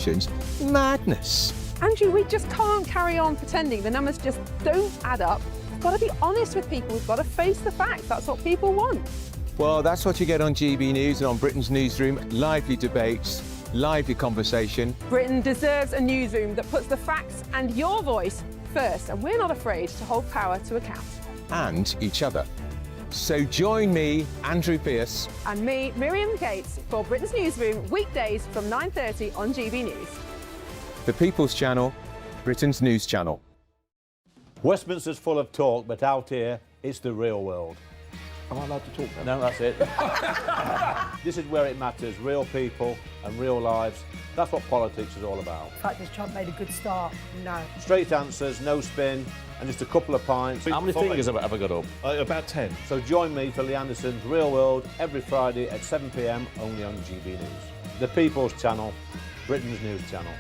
elections. Madness. Andrew, we just can't carry on pretending. The numbers just don't add up. We've got to be honest with people. We've got to face the facts. That's what people want. Well, that's what you get on GB News and on Britain's Newsroom. Lively debates, lively conversation. Britain deserves a newsroom that puts the facts and your voice first, and we're not afraid to hold power to account. And each other. So join me, Andrew Pearce. And me, Miriam Gates, for Britain's Newsroom, weekdays from 9:30 on GB News. The People's Channel, Britain's news channel. Westminster's full of talk, but out here, it's the real world. Am I allowed to talk then? No, that's it. This is where it matters, real people and real lives. That's what politics is all about. The fact is Trump made a good start. No. Straight answers, no spin, and just a couple of pints. How many fingers have I ever got up? About 10. So join me for Lee Anderson's Real World every Friday at 7 p.m. only on GB News. The People's Channel, Britain's news channel.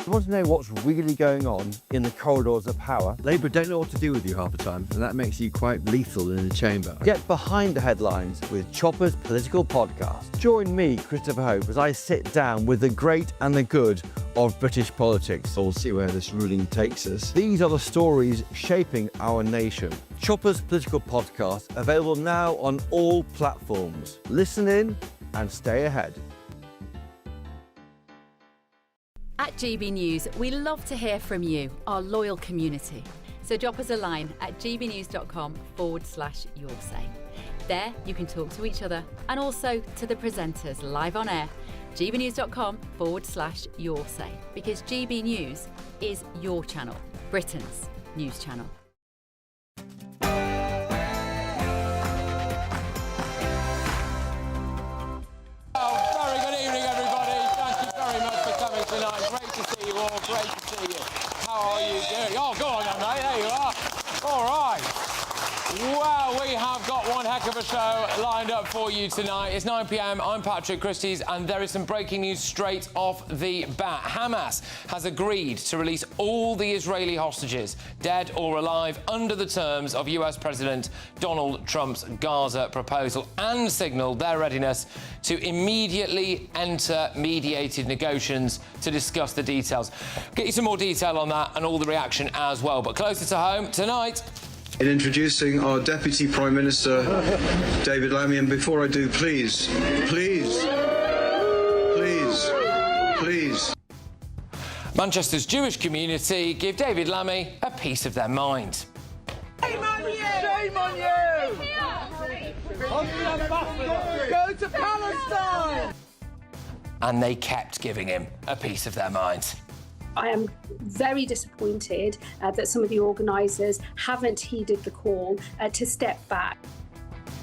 You want to know what's really going on in the corridors of power? Labour don't know what to do with you half the time, and that makes you quite lethal in the chamber. Get behind the headlines with Chopper's Political Podcast. Join me, Christopher Hope, as I sit down with the great and the good of British politics. We'll see where this ruling takes us. These are the stories shaping our nation. Chopper's Political Podcast, available now on all platforms. Listen in and stay ahead. At GB News, we love to hear from you, our loyal community. So drop us a line at gbnews.com/yoursay. There you can talk to each other and also to the presenters live on air. gbnews.com/yoursay, because GB News is your channel, Britain's news channel. Tonight. Great to see you all, great to see you. How are you doing? Oh, go on then, mate, there you are. All right. Well, we have got one heck of a show lined up for you tonight. It's 9 p.m, I'm Patrick Christys, and there is some breaking news straight off the bat. Hamas has agreed to release all the Israeli hostages, dead or alive, under the terms of US President Donald Trump's Gaza proposal, and signalled their readiness to immediately enter mediated negotiations to discuss the details. Get you some more detail on that and all the reaction as well. But closer to home, tonight, in introducing our Deputy Prime Minister, David Lammy, and before I do, please, Manchester's Jewish community give David Lammy a piece of their mind. Shame on you! Shame on you! Go to Palestine! And they kept giving him a piece of their mind. I am very disappointed that some of the organisers haven't heeded the call to step back.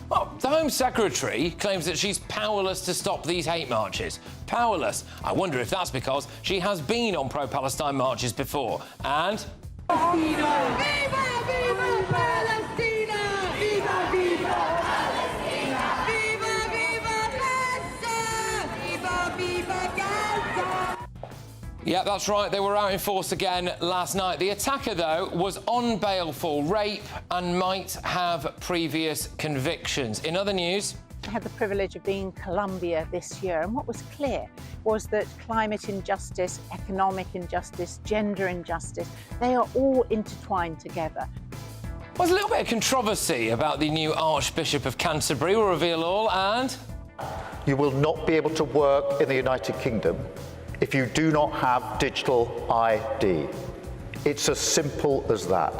Well, the Home Secretary claims that she's powerless to stop these hate marches. Powerless. I wonder if that's because she has been on pro-Palestine marches before. And... Viva, viva Palestina! Viva, viva Palestina! Viva, viva Gaza! Viva, viva Gaza! Yeah, that's right. They were out in force again last night. The attacker, though, was on bail for rape and might have previous convictions. In other news... I had the privilege of being in Colombia this year, and what was clear was that climate injustice, economic injustice, gender injustice, they are all intertwined together. There's a little bit of controversy about the new Archbishop of Canterbury. We'll reveal all, and... You will not be able to work in the United Kingdom if you do not have digital ID. It's as simple as that.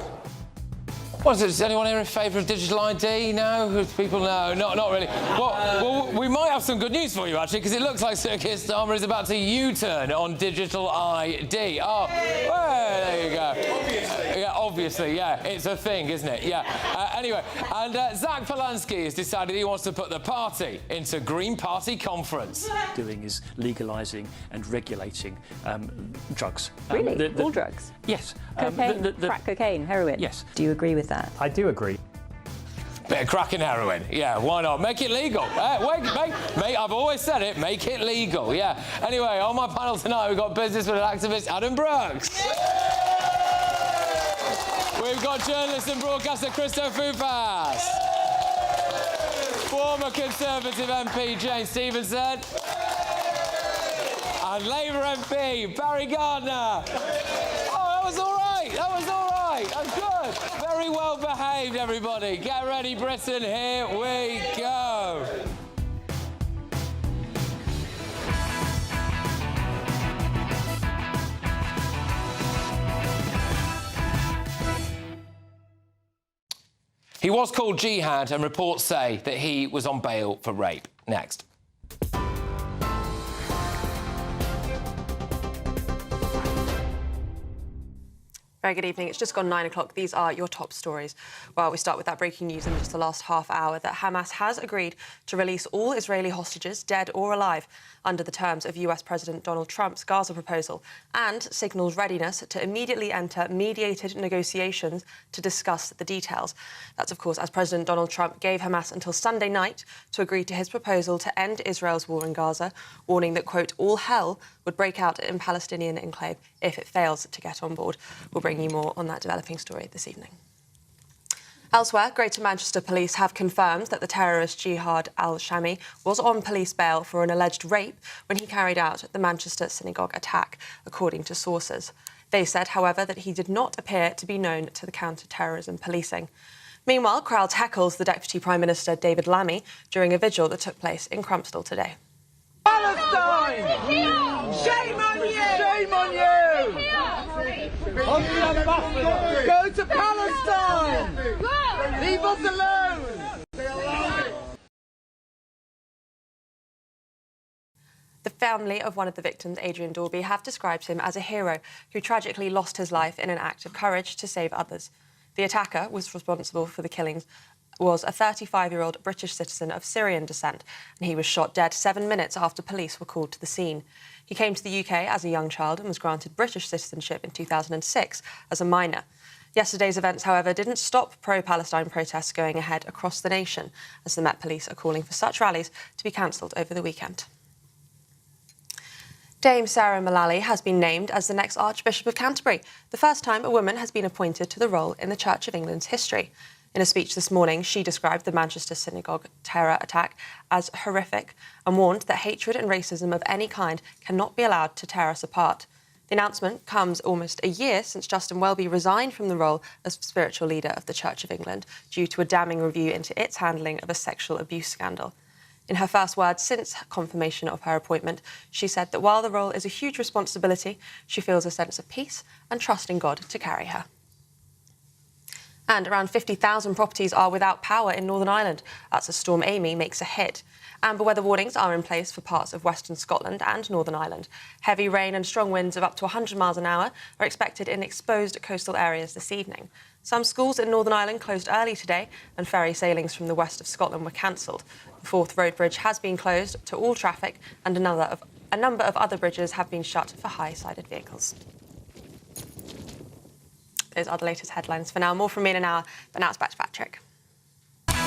What is it? Is anyone here in favour of digital ID? No? People no, not really. Well, we might have some good news for you, actually, because it looks like Sir Keir Starmer is about to U-turn on digital ID. Oh, well, there you go. Yeah, obviously, yeah, it's a thing, isn't it? Yeah. Anyway, and Zach Polanski has decided he wants to put the party into Green Party conference. Doing is legalising and regulating drugs. Really? All drugs? Yes. Cocaine, crack cocaine, heroin? Yes. Do you agree with that? I do agree. Bit of crack and heroin, yeah, why not? Make it legal. Mate, I've always said it, make it legal, yeah. Anyway, on my panel tonight, we've got businessman and activist Adam Brooks. We've got journalist and broadcaster Christo Fupas. Former Conservative MP Jane Stevenson. And Labour MP Barry Gardner. Oh, that was all right. That was all right. That's good. Very well behaved, everybody. Get ready, Britain. Here we go. He was called Jihad, and reports say that he was on bail for rape. Next. Very good evening. It's just gone 9 o'clock. These are your top stories. Well, we start with that breaking news in just the last half hour that Hamas has agreed to release all Israeli hostages, dead or alive, under the terms of US President Donald Trump's Gaza proposal, and signals readiness to immediately enter mediated negotiations to discuss the details. That's, of course, as President Donald Trump gave Hamas until Sunday night to agree to his proposal to end Israel's war in Gaza, warning that, quote, all hell would break out in Palestinian enclave if it fails to get on board. We'll bring you more on that developing story this evening. Elsewhere, Greater Manchester Police have confirmed that the terrorist Jihad al-Shami was on police bail for an alleged rape when he carried out the Manchester synagogue attack, according to sources. They said, however, that he did not appear to be known to the counter-terrorism policing. Meanwhile, crowds heckled the Deputy Prime Minister David Lammy during a vigil that took place in Crumpsall today. Palestine! Shame on you! Shame on you! On the ambassador! Go to Palestine! Leave us alone! The family of one of the victims, Adrian Dorby, have described him as a hero who tragically lost his life in an act of courage to save others. The attacker was responsible for the killings was a 35-year-old British citizen of Syrian descent, and he was shot dead 7 minutes after police were called to the scene. He came to the UK as a young child and was granted British citizenship in 2006 as a minor. Yesterday's events, however, didn't stop pro-Palestine protests going ahead across the nation, as the Met Police are calling for such rallies to be cancelled over the weekend. Dame Sarah Mullally has been named as the next Archbishop of Canterbury, the first time a woman has been appointed to the role in the Church of England's history. In a speech this morning, she described the Manchester synagogue terror attack as horrific and warned that hatred and racism of any kind cannot be allowed to tear us apart. The announcement comes almost a year since Justin Welby resigned from the role as spiritual leader of the Church of England due to a damning review into its handling of a sexual abuse scandal. In her first words since confirmation of her appointment, she said that while the role is a huge responsibility, she feels a sense of peace and trust in God to carry her. And around 50,000 properties are without power in Northern Ireland. That's as Storm Amy makes a hit. Amber weather warnings are in place for parts of Western Scotland and Northern Ireland. Heavy rain and strong winds of up to 100 miles an hour are expected in exposed coastal areas this evening. Some schools in Northern Ireland closed early today, and ferry sailings from the west of Scotland were cancelled. The Forth Road Bridge has been closed to all traffic, and a number of other bridges have been shut for high-sided vehicles. Those are the latest headlines for now. More from me in an hour, but now it's back to Patrick. Well,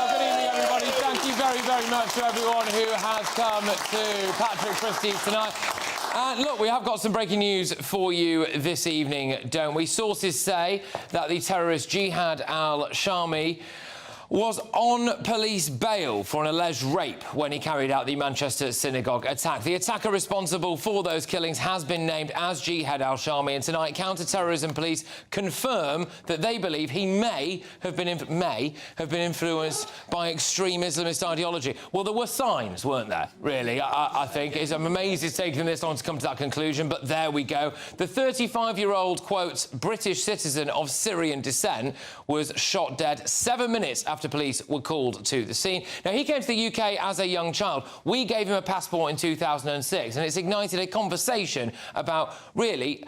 good evening, everybody. Thank you very, very much to everyone who has come to Patrick Christys tonight. And look, we have got some breaking news for you this evening, don't we? Sources say that the terrorist Jihad al-Shami was on police bail for an alleged rape when he carried out the Manchester synagogue attack. The attacker responsible for those killings has been named as Jihad al-Shami, and tonight counter-terrorism police confirm that they believe he may have been influenced by extreme Islamist ideology. Well, there were signs, weren't there, really, I think. I'm amazed it's taken this long to come to that conclusion, but there we go. The 35-year-old, quote, British citizen of Syrian descent was shot dead 7 minutes after police were called to the scene. Now, he came to the UK as a young child. We gave him a passport in 2006, and it's ignited a conversation about, really,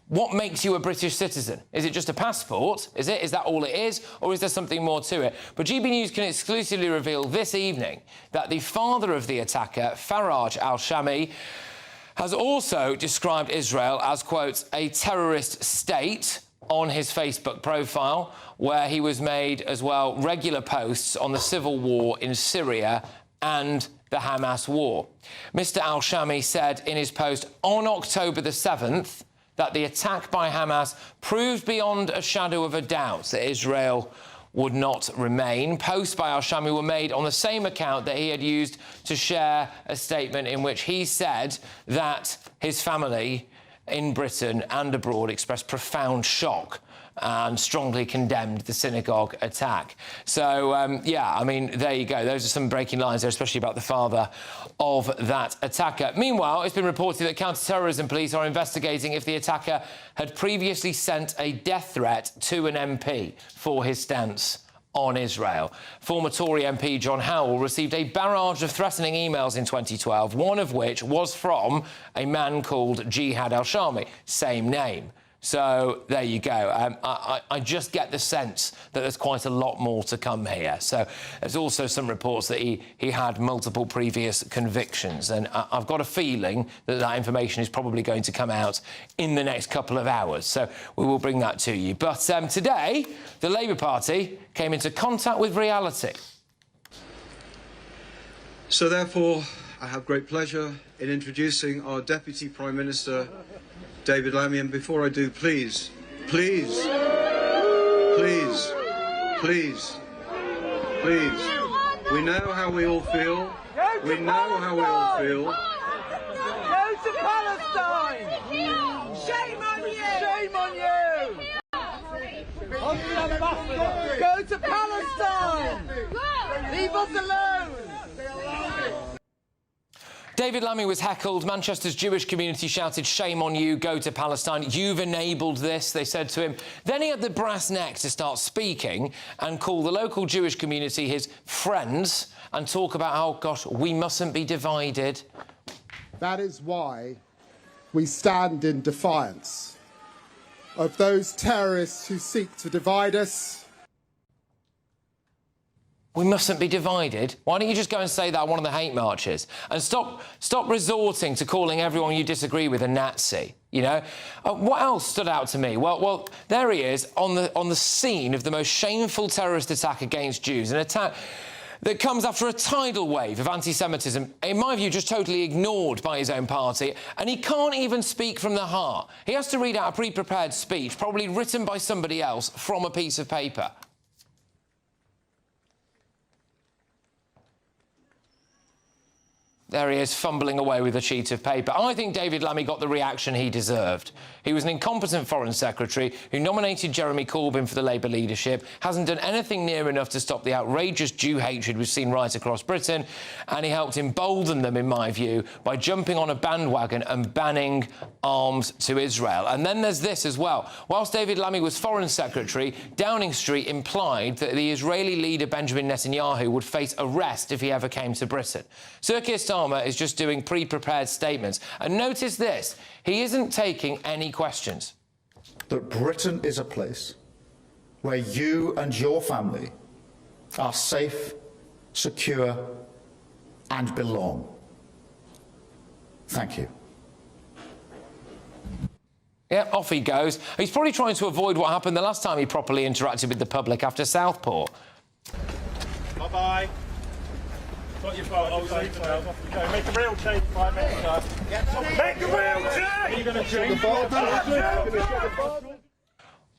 what makes you a British citizen? Is it just a passport? Is that all it is? Or is there something more to it? But GB News can exclusively reveal this evening that the father of the attacker, Faraj al-Shami, has also described Israel as, quote, a terrorist state on his Facebook profile, where he was made as well regular posts on the civil war in Syria and the Hamas war. Mr al-Shami said in his post on October the 7th that the attack by Hamas proved beyond a shadow of a doubt that Israel would not remain. Posts by al-Shami were made on the same account that he had used to share a statement in which he said that his family in Britain and abroad expressed profound shock and strongly condemned the synagogue attack. So, yeah, I mean, there you go. Those are some breaking lines there, especially about the father of that attacker. Meanwhile, it's been reported that counter-terrorism police are investigating if the attacker had previously sent a death threat to an MP for his stance on Israel. Former Tory MP John Howell received a barrage of threatening emails in 2012, one of which was from a man called Jihad al-Shami, same name. So there you go. I just get the sense that there's quite a lot more to come here. So there's also some reports that he had multiple previous convictions, and I've got a feeling that that information is probably going to come out in the next couple of hours. So we will bring that to you. But today, the Labour Party came into contact with reality. So therefore, I have great pleasure in introducing our Deputy Prime Minister, David Lammy, and before I do, please, we know how we all feel. We know how we all feel. Go to Palestine! Shame on you! Shame on you! Go to Palestine! Leave us alone! David Lammy was heckled. Manchester's Jewish community shouted, "Shame on you, go to Palestine. You've enabled this," they said to him. Then he had the brass neck to start speaking and call the local Jewish community his friends and talk about how, gosh, we mustn't be divided. That is why we stand in defiance of those terrorists who seek to divide us. We mustn't be divided. Why don't you just go and say that at one of the hate marches and stop resorting to calling everyone you disagree with a Nazi? You know, what else stood out to me? Well, there he is on the scene of the most shameful terrorist attack against Jews, an attack that comes after a tidal wave of anti-Semitism, in my view, just totally ignored by his own party, and he can't even speak from the heart. He has to read out a pre-prepared speech, probably written by somebody else, from a piece of paper. There he is, fumbling away with a sheet of paper. I think David Lammy got the reaction he deserved. He was an incompetent Foreign Secretary who nominated Jeremy Corbyn for the Labour leadership, hasn't done anything near enough to stop the outrageous Jew hatred we've seen right across Britain, and he helped embolden them, in my view, by jumping on a bandwagon and banning arms to Israel. And then there's this as well. Whilst David Lammy was Foreign Secretary, Downing Street implied that the Israeli leader Benjamin Netanyahu would face arrest if he ever came to Britain. Sir Keir Starmer is just doing pre-prepared statements. And notice this, he isn't taking any questions. That Britain is a place where you and your family are safe, secure, and belong. Thank you. Yeah, off he goes. He's probably trying to avoid what happened the last time he properly interacted with the public after Southport. Bye-bye. Got your photo, go. Make a real change, Prime Minister. Make a real change! Are you going to change?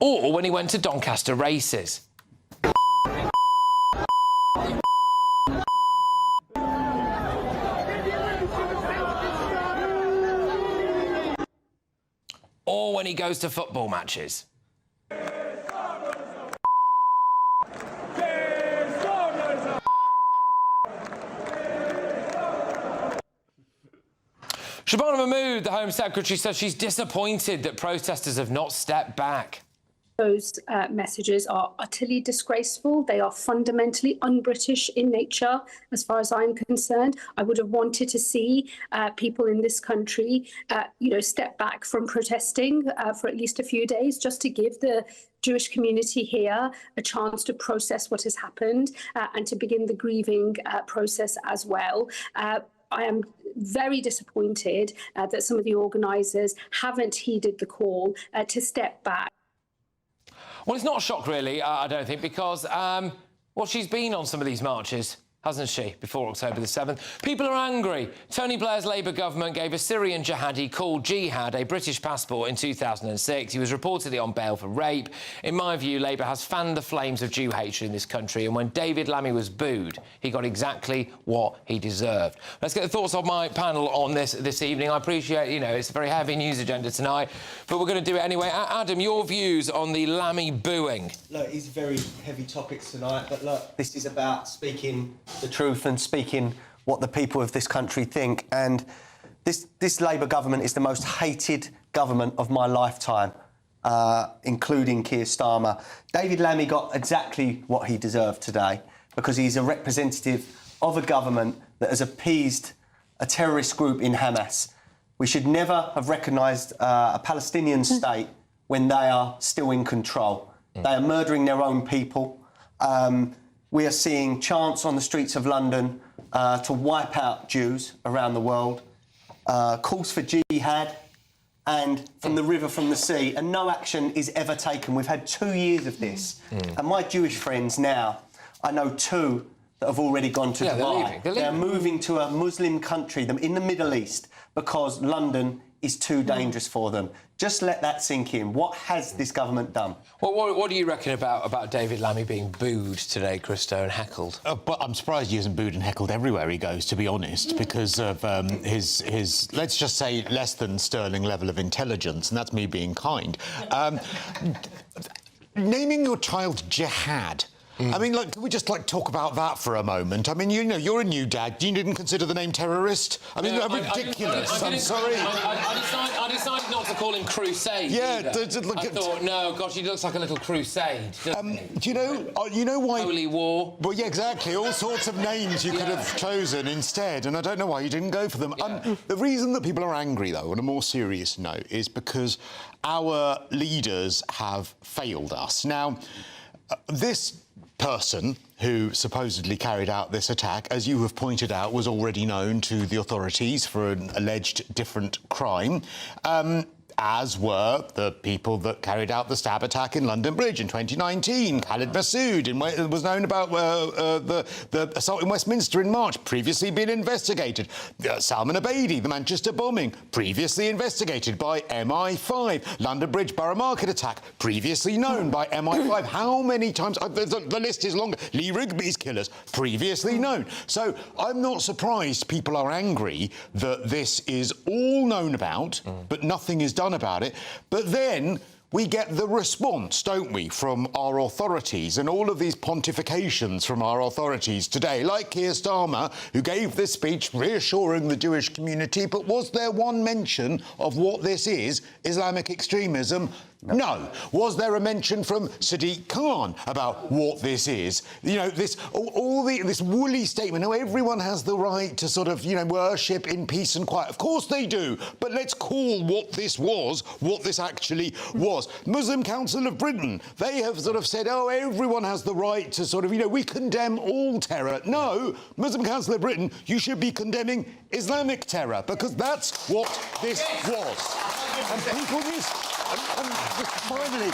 Or when he went to Doncaster races. Or when he goes to football matches. Shabana Mahmood, the Home Secretary, says she's disappointed that protesters have not stepped back. Those messages are utterly disgraceful. They are fundamentally un-British in nature, as far as I'm concerned. I would have wanted to see people in this country, step back from protesting for at least a few days, just to give the Jewish community here a chance to process what has happened and to begin the grieving process as well. I am very disappointed that some of the organisers haven't heeded the call to step back. Well, it's not a shock, really, I don't think, because, she's been on some of these marches, hasn't she, before October the 7th? People are angry. Tony Blair's Labour government gave a Syrian jihadi called Jihad a British passport in 2006. He was reportedly on bail for rape. In my view, Labour has fanned the flames of Jew hatred in this country, and when David Lammy was booed, he got exactly what he deserved. Let's get the thoughts of my panel on this evening. I appreciate, you know, it's a very heavy news agenda tonight, but we're going to do it anyway. Adam, your views on the Lammy booing? Look, it's very heavy topics tonight, but look, this is about speaking the truth and speaking what the people of this country think. And this Labour government is the most hated government of my lifetime, including Keir Starmer. David Lammy got exactly what he deserved today because he's a representative of a government that has appeased a terrorist group in Hamas. We should never have recognised a Palestinian state when they are still in control. They are murdering their own people. We are seeing chants on the streets of London to wipe out Jews around the world, calls for jihad, and from the river, from the sea, and no action is ever taken. We've had 2 years of this. And my Jewish friends now, I know 2 that have already gone to Dubai. They're moving to a Muslim country in the Middle East because London is too dangerous for them. Just let that sink in. What has this government done? What do you reckon about David Lammy being booed today, Christo, and heckled? But I'm surprised he isn't booed and heckled everywhere he goes, to be honest, because of his, let's just say, less than sterling level of intelligence, and that's me being kind. Naming your child Jihad. I mean, like, can we just, like, talk about that for a moment? I mean, you know, you're a new dad. You didn't consider the name terrorist? I mean, ridiculous. I'm sorry. I decided not to call him Crusade. Yeah, I thought, no, gosh, he looks like a little crusade. Do you know why? Holy War. Well, yeah, exactly. All sorts of names you could have chosen instead, and I don't know why you didn't go for them. The reason that people are angry, though, on a more serious note, is because our leaders have failed us. Now, this person who supposedly carried out this attack, as you have pointed out, was already known to the authorities for an alleged different crime, as were the people that carried out the stab attack in London Bridge in 2019. Khalid Massoud was known about the assault in Westminster in March, previously been investigated. Salman Abedi, the Manchester bombing, previously investigated by MI5. London Bridge Borough Market attack, previously known by MI5. How many times? The list is longer. Lee Rigby's killers, previously known. So I'm not surprised people are angry that this is all known about, but nothing is done about it. But then we get the response, don't we, from our authorities, and all of these pontifications from our authorities today, like Keir Starmer, who gave this speech reassuring the Jewish community, but was there one mention of what this is, Islamic extremism? No. Was there a mention from Sadiq Khan about what this is? You know, this woolly statement. Now, everyone has the right to sort of, you know, worship in peace and quiet. Of course they do. But let's call what this was, what this actually was. Muslim Council of Britain, they have sort of said, oh, everyone has the right to sort of, you know, we condemn all terror. No, Muslim Council of Britain, you should be condemning Islamic terror, because that's what this was. And people and finally,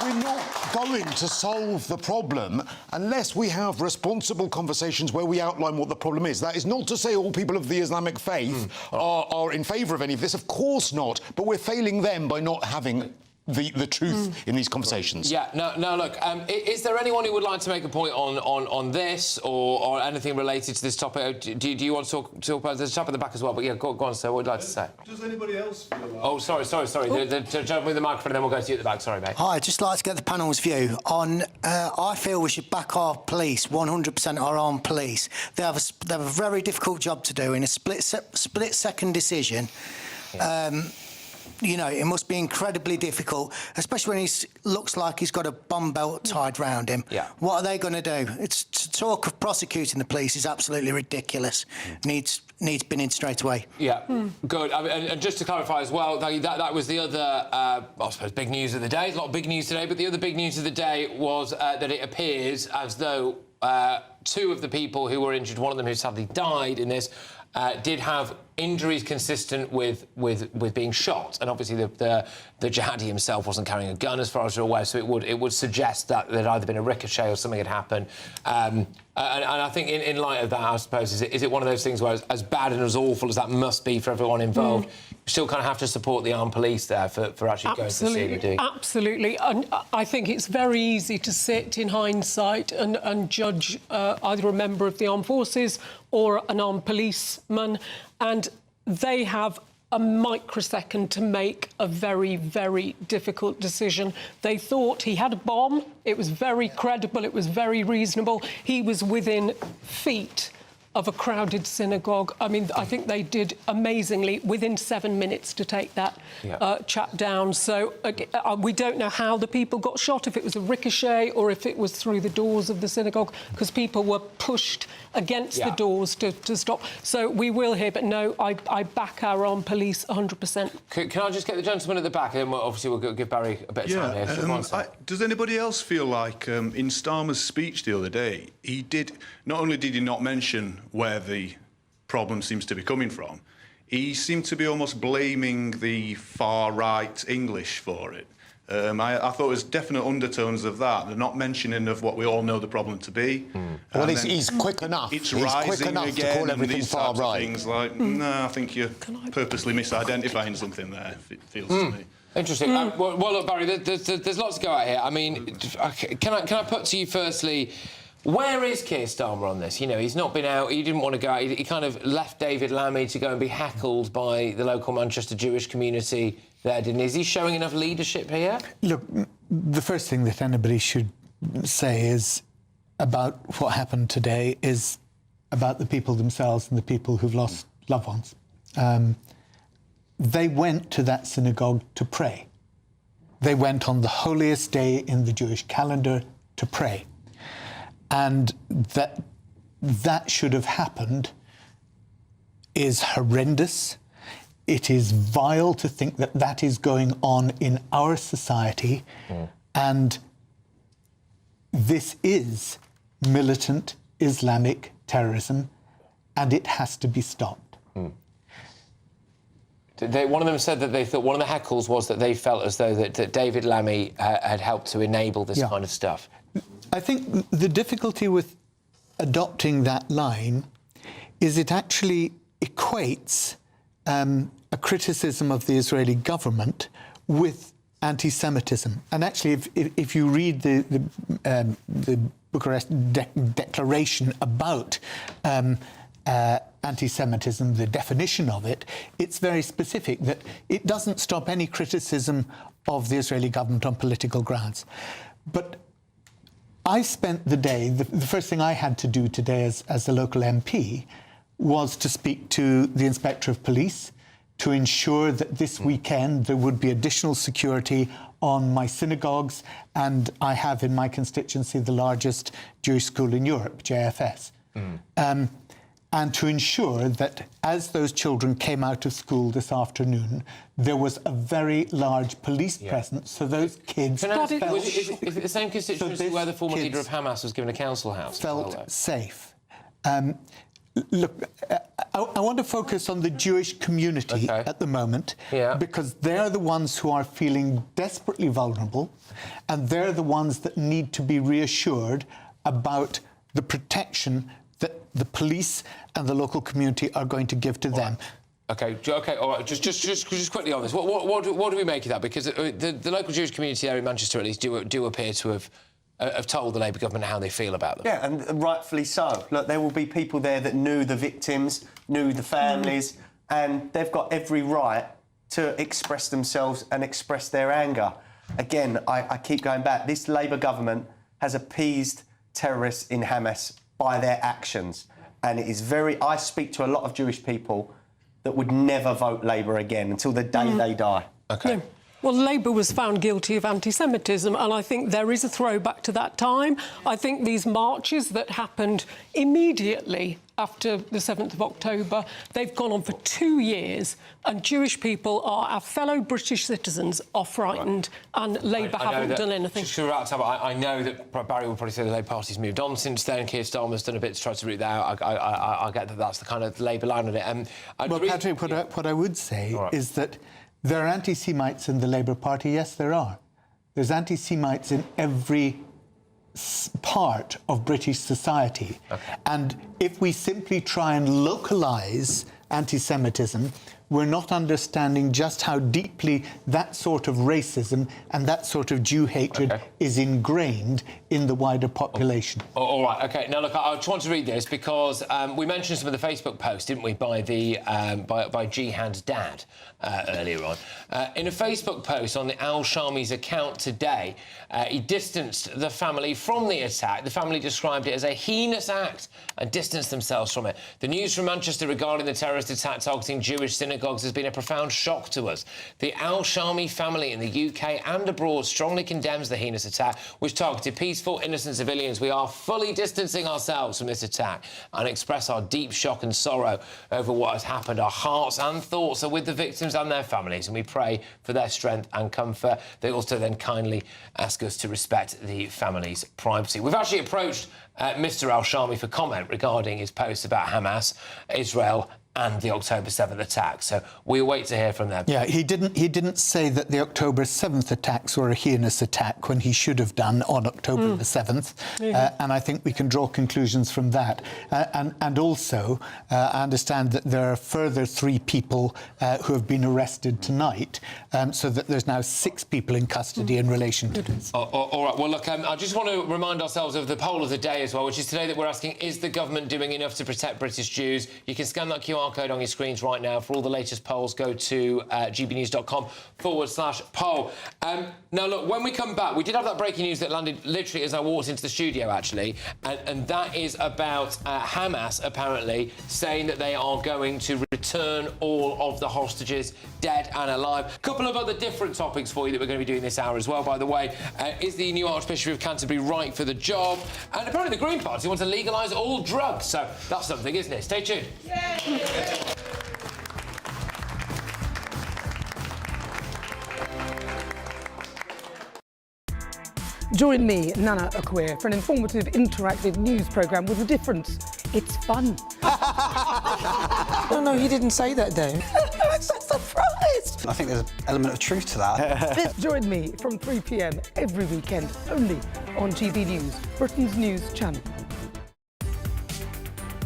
we're not going to solve the problem unless we have responsible conversations where we outline what the problem is. That is not to say all people of the Islamic faith are in favour of any of this. Of course not. But we're failing them by not having the truth in these conversations. Yeah, no, look, is there anyone who would like to make a point on this or anything related to this topic? Do you want to talk about this? There's a chap at the back as well, but yeah, go on, sir, what would you like to say? Does anybody else feel like... Oh, sorry. The gentleman with the microphone, and then we'll go to you at the back. Sorry, mate. Hi, I'd just like to get the panel's view on... I feel we should back our police, 100% our armed police. They have a very difficult job to do in a split-second decision. Yeah. You know, it must be incredibly difficult, especially when he looks like he's got a bomb belt tied round him. Yeah. What are they going to do? It's to talk of prosecuting the police is absolutely ridiculous. Needs bin in straight away. Yeah, good. And just to clarify as well, that was the other, I suppose, big news of the day. There's a lot of big news today, but the other big news of the day was that it appears as though 2 of the people who were injured, one of them who sadly died in this, did have injuries consistent with being shot, and obviously the jihadi himself wasn't carrying a gun, as far as we're aware. So it would suggest that there'd either been a ricochet or something had happened. And I think in light of that, I suppose, is it one of those things where, as bad and as awful as that must be for everyone involved, you still kind of have to support the armed police there for actually going to see what they do? Absolutely. And I think it's very easy to sit in hindsight and judge either a member of the armed forces or an armed policeman, and they have a microsecond to make a very, very difficult decision. They thought he had a bomb. It was very credible. It was very reasonable. He was within feet of a crowded synagogue. I mean, I think they did amazingly within 7 minutes to take that chap down. So we don't know how the people got shot, if it was a ricochet or if it was through the doors of the synagogue, because people were pushed against the doors to stop. So we will hear, but no, I back our armed police 100%. Can I just get the gentleman at the back, and then obviously we'll give Barry a bit of time here. So does anybody else feel like in Starmer's speech the other day, he did, not only did he not mention where the problem seems to be coming from, he seemed to be almost blaming the far-right English for it. I thought there was definite undertones of that. They're not mentioning of what we all know the problem to be. Well, he's quick enough. It's he's rising quick enough again, to call everything these far types right. of things like, no, I think you're purposely misidentifying something there, it feels to me. Interesting. Well, look, Barry, there's lots to go out here. I mean, can I put to you firstly, where is Keir Starmer on this? You know, he's not been out, he didn't want to go out, he kind of left David Lammy to go and be heckled by the local Manchester Jewish community there, didn't he? Is he showing enough leadership here? Look, the first thing that anybody should say is about what happened today is about the people themselves and the people who've lost loved ones. They went to that synagogue to pray. They went on the holiest day in the Jewish calendar to pray. And that should have happened is horrendous. It is vile to think that that is going on in our society. And this is militant Islamic terrorism, and it has to be stopped. One of them said that they thought, one of the heckles was that they felt as though that David Lammy had helped to enable this kind of stuff. I think the difficulty with adopting that line is it actually equates a criticism of the Israeli government with anti-Semitism. And actually, if you read the Bucharest Declaration about anti-Semitism, the definition of it, it's very specific that it doesn't stop any criticism of the Israeli government on political grounds. But I spent the day, the first thing I had to do today as a local MP was to speak to the Inspector of Police to ensure that this weekend there would be additional security on my synagogues, and I have in my constituency the largest Jewish school in Europe, JFS. And to ensure that as those children came out of school this afternoon, there was a very large police presence, so those kids is it the same constituency where the former leader of Hamas was given a council house? Felt safe. Look, I want to focus on the Jewish community at the moment, because they're the ones who are feeling desperately vulnerable, and they're the ones that need to be reassured about the protection that the police and the local community are going to give to them. OK, all right, just quickly on this. What do we make of that? Because the local Jewish community there in Manchester, at least, do appear to have told the Labour government how they feel about them. Yeah, and rightfully so. Look, there will be people there that knew the victims, knew the families, and they've got every right to express themselves and express their anger. Again, I keep going back. This Labour government has appeased terrorists in Hamas by their actions. And it is I speak to a lot of Jewish people that would never vote Labour again until the day they die. OK. Well, Labour was found guilty of anti-Semitism, and I think there is a throwback to that time. I think these marches that happened immediately after the 7th of October, they've gone on for 2 years, and Jewish people, our fellow British citizens, are frightened, and Labour haven't done anything. Just to wrap up, I know that Barry will probably say the Labour Party's moved on since then. Keir Starmer's done a bit to try to root that out. I get that that's the kind of Labour line on it. Well, Patrick, what I would say is that there are anti-Semites in the Labour Party. Yes, there are. There's anti-Semites in every part of British society. Okay. And if we simply try and localise anti-Semitism, we're not understanding just how deeply that sort of racism and that sort of Jew hatred is ingrained in the wider population. All right, OK. Now, look, I just want to read this because we mentioned some of the Facebook posts, didn't we, by the by Jihad's dad earlier on. In a Facebook post on the Al-Shami's account today, he distanced the family from the attack. The family described it as a heinous act and distanced themselves from it. The news from Manchester regarding the terrorist attack targeting Jewish synagogues has been a profound shock to us. The Al-Shami family in the UK and abroad strongly condemns the heinous attack, which targeted peaceful, innocent civilians. We are fully distancing ourselves from this attack and express our deep shock and sorrow over what has happened. Our hearts and thoughts are with the victims and their families, and we pray for their strength and comfort. They also then kindly ask us to respect the family's privacy. We've actually approached Mr Al-Shami for comment regarding his posts about Hamas, Israel and the October 7th attack. So we'll wait to hear from them. Yeah, he didn't say that the October 7th attacks were a heinous attack when he should have done on October the 7th. And I think we can draw conclusions from that. And also, I understand that there are further 3 people who have been arrested tonight, so that there's now 6 people in custody in relation to this. All right, well, look, I just want to remind ourselves of the poll of the day as well, which is today that we're asking, is the government doing enough to protect British Jews? You can scan that QR code on your screens right now. For all the latest polls, go to gbnews.com/poll. Now, look, when we come back, we did have that breaking news that landed literally as I walked into the studio, actually, and that is about Hamas, apparently, saying that they are going to return all of the hostages, dead and alive. A couple of other different topics for you that we're going to be doing this hour as well, by the way. Is the new Archbishop of Canterbury right for the job? And apparently the Green Party wants to legalise all drugs, so that's something, isn't it? Stay tuned. Join me, Nana Akweer, for an informative, interactive news programme with a difference. It's fun. No, he didn't say that, Dave. I'm so surprised. I think there's an element of truth to that. Join me from 3 p.m. every weekend, only on GB News, Britain's news channel.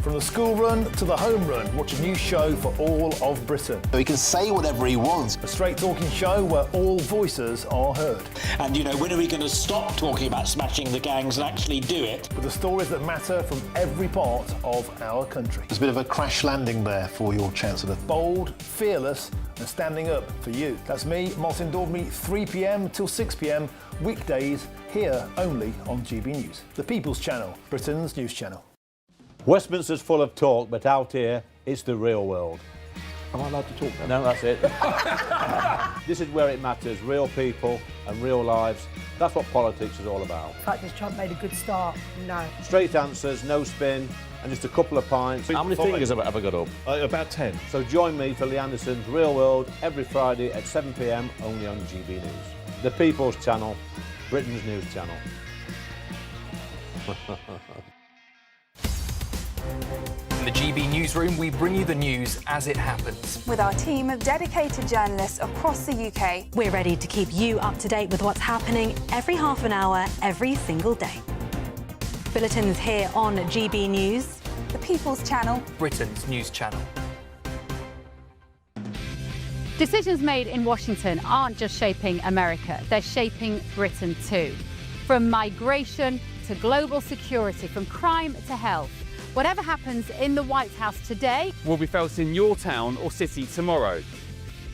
From the school run to the home run, watch a new show for all of Britain. So he can say whatever he wants. A straight-talking show where all voices are heard. And, you know, when are we going to stop talking about smashing the gangs and actually do it? With the stories that matter from every part of our country. There's a bit of a crash landing there for your Chancellor. Bold, fearless and standing up for you. That's me, Martin Daubney, 3 p.m. till 6 p.m, weekdays, here only on GB News. The People's Channel, Britain's news channel. Westminster's full of talk, but out here, it's the real world. Am I allowed to talk then? No, that's it. This is where it matters, real people and real lives. That's what politics is all about. In fact, has Trump made a good start? No. Straight answers, no spin, and just a couple of pints. How many fingers have I got up? About 10. So join me for Lee Anderson's Real World every Friday at 7 p.m, only on GB News. The People's Channel, Britain's news channel. In the GB newsroom, we bring you the news as it happens. With our team of dedicated journalists across the UK, we're ready to keep you up to date with what's happening every half an hour, every single day. Bulletins here on GB News, the People's Channel, Britain's news channel. Decisions made in Washington aren't just shaping America, they're shaping Britain too. From migration to global security, from crime to health. Whatever happens in the White House today will be felt in your town or city tomorrow.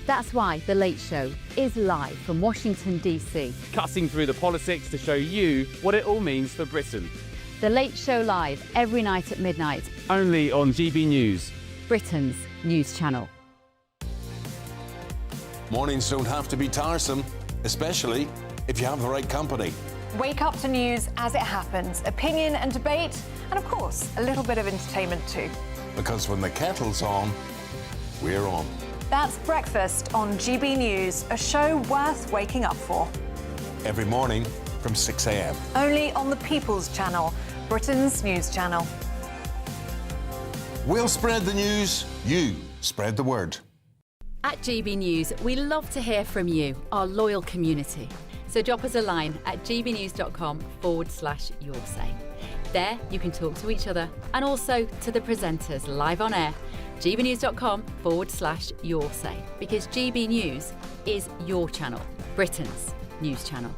That's why The Late Show is live from Washington, D.C. Cutting through the politics to show you what it all means for Britain. The Late Show live every night at midnight. Only on GB News, Britain's news channel. Mornings don't have to be tiresome, especially if you have the right company. Wake up to news as it happens, opinion and debate, and of course, a little bit of entertainment too. Because when the kettle's on, we're on. That's Breakfast on GB News, a show worth waking up for. Every morning from 6 a.m. Only on the People's Channel, Britain's news channel. We'll spread the news, you spread the word. At GB News, we love to hear from you, our loyal community. So drop us a line at gbnews.com/yoursay. There you can talk to each other and also to the presenters live on air. gbnews.com/yoursay, because GB News is your channel, Britain's news channel.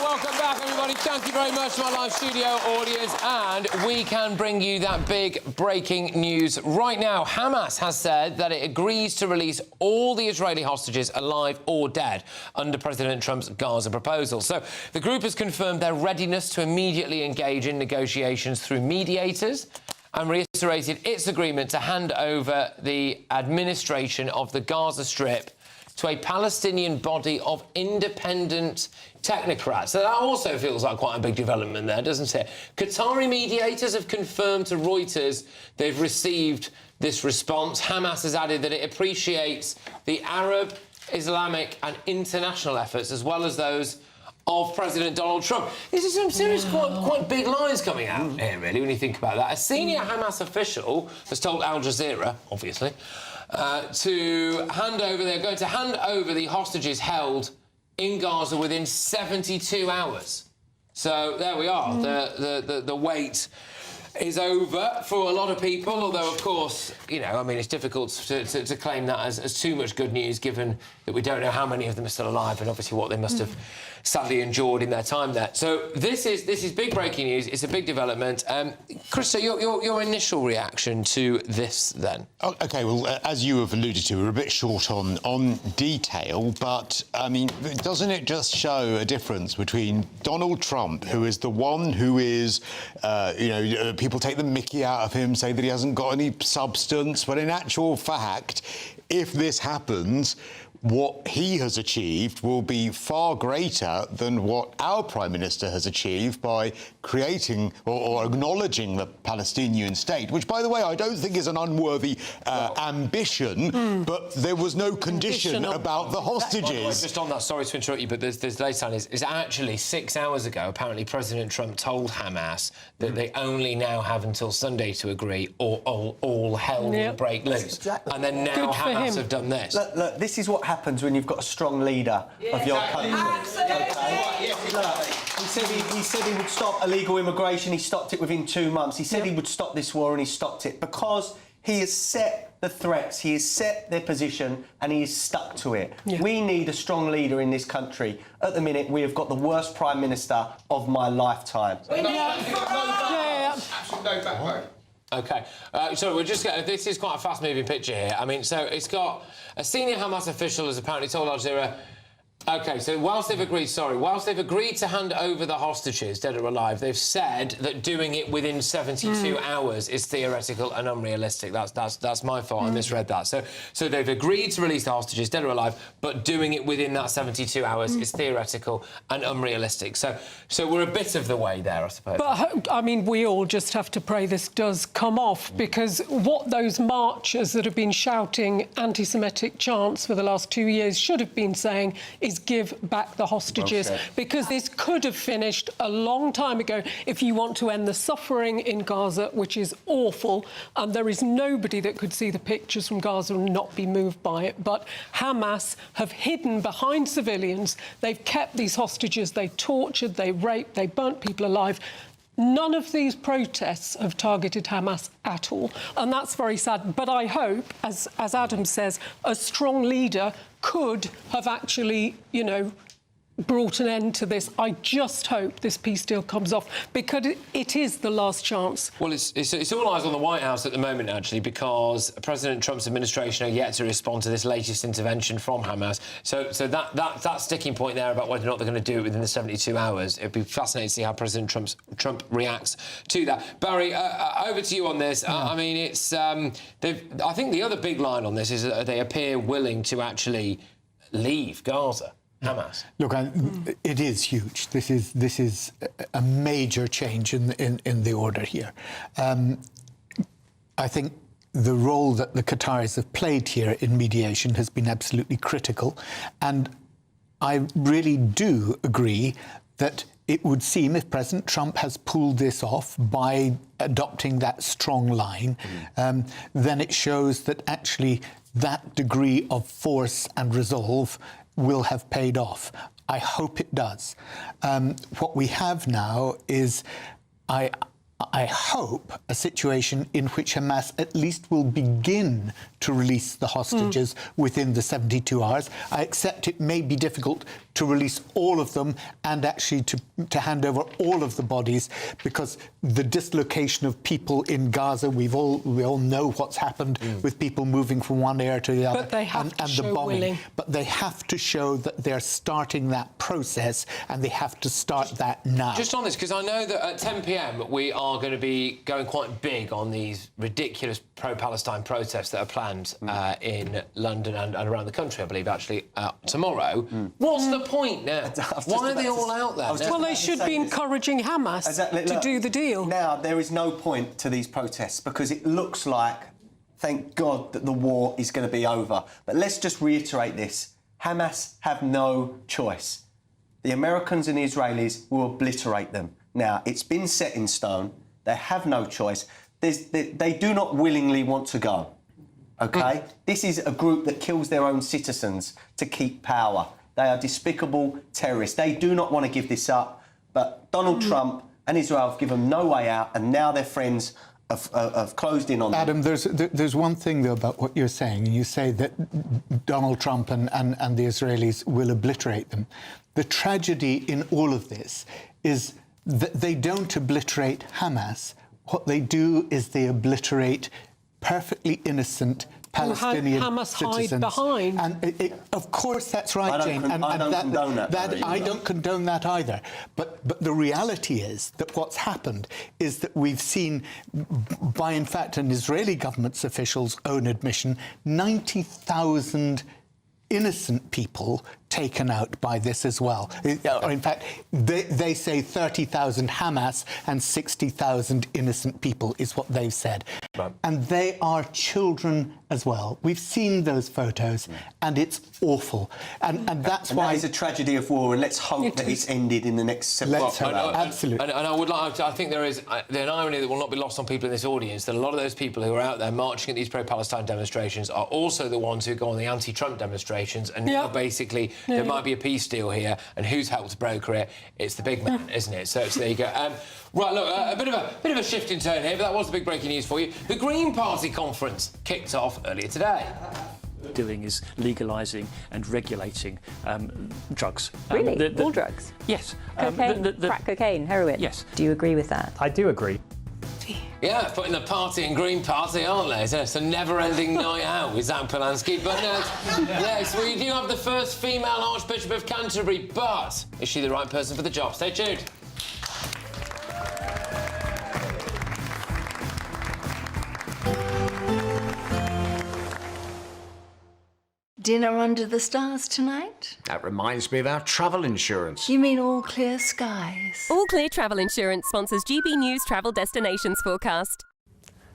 Welcome back, everybody. Thank you very much to my live studio audience. And we can bring you that big breaking news right now. Hamas has said that it agrees to release all the Israeli hostages, alive or dead, under President Trump's Gaza proposal. So the group has confirmed their readiness to immediately engage in negotiations through mediators and reiterated its agreement to hand over the administration of the Gaza Strip to a Palestinian body of independent technocrats. So that also feels like quite a big development there, doesn't it? Qatari mediators have confirmed to Reuters they've received this response. Hamas has added that it appreciates the Arab, Islamic and international efforts, as well as those of President Donald Trump. This is some serious, quite big lines coming out here, really, when you think about that. A senior Hamas official has told Al Jazeera, obviously, they're going to hand over the hostages held in Gaza within 72 hours. So there we are. The wait is over for a lot of people, although, of course, you know, I mean, it's difficult to claim that as too much good news, given that we don't know how many of them are still alive and obviously what they must have sadly endured in their time there. So this is big breaking news. It's a big development. Christys, your initial reaction to this, then? Oh, OK, well, as you have alluded to, we're a bit short on detail, but, I mean, doesn't it just show a difference between Donald Trump, who is the one who is, people take the mickey out of him, say that he hasn't got any substance, but in actual fact, if this happens, what he has achieved will be far greater than what our Prime Minister has achieved by creating or acknowledging the Palestinian state, which, by the way, I don't think is an unworthy ambition, but there was no condition about the hostages. Just on that, sorry to interrupt you, but there's latest line is actually 6 hours ago, apparently President Trump told Hamas that they only now have until Sunday to agree or all hell will break loose. Exactly. And then now Hamas have done this. Look, this is what happens when you've got a strong leader of your country. Okay? Look, he said he would stop illegal immigration. He stopped it within 2 months. He said he would stop this war, and he stopped it because he has set the threats, he has set their position, and he is stuck to it. We need a strong leader in this country. At the minute, we have got the worst Prime Minister of my lifetime. Absolutely no backbone. OK, so we're just getting... This is quite a fast-moving picture here. I mean, so it's got... A senior Hamas official has apparently told Al Jazeera... OK, so whilst they've agreed to hand over the hostages, dead or alive, they've said that doing it within 72 hours is theoretical and unrealistic. That's my fault. I misread that. So they've agreed to release the hostages, dead or alive, but doing it within that 72 hours is theoretical and unrealistic. So we're a bit of the way there, I suppose. But, I mean, we all just have to pray this does come off, because what those marchers that have been shouting anti-Semitic chants for the last 2 years should have been saying is give back the hostages, because this could have finished a long time ago if you want to end the suffering in Gaza, which is awful, and there is nobody that could see the pictures from Gaza and not be moved by it. But Hamas have hidden behind civilians. They've kept these hostages. They tortured, they raped, they burnt people alive. None of these protests have targeted Hamas at all, and that's very sad. But I hope, as Adam says, a strong leader could have actually, brought an end to this. I just hope this peace deal comes off, because it is the last chance. Well, it's all eyes on the White House at the moment, actually, because President Trump's administration are yet to respond to this latest intervention from Hamas. So that sticking point there about whether or not they're going to do it within the 72 hours, it'd be fascinating to see how President Trump reacts to that. Barry, over to you on this. I mean, it's I think the other big line on this is that they appear willing to actually leave Gaza. Hamas. Look, it is huge. This is a major change in the order here. I think the role that the Qataris have played here in mediation has been absolutely critical, and I really do agree that it would seem, if President Trump has pulled this off by adopting that strong line, then it shows that actually that degree of force and resolve will have paid off. I hope it does. What we have now is, I hope, a situation in which Hamas at least will begin to release the hostages within the 72 hours. I accept it may be difficult to release all of them and actually to hand over all of the bodies, because the dislocation of people in Gaza, we all know what's happened with people moving from one area to the other, but they have to show the bombing. Willing. But they have to show that they're starting that process, and they have to start that now. Just on this, because I know that at 10 p.m. we are going to be going quite big on these ridiculous pro-Palestine protests that are planned in London and around the country, I believe, actually, tomorrow. What's the point now? Why are they all out there? Well, they should be encouraging Hamas to do the deal. Now, there is no point to these protests, because it looks like, thank God, that the war is going to be over. But let's just reiterate this. Hamas have no choice. The Americans and the Israelis will obliterate them. Now, it's been set in stone. They have no choice. They do not willingly want to go, OK? This is a group that kills their own citizens to keep power. They are despicable terrorists. They do not want to give this up. But Donald Trump and Israel have given no way out, and now their friends have closed in on them. Adam, there's one thing, though, about what you're saying. You say that Donald Trump and the Israelis will obliterate them. The tragedy in all of this is that they don't obliterate Hamas. What they do is they obliterate perfectly innocent Palestinian Hamas citizens. hide behind. And of course, that's right, Jane. I don't condone that. I don't condone that either. But the reality is that what's happened is that we've seen, by in fact an Israeli government's officials' own admission, 90,000 innocent people taken out by this as well. In fact, they say 30,000 Hamas and 60,000 innocent people is what they've said. Right. And they are children as well. We've seen those photos, and it's awful. And that's why... that is a tragedy of war, and let's hope that it's ended in the next 72 hours. Absolutely. And I would like... I think there is an irony that will not be lost on people in this audience, that a lot of those people who are out there marching at these pro-Palestine demonstrations are also the ones who go on the anti-Trump demonstrations, and now basically there might be a peace deal here, and who's helped broker it? It's the big man, isn't it? So there you go. Right, look, a bit of a shift in tone here, but that was the big breaking news for you. The Green Party conference kicked off earlier today. Doing is legalising and regulating drugs. Really? All drugs? Yes. Cocaine, crack cocaine, heroin? Yes. Do you agree with that? I do agree. Yeah, putting the party in Green Party, aren't they? It's a never-ending night out with Zach Polanski. But yes, we do have the first female Archbishop of Canterbury, but is she the right person for the job? Stay tuned. Dinner under the stars tonight? That reminds me of our travel insurance. You mean All Clear Skies? All Clear Travel Insurance sponsors GBNews Travel Destinations Forecast.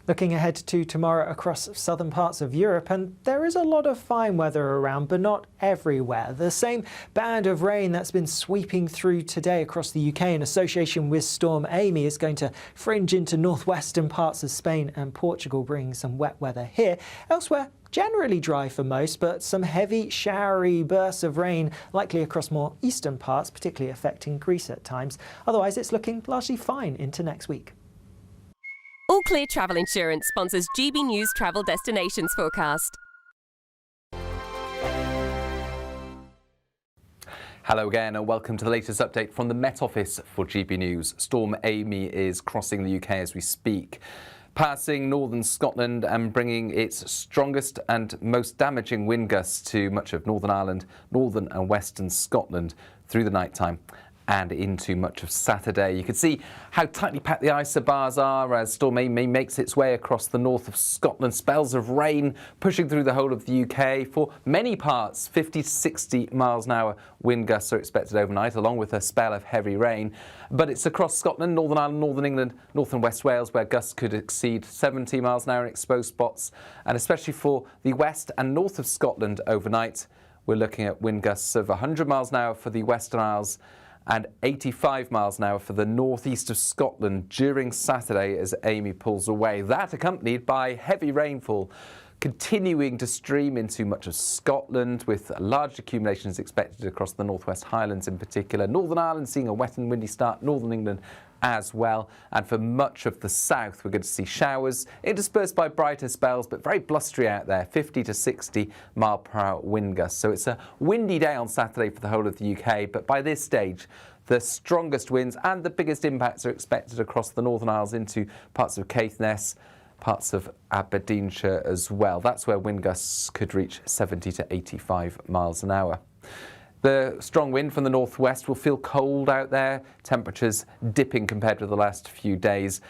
Looking ahead to tomorrow across southern parts of Europe, and there is a lot of fine weather around, but not everywhere. The same band of rain that's been sweeping through today across the UK in association with Storm Amy is going to fringe into northwestern parts of Spain and Portugal, bringing some wet weather here. Elsewhere, generally dry for most, but some heavy, showery bursts of rain likely across more eastern parts, particularly affecting Greece at times. Otherwise, it's looking largely fine into next week. All Clear Travel Insurance sponsors GBNews Travel Destinations Forecast. Hello again and welcome to the latest update from the Met Office for GB News. Storm Amy is crossing the UK as we speak, passing northern Scotland and bringing its strongest and most damaging wind gusts to much of Northern Ireland, northern and western Scotland through the night time and into much of Saturday. You can see how tightly packed the isobars are as Storm Amy makes its way across the north of Scotland. Spells of rain pushing through the whole of the UK. For many parts, 50 to 60 miles an hour wind gusts are expected overnight, along with a spell of heavy rain. But it's across Scotland, Northern Ireland, Northern England, North and West Wales, where gusts could exceed 70 miles an hour in exposed spots, and especially for the west and north of Scotland overnight. We're looking at wind gusts of 100 miles an hour for the Western Isles and 85 miles an hour for the northeast of Scotland during Saturday as Amy pulls away. That accompanied by heavy rainfall continuing to stream into much of Scotland, with large accumulations expected across the Northwest Highlands in particular. Northern Ireland seeing a wet and windy start, Northern England as well. And for much of the south, we're going to see showers interspersed by brighter spells, but very blustery out there, 50 to 60 mile per hour wind gusts. So it's a windy day on Saturday for the whole of the UK, but by this stage, the strongest winds and the biggest impacts are expected across the Northern Isles into parts of Caithness, parts of Aberdeenshire as well. That's where wind gusts could reach 70 to 85 miles an hour. The strong wind from the northwest will feel cold out there, temperatures dipping compared with the last few days,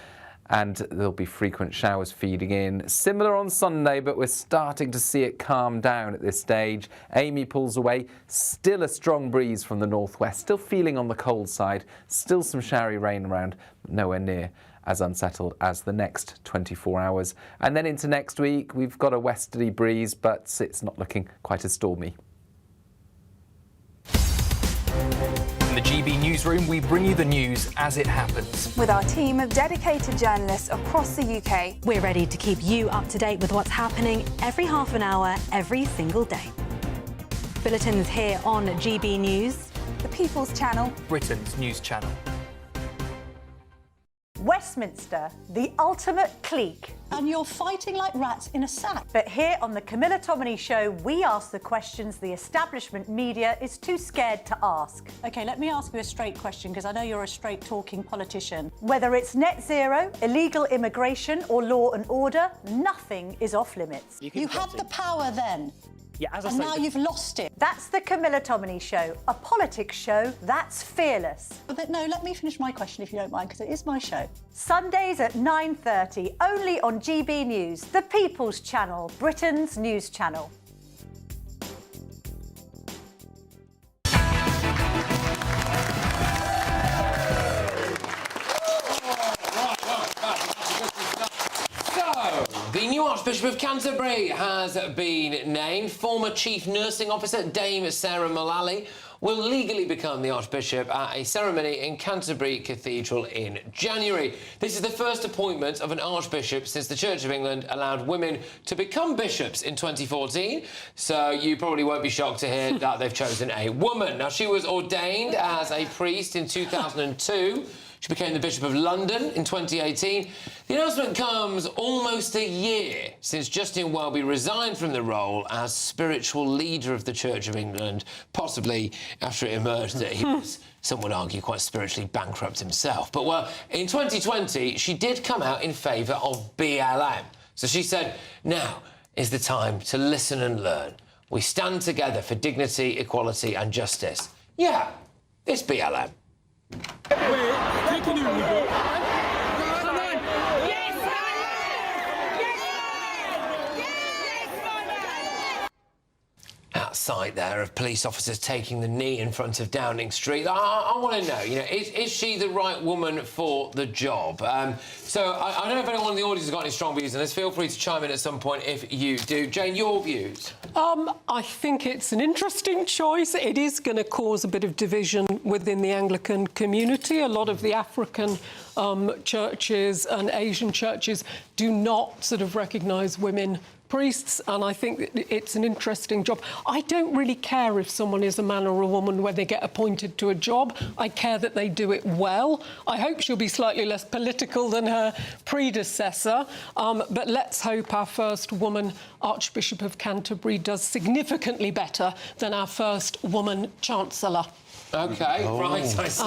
and there'll be frequent showers feeding in. Similar on Sunday, but we're starting to see it calm down at this stage. Amy pulls away, still a strong breeze from the northwest, still feeling on the cold side, still some showery rain around, but nowhere near as unsettled as the next 24 hours. And then into next week, we've got a westerly breeze, but it's not looking quite as stormy. In the GB newsroom, we bring you the news as it happens. With our team of dedicated journalists across the UK, we're ready to keep you up to date with what's happening every half an hour, every single day. Bulletins here on GB News, the People's Channel, Britain's news channel. Westminster, the ultimate clique. And you're fighting like rats in a sack. But here on the Camilla Tominey Show, we ask the questions the establishment media is too scared to ask. OK, let me ask you a straight question, because I know you're a straight-talking politician. Whether it's net zero, illegal immigration or law and order, nothing is off limits. You had the power then. Yeah, as I and say, now you've lost it. That's the Camilla Tominey Show, a politics show that's fearless. But no, let me finish my question if you don't mind, because it is my show. Sundays at 9:30, only on GB News, the People's Channel, Britain's news channel. The new Archbishop of Canterbury has been named. Former Chief Nursing Officer Dame Sarah Mullally will legally become the Archbishop at a ceremony in Canterbury Cathedral in January. This is the first appointment of an Archbishop since the Church of England allowed women to become bishops in 2014. So you probably won't be shocked to hear that they've chosen a woman. Now, she was ordained as a priest in 2002. She became the Bishop of London in 2018. The announcement comes almost a year since Justin Welby resigned from the role as spiritual leader of the Church of England, possibly after it emerged that he was, some would argue, quite spiritually bankrupt himself. But, well, in 2020, she did come out in favour of BLM. So she said, now is the time to listen and learn. We stand together for dignity, equality and justice. Yeah, it's BLM. Outside there of police officers taking the knee in front of Downing Street. I want to know, you know, is she the right woman for the job? So I don't know if anyone in the audience has got any strong views on this. Feel free to chime in at some point if you do. Jane, your views? I think it's an interesting choice. It is going to cause a bit of division within the Anglican community. A lot of the African churches and Asian churches do not sort of recognise women priests, and I think it's an interesting job. I don't really care if someone is a man or a woman when they get appointed to a job. I care that they do it well. I hope she'll be slightly less political than her predecessor, but let's hope our first woman Archbishop of Canterbury does significantly better than our first woman Chancellor. OK, right, I see.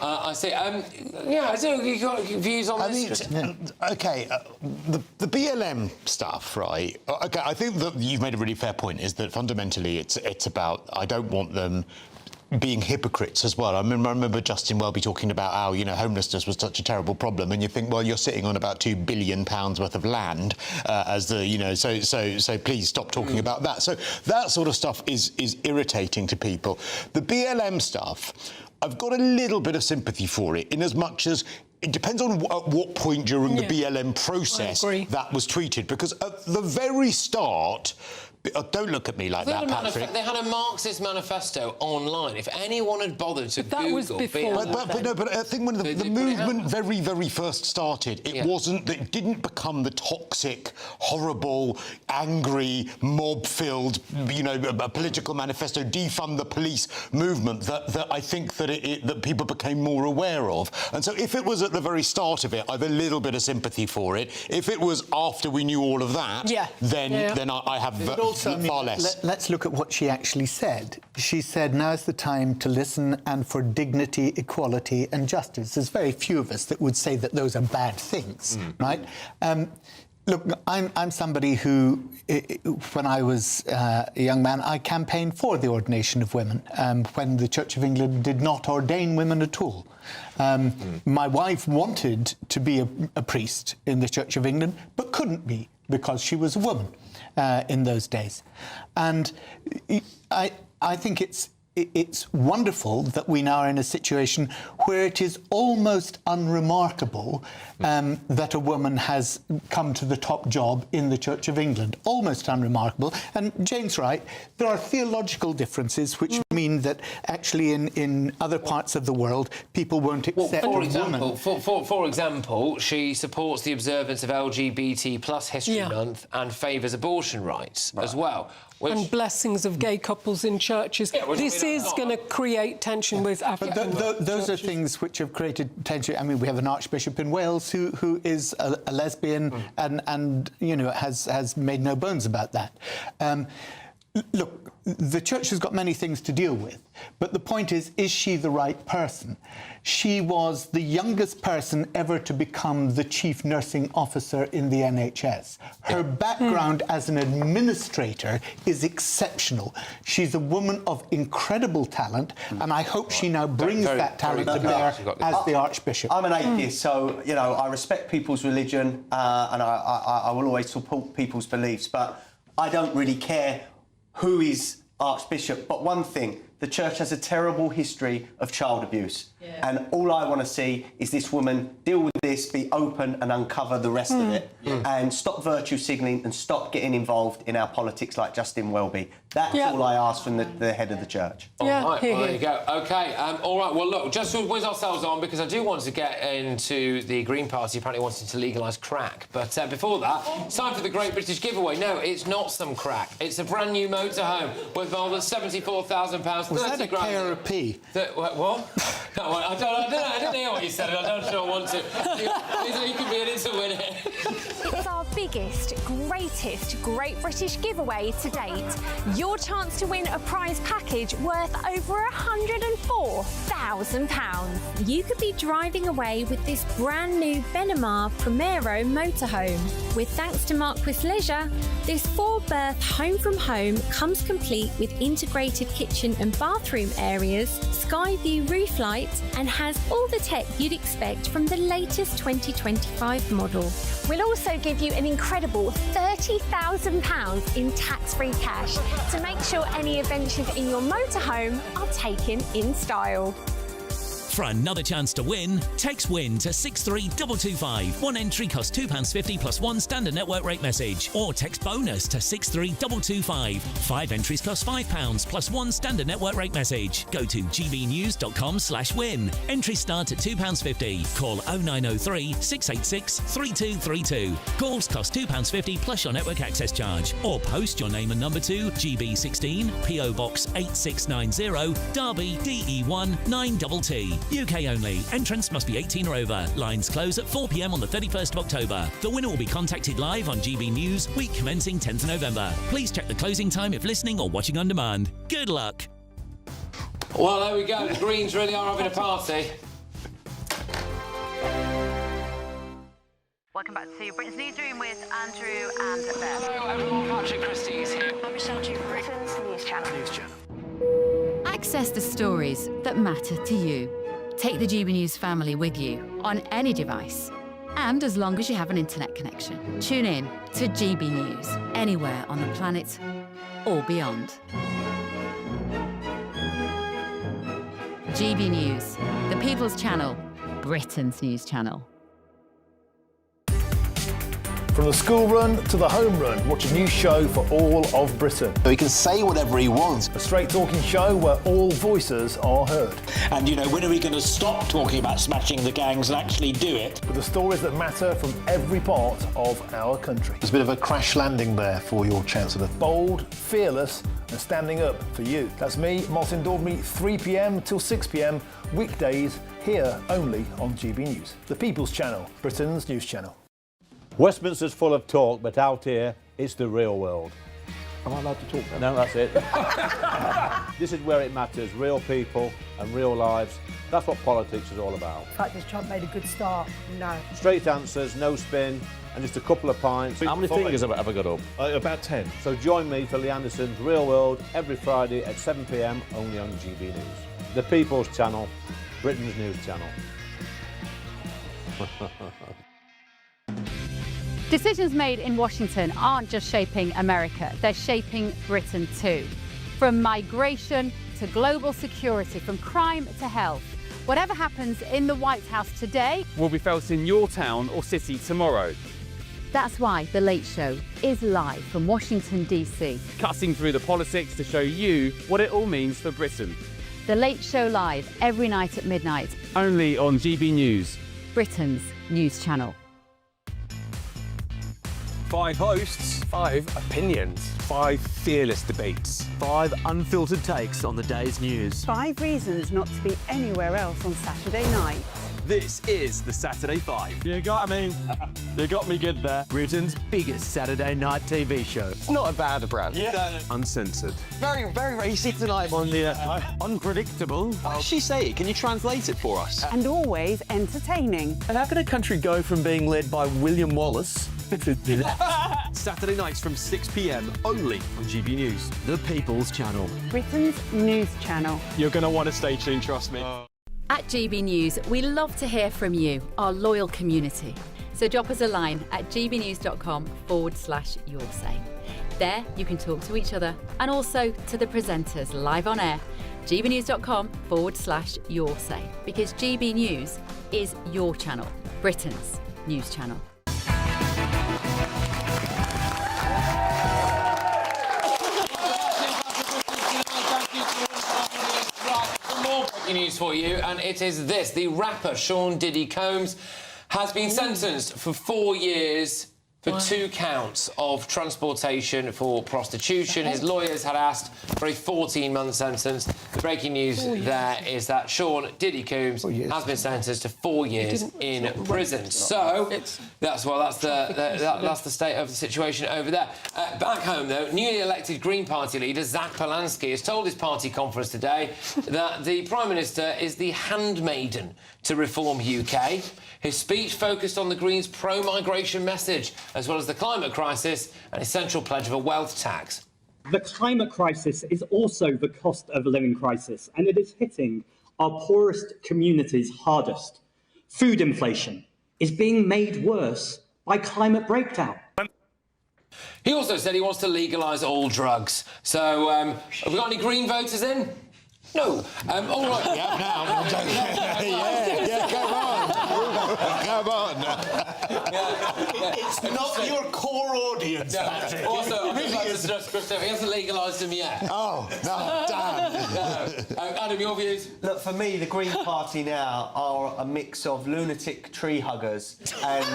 I see. Yeah, so you got views on this? OK, the BLM stuff, right? OK, I think that you've made a really fair point, is that fundamentally it's about, I don't want them being hypocrites as well. I remember Justin Welby talking about how, you know, homelessness was such a terrible problem, and you think, well, you're sitting on about £2 billion worth of land as the, you know, so please stop talking about that. So that sort of stuff is irritating to people. The BLM stuff, I've got a little bit of sympathy for it, in as much as it depends on at what point during the BLM process that was tweeted, because at the very start, don't look at me like that, Patrick. They had a Marxist manifesto online. If anyone had bothered to Google... was before. But I think when the movement very, very first started, it didn't become the toxic, horrible, angry, mob-filled, you know, political manifesto, defund the police movement that I think that people became more aware of. And so if it was at the very start of it, I have a little bit of sympathy for it. If it was after we knew all of that, then I have... Also, let's look at what she actually said. She said, now's the time to listen and for dignity, equality and justice. There's very few of us that would say that those are bad things, right? Look, I'm somebody who, when I was a young man, I campaigned for the ordination of women when the Church of England did not ordain women at all. My wife wanted to be a priest in the Church of England, but couldn't be because she was a woman. In those days. And I think it's wonderful that we now are in a situation where it is almost unremarkable that a woman has come to the top job in the Church of England. Almost unremarkable. And Jane's right, there are theological differences which mean that actually in other parts of the world people won't accept for a example, woman. For example, she supports the observance of LGBT plus History Month and favours abortion rights as well. And blessings of gay couples in churches. This is going to create tension with African those are things which have created tension. I mean, we have an Archbishop in Wales who is a lesbian and you know, has made no bones about that. Look, the Church has got many things to deal with, but the point is she the right person? She was the youngest person ever to become the chief nursing officer in the NHS. Her background as an administrator is exceptional. She's a woman of incredible talent, and I hope she now brings that talent to bear as the Archbishop. I'm an atheist, so, you know, I respect people's religion, and I will always support people's beliefs, but I don't really care who is Archbishop. But one thing, the Church has a terrible history of child abuse. And all I want to see is this woman deal with this, be open and uncover the rest of it, and stop virtue signalling and stop getting involved in our politics like Justin Welby. That's all I ask from the head of the Church. All right, well, there you go. OK, all right, well, look, just to whiz ourselves on, because I do want to get into the Green Party apparently wanting to legalise crack. But before that, it's time for the Great British Giveaway. No, it's not some crack. It's a brand new motorhome worth more than £74,000. Was that a K or a P? What? No, I didn't hear what you said, and I don't sure I want to. You could be in it to win it. It's our biggest, greatest Great British giveaway to date. Your chance to win a prize package worth over £104,000. You could be driving away with this brand new Benamar Primero motorhome. With thanks to Marquis Leisure, this 4-berth home from home comes complete with integrated kitchen and bathroom areas, sky view roof light, and has all the tech you'd expect from the latest 2025 model. We'll also give you an incredible £30,000 in tax-free cash to make sure any adventures in your motorhome are taken in style. For another chance to win, text WIN to 63225. One entry costs £2.50 plus one standard network rate message. Or text BONUS to 63225. 5 entries cost £5 plus one standard network rate message. Go to gbnews.com/win. Entries start at £2.50. Call 0903 686 3232. Calls cost £2.50 plus your network access charge. Or post your name and number to GB16 PO Box 8690 Derby DE1 9TT. UK only. Entrance must be 18 or over. Lines close at 4 p.m. on the 31st of October. The winner will be contacted live on GB News, week commencing 10th of November. Please check the closing time if listening or watching on demand. Good luck. Well, there we go. The Greens really are having a party. Welcome back to Britain's Newsroom with Andrew and Beth. Hello everyone, Patrick Christys here. I'm Michelle Duke, Britain's News Channel. Access the stories that matter to you. Take the GB News family with you on any device. And as long as you have an internet connection, tune in to GB News anywhere on the planet or beyond. GB News, the People's Channel, Britain's news channel. From the school run to the home run, watch a new show for all of Britain. He can say whatever he wants. A straight talking show where all voices are heard. And, you know, when are we going to stop talking about smashing the gangs and actually do it? With the stories that matter from every part of our country. There's a bit of a crash landing there for your Chancellor. Bold, fearless and standing up for you. That's me, Martin Daubney, 3 p.m. till 6 p.m, weekdays, here only on GB News. The People's Channel, Britain's news channel. Westminster's full of talk, but out here, it's the real world. Am I allowed to talk now? No, that's it. This is where it matters, real people and real lives. That's what politics is all about. In fact, has Trump made a good start? No. Straight answers, no spin, and just a couple of pints. How many fingers have I got up? About 10. So join me for Lee Anderson's Real World every Friday at 7 p.m, only on GB News. The People's Channel, Britain's news channel. Decisions made in Washington aren't just shaping America, they're shaping Britain too. From migration to global security, from crime to health. Whatever happens in the White House today will be felt in your town or city tomorrow. That's why The Late Show is live from Washington, D.C. Cutting through the politics to show you what it all means for Britain. The Late Show live every night at midnight. Only on GB News, Britain's news channel. 5 hosts, 5 opinions, 5 fearless debates, 5 unfiltered takes on the day's news. 5 reasons not to be anywhere else on Saturday night. This is the Saturday 5. You got me good there. Britain's biggest Saturday night TV show. It's not a bad brand. Yeah. Uncensored. Very, very racy tonight on the unpredictable. What did she say? Can you translate it for us? And always entertaining. And how can a country go from being led by William Wallace Saturday nights from 6 p.m, only on GB News. The People's Channel. Britain's news channel. You're going to want to stay tuned, trust me. At GB News, we love to hear from you, our loyal community. So drop us a line at gbnews.com/yoursay. There you can talk to each other and also to the presenters live on air. gbnews.com/yoursay, because GB News is your channel, Britain's news channel. News for you, and it is this: the rapper Sean Diddy Combs has been sentenced for 4 years for 2 counts of transportation for prostitution. His lawyers had asked for a 14-month sentence. The breaking news there is that Sean Diddy Combs has been sentenced to 4 years in prison. So that's the state of the situation over there. Back home, though, newly elected Green Party leader Zach Polanski has told his party conference today that the Prime Minister is the handmaiden to Reform UK. His speech focused on the Greens' pro-migration message, as well as the climate crisis and his central pledge of a wealth tax. The climate crisis is also the cost of living crisis, and it is hitting our poorest communities hardest. Food inflation is being made worse by climate breakdown. He also said he wants to legalise all drugs. So, have we got any Green voters in? No. All right. Yeah, now. Yeah, come on. Come on. It's not your core audience, Patrick. Also, he hasn't legalised them yet. Oh, no, damn. Adam, your views? Look, for me, the Green Party now are a mix of lunatic tree huggers and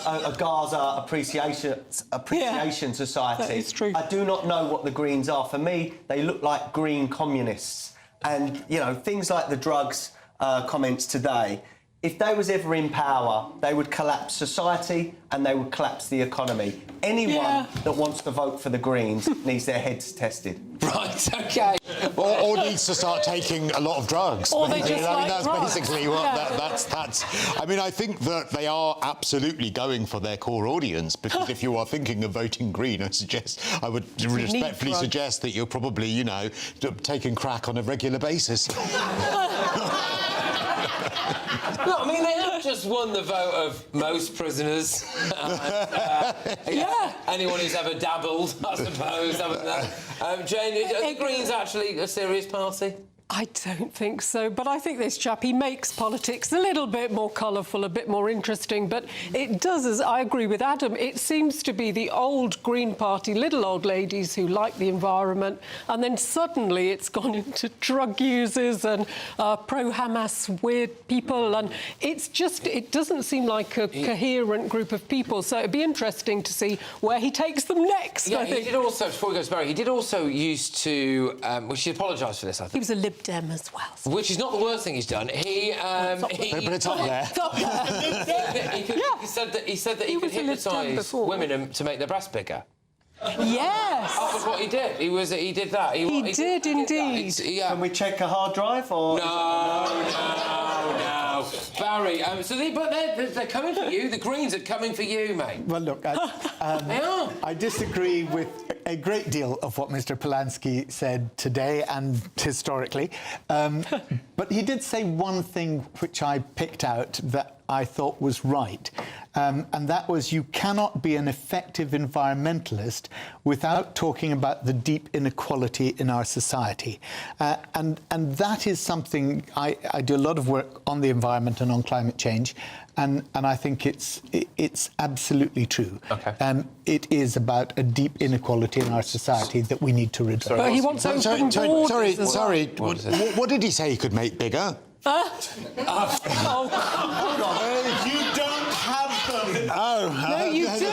a Gaza appreciation society. That is true. I do not know what the Greens are. For me, they look like green communists. And, you know, things like the drugs comments today, if they was ever in power, they would collapse society and they would collapse the economy. Anyone that wants to vote for the Greens needs their heads tested. Right, OK. Or needs to start taking a lot of drugs. Or they just that's drugs. basically what that's. I mean, I think that they are absolutely going for their core audience, because if you are thinking of voting Green, I would respectfully suggest that you're probably, you know, taking crack on a regular basis. Look, I mean, they have just won the vote of most prisoners. Anyone who's ever dabbled, I suppose. Jane, are the Greens actually a serious party? I don't think so, but I think this chap, he makes politics a little bit more colourful, a bit more interesting, but it does, as I agree with Adam, it seems to be the old Green Party, little old ladies who like the environment, and then suddenly it's gone into drug users and pro-Hamas weird people, and it's just, it doesn't seem like a coherent group of people, so it'd be interesting to see where he takes them next, I think. He did also, before he goes to Barry, he did also used to, well, she apologised for this, I think. He was a Lib Dem as well. Which is not the worst thing he's done. But it's up there. He said that he could hypnotise women to make their breasts bigger. Yes. That was what he did. He did that. He did indeed. Can we check a hard drive or? No. Barry, but they're coming for you. The Greens are coming for you, mate. Well, look, They are. I disagree with a great deal of what Mr. Polanski said today and historically. But he did say one thing which I picked out that I thought was right. And that was, you cannot be an effective environmentalist without talking about the deep inequality in our society. And that is something, I do a lot of work on the environment and on climate change, and I think it's absolutely true. Okay. It is about a deep inequality in our society that we need to redress. But he wants open borders. Sorry. What did he say he could make bigger? You don't have them. No, you do.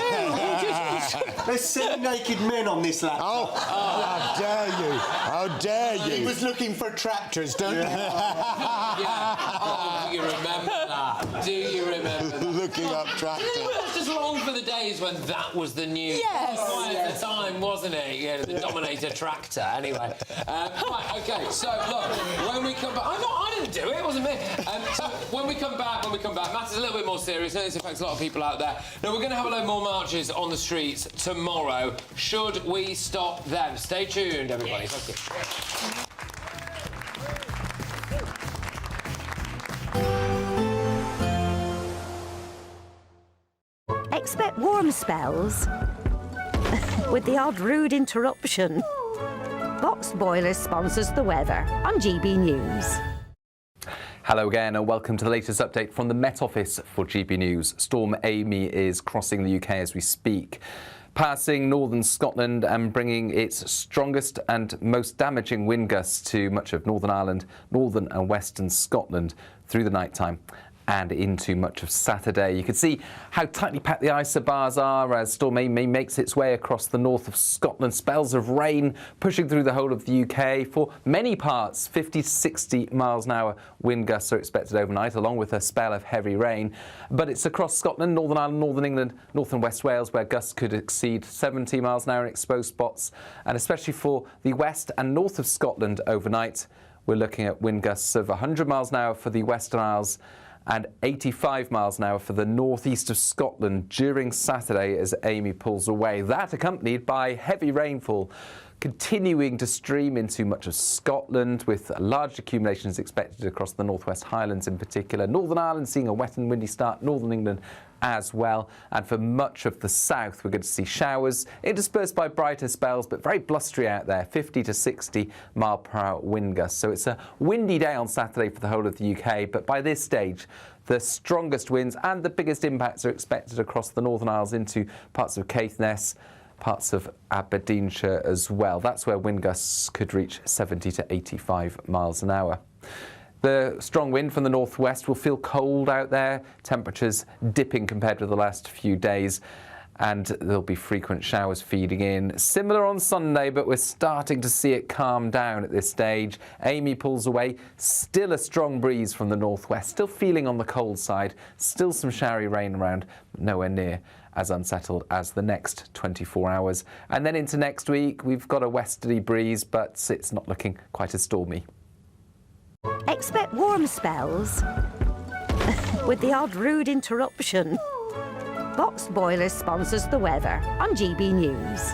There's 7 naked men on this laptop. How dare you? How dare you? He was looking for tractors, don't you? Oh, do you remember that? Do you remember that? Looking up tractors. It was just long for the days when that was the new... At the time, wasn't it? Yeah, the Dominator tractor. Anyway. Right, OK, so, look, when we come back... I didn't do it, it wasn't me. So, when we come back, matters a little bit more serious. This affects a lot of people out there. Now, we're going to have a load more marches on the streets tomorrow. Should we stop them? Stay tuned, everybody. Thank you. Expect warm spells with the odd rude interruption. Box Boilers sponsors the weather on GB News. Hello again and welcome to the latest update from the Met Office for GB News. Storm Amy is crossing the UK as we speak, passing northern Scotland and bringing its strongest and most damaging wind gusts to much of Northern Ireland, northern and western Scotland through the night time and into much of Saturday. You can see how tightly packed the isobars are as Storm Amy makes its way across the north of Scotland. Spells of rain pushing through the whole of the UK. For many parts, 50 to 60 miles an hour wind gusts are expected overnight, along with a spell of heavy rain. But it's across Scotland, Northern Ireland, Northern England, North and West Wales, where gusts could exceed 70 miles an hour in exposed spots. And especially for the west and north of Scotland overnight, we're looking at wind gusts of 100 miles an hour for the Western Isles and 85 miles an hour for the northeast of Scotland during Saturday as Amy pulls away. That accompanied by heavy rainfall continuing to stream into much of Scotland, with large accumulations expected across the Northwest Highlands in particular. Northern Ireland seeing a wet and windy start, Northern England as well. And for much of the south, we're going to see showers interspersed by brighter spells, but very blustery out there, 50 to 60 mile per hour wind gusts. So it's a windy day on Saturday for the whole of the UK, but by this stage, the strongest winds and the biggest impacts are expected across the Northern Isles into parts of Caithness, parts of Aberdeenshire as well. That's where wind gusts could reach 70 to 85 miles an hour. The strong wind from the northwest will feel cold out there, temperatures dipping compared to the last few days. and there'll be frequent showers feeding in. Similar on Sunday, but we're starting to see it calm down at this stage. Amy pulls away. Still a strong breeze from the northwest. Still feeling on the cold side. Still some showery rain around, but nowhere near as unsettled as the next 24 hours. And then into next week, we've got a westerly breeze, but it's not looking quite as stormy. Expect warm spells with the odd rude interruption. Box Boilers sponsors the weather on GB News.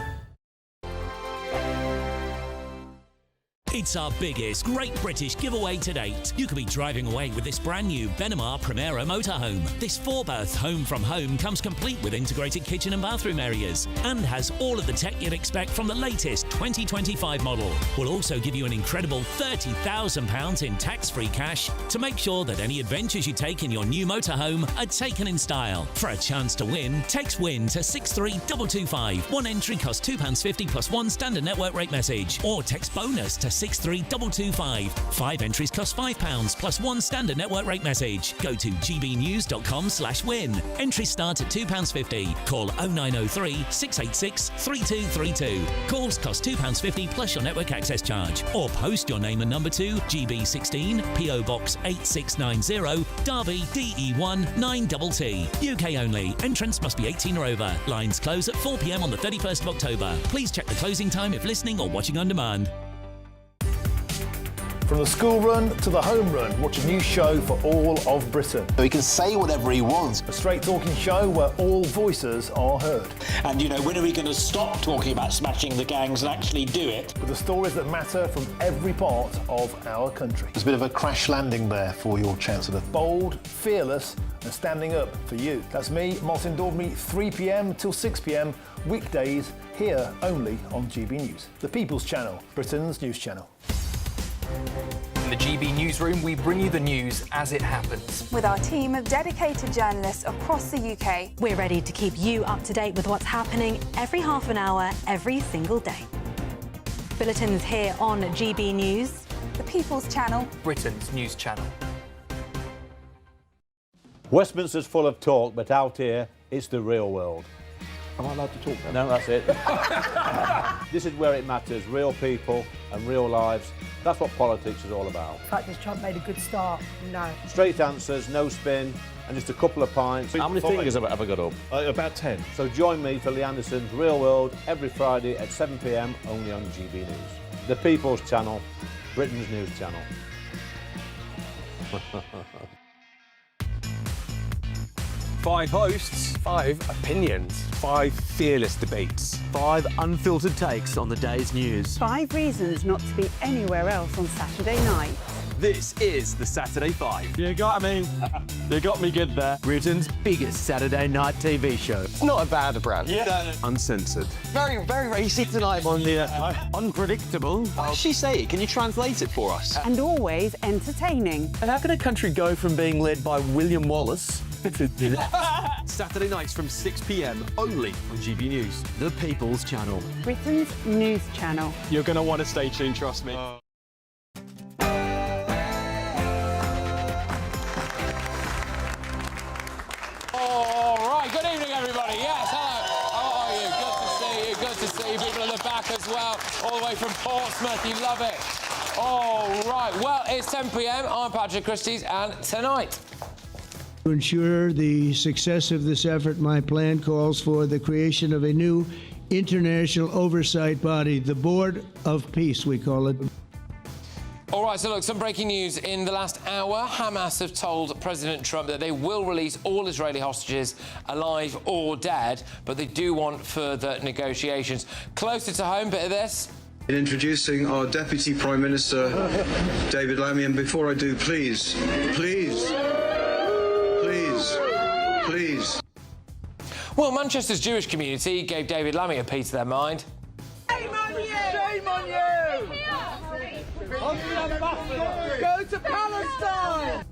It's our biggest Great British giveaway to date. You could be driving away with this brand new Benamar Primera motorhome. This 4-berth home from home comes complete with integrated kitchen and bathroom areas and has all of the tech you'd expect from the latest 2025 model. We'll also give you an incredible £30,000 in tax-free cash to make sure that any adventures you take in your new motorhome are taken in style. For a chance to win, text WIN to 63225. One entry costs £2.50 plus one standard network rate message, or text BONUS to 63225. 5 entries cost £5 plus one standard network rate message. Go to gbnews.com/win. Entries start at £2.50. Call 0903 686 3232. Calls cost £2.50 plus your network access charge. Or post your name and number to GB16 PO Box 8690 Derby DE1 9TT. UK only. Entrance must be 18 or over. Lines close at 4 p.m. on the 31st of October. Please check the closing time if listening or watching on demand. From the school run to the home run, watch a new show for all of Britain. So he can say whatever he wants. A straight talking show where all voices are heard. And, you know, when are we going to stop talking about smashing the gangs and actually do it? With the stories that matter from every part of our country. There's a bit of a crash landing there for your Chancellor. Bold, fearless and standing up for you. That's me, Martin Daubney, 3 p.m. till 6 p.m. weekdays here only on GB News. The People's Channel, Britain's news channel. In the GB Newsroom, we bring you the news as it happens. With our team of dedicated journalists across the UK, we're ready to keep you up to date with what's happening every half an hour, every single day. Bulletins here on GB News. The People's Channel, Britain's news channel. Westminster's full of talk, but out here, it's the real world. Am I allowed to talk now? No, that's it. This is where it matters, real people and real lives. That's what politics is all about. The fact that Trump made a good start, no. Straight answers, no spin, and just a couple of pints. How many fingers have I got up? About 10. So join me for Lee Anderson's Real World every Friday at 7 p.m. only on GB News. The People's Channel, Britain's news channel. 5 hosts, 5 opinions, 5 fearless debates, 5 unfiltered takes on the day's news. 5 reasons not to be anywhere else on Saturday night. This is the Saturday 5. You got me good there. Britain's biggest Saturday night TV show. It's not a bad brand. Yeah. Uncensored. Very, very racist tonight on the unpredictable. What did she say? Can you translate it for us? And always entertaining. And how can a country go from being led by William Wallace Saturday nights from 6 p.m. only on GB News. The People's Channel. Britain's news channel. You're going to want to stay tuned, trust me. All right, good evening, everybody. Yes, hello. How are you? Good to see you. People at the back as well, all the way from Portsmouth. You love it. All right, well, it's 10 p.m. I'm Patrick Christys, and tonight... To ensure the success of this effort, my plan calls for the creation of a new international oversight body, the Board of Peace, we call it. All right, so look, some breaking news. In the last hour, Hamas have told President Trump that they will release all Israeli hostages, alive or dead, but they do want further negotiations. Closer to home, bit of this. In introducing our Deputy Prime Minister, David Lammy, and before I do, please. Well, Manchester's Jewish community gave David Lammy a piece of their mind. Shame on you! Shame on you! Go to Palestine!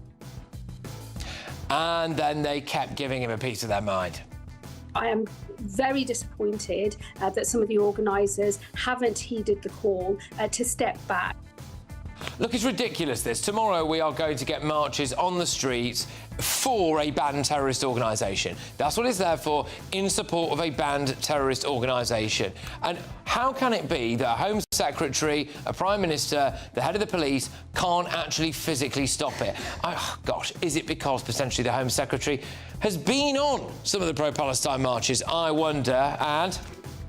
And then they kept giving him a piece of their mind. I am very disappointed that some of the organisers haven't heeded the call to step back. Look, it's ridiculous, this. Tomorrow we are going to get marches on the streets for a banned terrorist organisation. That's what it's there for, in support of a banned terrorist organisation. And how can it be that a Home Secretary, a Prime Minister, the head of the police can't actually physically stop it? Oh, gosh, is it because potentially the Home Secretary has been on some of the pro-Palestine marches? I wonder, and...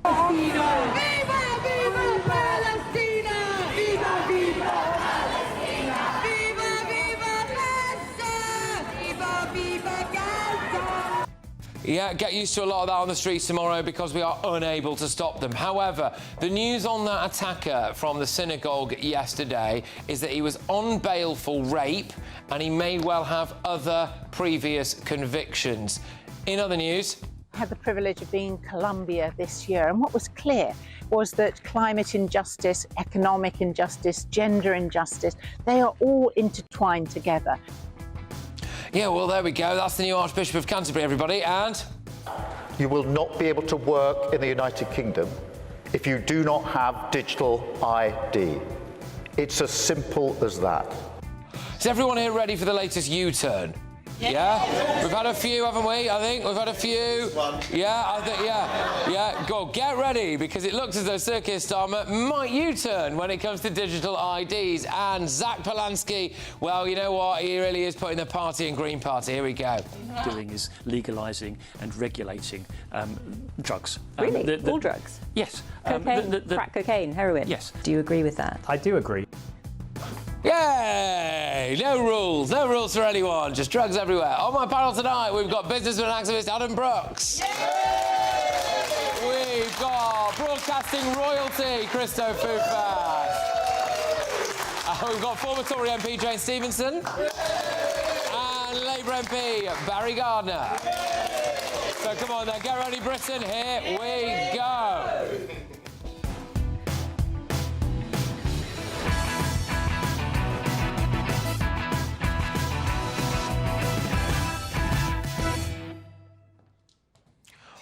Viva, viva Palestina! Viva, viva Palestina! Viva, viva Gaza! Viva, viva Gaza! Yeah, get used to a lot of that on the streets tomorrow because we are unable to stop them. However, the news on that attacker from the synagogue yesterday is that he was on bail for rape and he may well have other previous convictions. In other news... I had the privilege of being in Colombia this year, and what was clear was that climate injustice, economic injustice, gender injustice, they are all intertwined together. Yeah, well, there we go. That's the new Archbishop of Canterbury, everybody, and... You will not be able to work in the United Kingdom if you do not have digital ID. It's as simple as that. Is everyone here ready for the latest U-turn? Yeah? We've had a few, haven't we? I think we've had a few. Yeah, I think, yeah. Go, get ready, because it looks as though Sir Keir Starmer might U-turn when it comes to digital IDs. And Zach Polanski, well, you know what? He really is putting the party in Green Party. Here we go. Doing is legalising and regulating drugs. Really? All drugs? Yes. Cocaine, crack cocaine, heroin? Yes. Do you agree with that? I do agree. Yay! No rules for anyone, just drugs everywhere. On my panel tonight, we've got businessman and activist Adam Brooks. We've got broadcasting royalty, Christo Fufas. We've got former Tory MP Jane Stevenson. And Labour MP Barry Gardner. So come on then, get ready, Britain, here we go.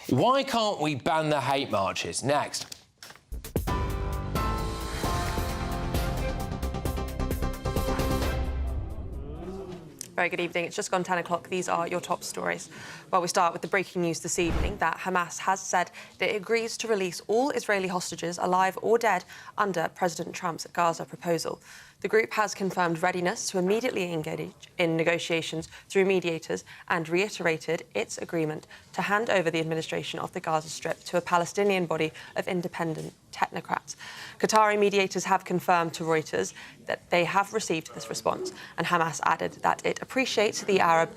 Why can't we ban the hate marches? Next. Very good evening. It's just gone 10 o'clock. These are your top stories. Well, we start with the breaking news this evening that Hamas has said that it agrees to release all Israeli hostages, alive or dead, under President Trump's Gaza proposal. The group has confirmed readiness to immediately engage in negotiations through mediators and reiterated its agreement to hand over the administration of the Gaza Strip to a Palestinian body of independent technocrats. Qatari mediators have confirmed to Reuters that they have received this response, and Hamas added that it appreciates the Arab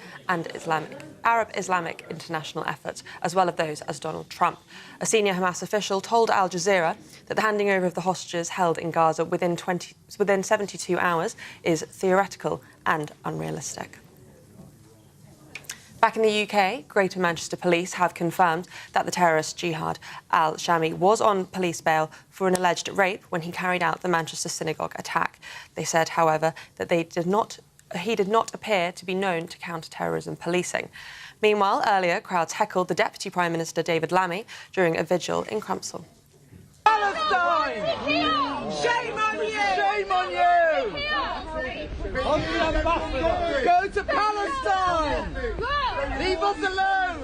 Islamic international efforts, as well as those as Donald Trump. A senior Hamas official told Al Jazeera that the handing over of the hostages held in Gaza within 72 hours is theoretical and unrealistic. Back in the UK, Greater Manchester Police have confirmed that the terrorist Jihad al-Shami was on police bail for an alleged rape when he carried out the Manchester synagogue attack. They said, however, that he did not appear to be known to counter-terrorism policing. Meanwhile, earlier, crowds heckled the Deputy Prime Minister David Lammy during a vigil in Crumpsall. Palestine! Shame on you! Shame on you! Go to Palestine! Leave us alone!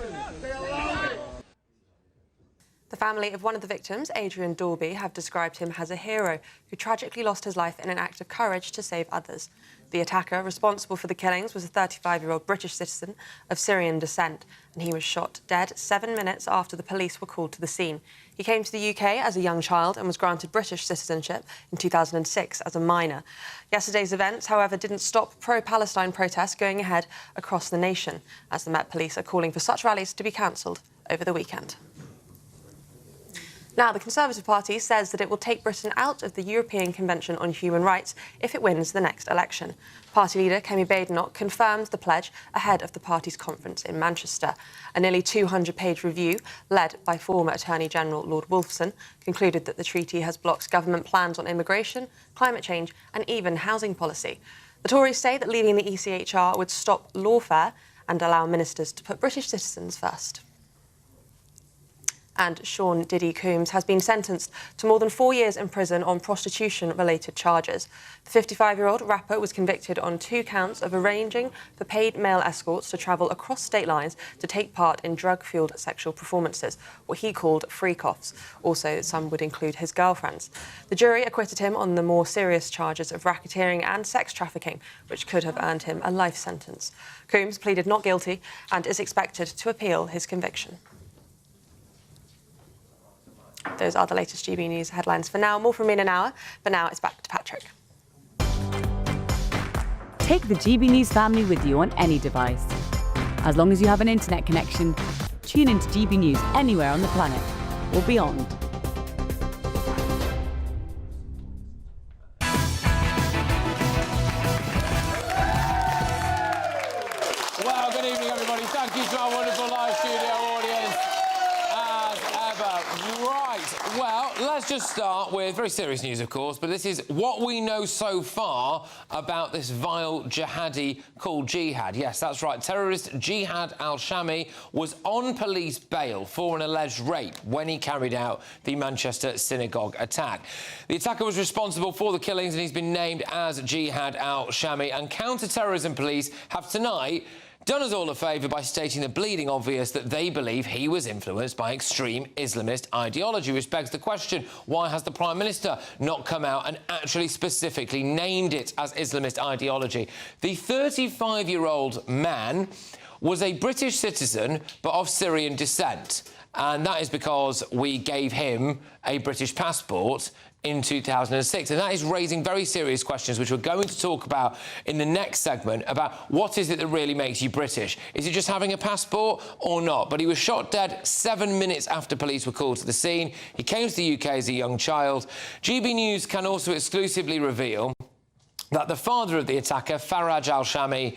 The family of one of the victims, Adrian Dorby, have described him as a hero who tragically lost his life in an act of courage to save others. The attacker responsible for the killings was a 35-year-old British citizen of Syrian descent, and he was shot dead 7 minutes after the police were called to the scene. He came to the UK as a young child and was granted British citizenship in 2006 as a minor. Yesterday's events, however, didn't stop pro-Palestine protests going ahead across the nation, as the Met Police are calling for such rallies to be cancelled over the weekend. Now, the Conservative Party says that it will take Britain out of the European Convention on Human Rights if it wins the next election. Party leader Kemi Badenoch confirmed the pledge ahead of the party's conference in Manchester. A nearly 200-page review, led by former Attorney General Lord Wolfson, concluded that the treaty has blocked government plans on immigration, climate change and even housing policy. The Tories say that leaving the ECHR would stop lawfare and allow ministers to put British citizens first. And Sean Diddy Coombs has been sentenced to more than 4 years in prison on prostitution-related charges. The 55-year-old rapper was convicted on 2 counts of arranging for paid male escorts to travel across state lines to take part in drug-fuelled sexual performances, what he called freak-offs. Also, some would include his girlfriends. The jury acquitted him on the more serious charges of racketeering and sex trafficking, which could have earned him a life sentence. Coombs pleaded not guilty and is expected to appeal his conviction. Those are the latest GB News headlines for now. More from me in an hour, but now it's back to Patrick. Take the GB News family with you on any device. As long as you have an internet connection, tune into GB News anywhere on the planet or beyond. Well, good evening, everybody. Thank you to our wonderful live studio audience, as ever. Right, well, let's just start with very serious news, of course, but this is what we know so far about this vile jihadi called Jihad. Yes, that's right. Terrorist Jihad al-Shami was on police bail for an alleged rape when he carried out the Manchester synagogue attack. The attacker was responsible for the killings and he's been named as Jihad al-Shami, and counter-terrorism police have tonight done us all a favour by stating the bleeding obvious that they believe he was influenced by extreme Islamist ideology, which begs the question, why has the Prime Minister not come out and actually specifically named it as Islamist ideology? The 35-year-old man was a British citizen but of Syrian descent, and that is because we gave him a British passport in 2006, and that is raising very serious questions, which we're going to talk about in the next segment, about what is it that really makes you British. Is it just having a passport or not? But he was shot dead 7 minutes after police were called to the scene. He came to the UK as a young child. GB News can also exclusively reveal that the father of the attacker, Faraj al-Shami,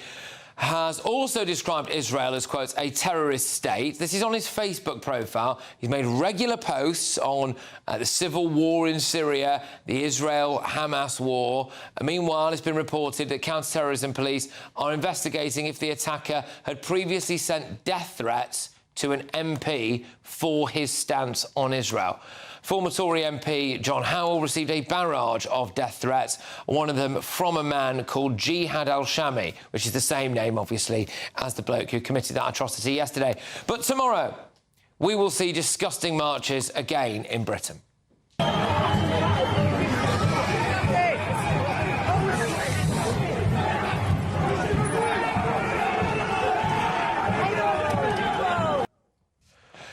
has also described Israel as, quote, a terrorist state. This is on his Facebook profile. He's made regular posts on the civil war in Syria, the Israel-Hamas war. Meanwhile, it's been reported that counter-terrorism police are investigating if the attacker had previously sent death threats to an MP for his stance on Israel. Former Tory MP John Howell received a barrage of death threats, one of them from a man called Jihad al-Shami, which is the same name, obviously, as the bloke who committed that atrocity yesterday. But tomorrow, we will see disgusting marches again in Britain.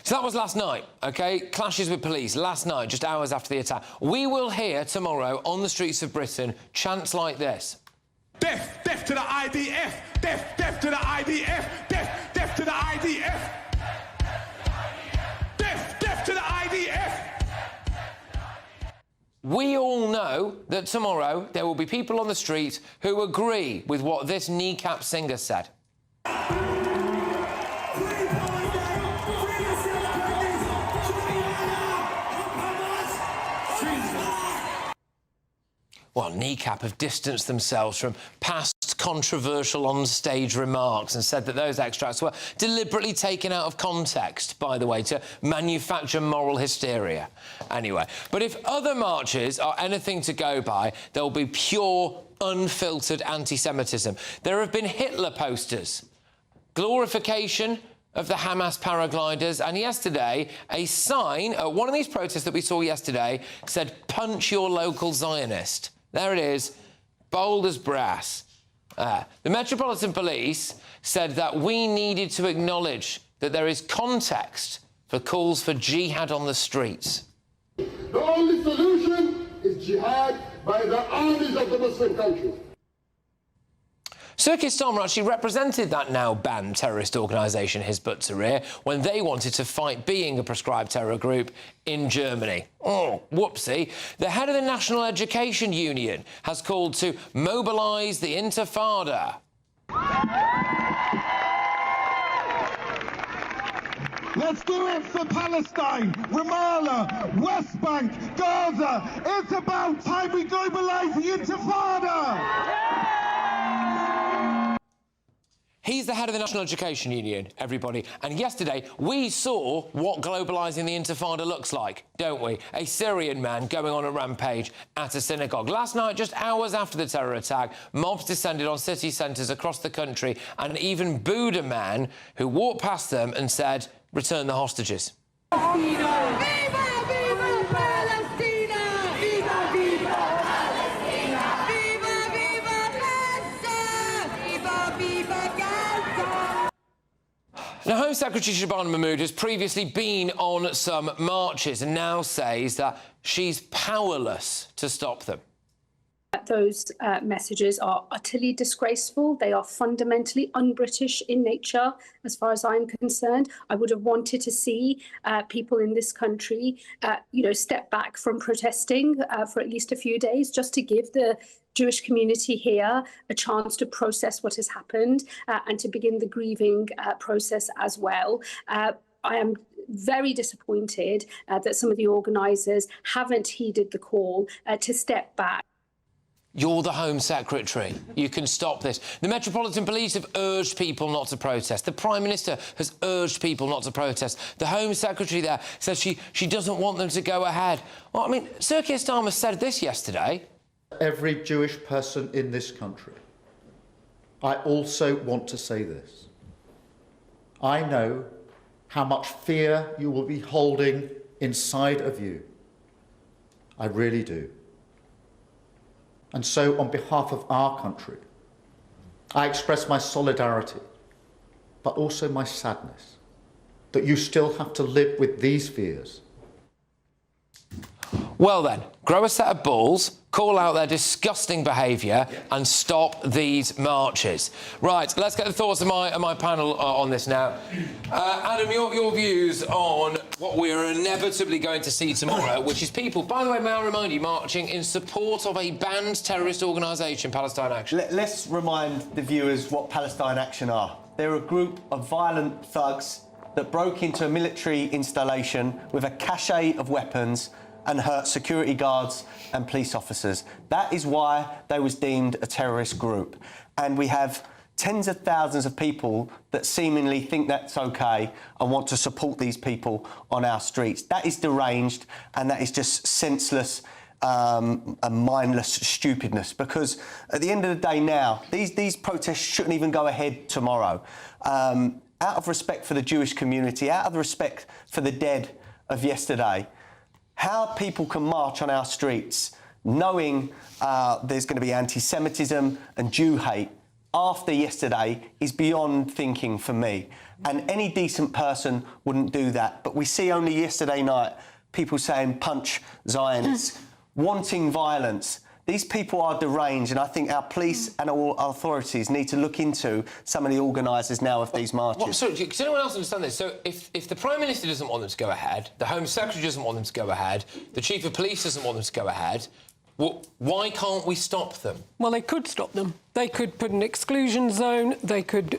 So that was last night, OK? Clashes with police last night, just hours after the attack. We will hear tomorrow on the streets of Britain chants like this. Death, death to the IDF! Death, death to the IDF! Death, death to the IDF! Death, death to the IDF! We all know that tomorrow there will be people on the street who agree with what this kneecap singer said. Well, Kneecap have distanced themselves from past controversial on-stage remarks and said that those extracts were deliberately taken out of context, by the way, to manufacture moral hysteria. Anyway, but if other marches are anything to go by, there'll be pure, unfiltered anti-Semitism. There have been Hitler posters, glorification of the Hamas paragliders, and yesterday, a sign at one of these protests that we saw yesterday said, "Punch your local Zionist." There it is, bold as brass. The Metropolitan Police said that we needed to acknowledge that there is context for calls for jihad on the streets. The only solution is jihad by the armies of the Muslim countries. Sir Keir Starmer actually represented that now-banned terrorist organisation Hizb ut-Tahrir when they wanted to fight being a proscribed terror group in Germany. Oh, whoopsie. The head of the National Education Union has called to mobilise the Intifada. Let's do it for Palestine, Ramallah, West Bank, Gaza. It's about time we globalise the Intifada. He's the head of the National Education Union, everybody. And yesterday, we saw what globalising the Intifada looks like, don't we? A Syrian man going on a rampage at a synagogue. Last night, just hours after the terror attack, mobs descended on city centres across the country and even booed a man who walked past them and said, "Return the hostages." Now, Home Secretary Shabana Mahmood has previously been on some marches and now says that she's powerless to stop them. Those messages are utterly disgraceful. They are fundamentally un-British in nature, as far as I'm concerned. I would have wanted to see people in this country, step back from protesting for at least a few days, just to give the Jewish community here a chance to process what has happened and to begin the grieving process as well. I am very disappointed that some of the organisers haven't heeded the call to step back. You're the Home Secretary. You can stop this. The Metropolitan Police have urged people not to protest. The Prime Minister has urged people not to protest. The Home Secretary there says she doesn't want them to go ahead. Well, I mean, Sir Keir Starmer said this yesterday. Every Jewish person in this country, I also want to say this. I know how much fear you will be holding inside of you. I really do. And so, on behalf of our country, I express my solidarity, but also my sadness that you still have to live with these fears. Well then, grow a set of balls, call out their disgusting behaviour and stop these marches. Right, let's get the thoughts of my panel on this now. Adam, your views on what we're inevitably going to see tomorrow, which is people, by the way, may I remind you, marching in support of a banned terrorist organisation, Palestine Action. Let's remind the viewers what Palestine Action are. They're a group of violent thugs that broke into a military installation with a cache of weapons and hurt security guards and police officers. That is why they was deemed a terrorist group. And we have tens of thousands of people that seemingly think that's okay and want to support these people on our streets. That is deranged and that is just senseless and mindless stupidness, because at the end of the day now, these protests shouldn't even go ahead tomorrow. Out of respect for the Jewish community, out of respect for the dead of yesterday, how people can march on our streets knowing there's going to be anti-Semitism and Jew hate after yesterday is beyond thinking for me. And any decent person wouldn't do that. But we see only yesterday night people saying punch Zionists, wanting violence. These people are deranged, and I think our police and all authorities need to look into some of the organisers now of these marches. Sorry, does anyone else understand this? So if the Prime Minister doesn't want them to go ahead, the Home Secretary doesn't want them to go ahead, the Chief of Police doesn't want them to go ahead, well, why can't we stop them? Well, they could stop them. They could put an exclusion zone. They could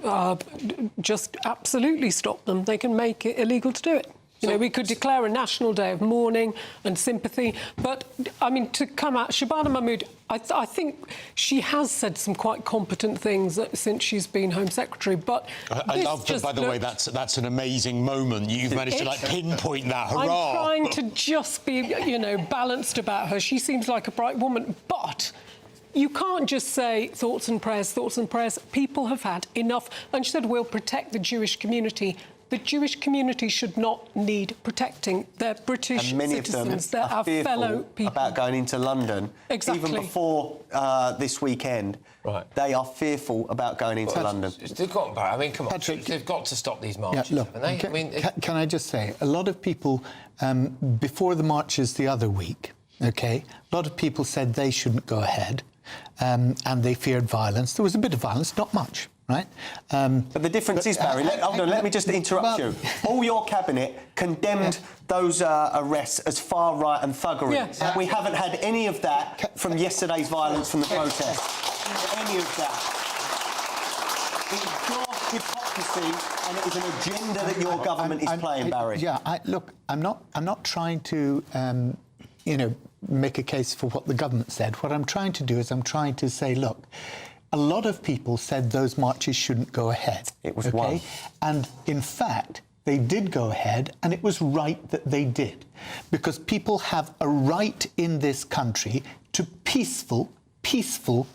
just absolutely stop them. They can make it illegal to do it. You know, we could declare a national day of mourning and sympathy. But, I mean, to come out, Shabana Mahmood, I think she has said some quite competent things since she's been Home Secretary, but I love that, by the way, that's an amazing moment. You've managed to, like, pinpoint that. Hurrah! I'm trying to just be, you know, balanced about her. She seems like a bright woman, but you can't just say thoughts and prayers, thoughts and prayers. People have had enough. And she said, we'll protect the Jewish community. The Jewish community should not need protecting. They're British and many citizens. of them They're our fellow people. About going into London. Exactly. Even before this weekend, they are fearful about going into London. They've got, I mean, come on, they've got to stop these marches, haven't they? Can I just say, a lot of people, before the marches the other week, OK, a lot of people said they shouldn't go ahead and they feared violence. There was a bit of violence, not much. Right? But the difference is, Barry, hold on, let me just interrupt you. All your cabinet condemned those arrests as far right and thuggery. Yeah. We haven't had any of that from yesterday's violence from the protests. Any of that. It's your hypocrisy and it is an agenda that your government is playing, Barry. Look, I'm not trying to, you know, make a case for what the government said. What I'm trying to do is I'm trying to say, look, a lot of people said those marches shouldn't go ahead. It was one. And in fact, they did go ahead, and it was right that they did, because people have a right in this country to peaceful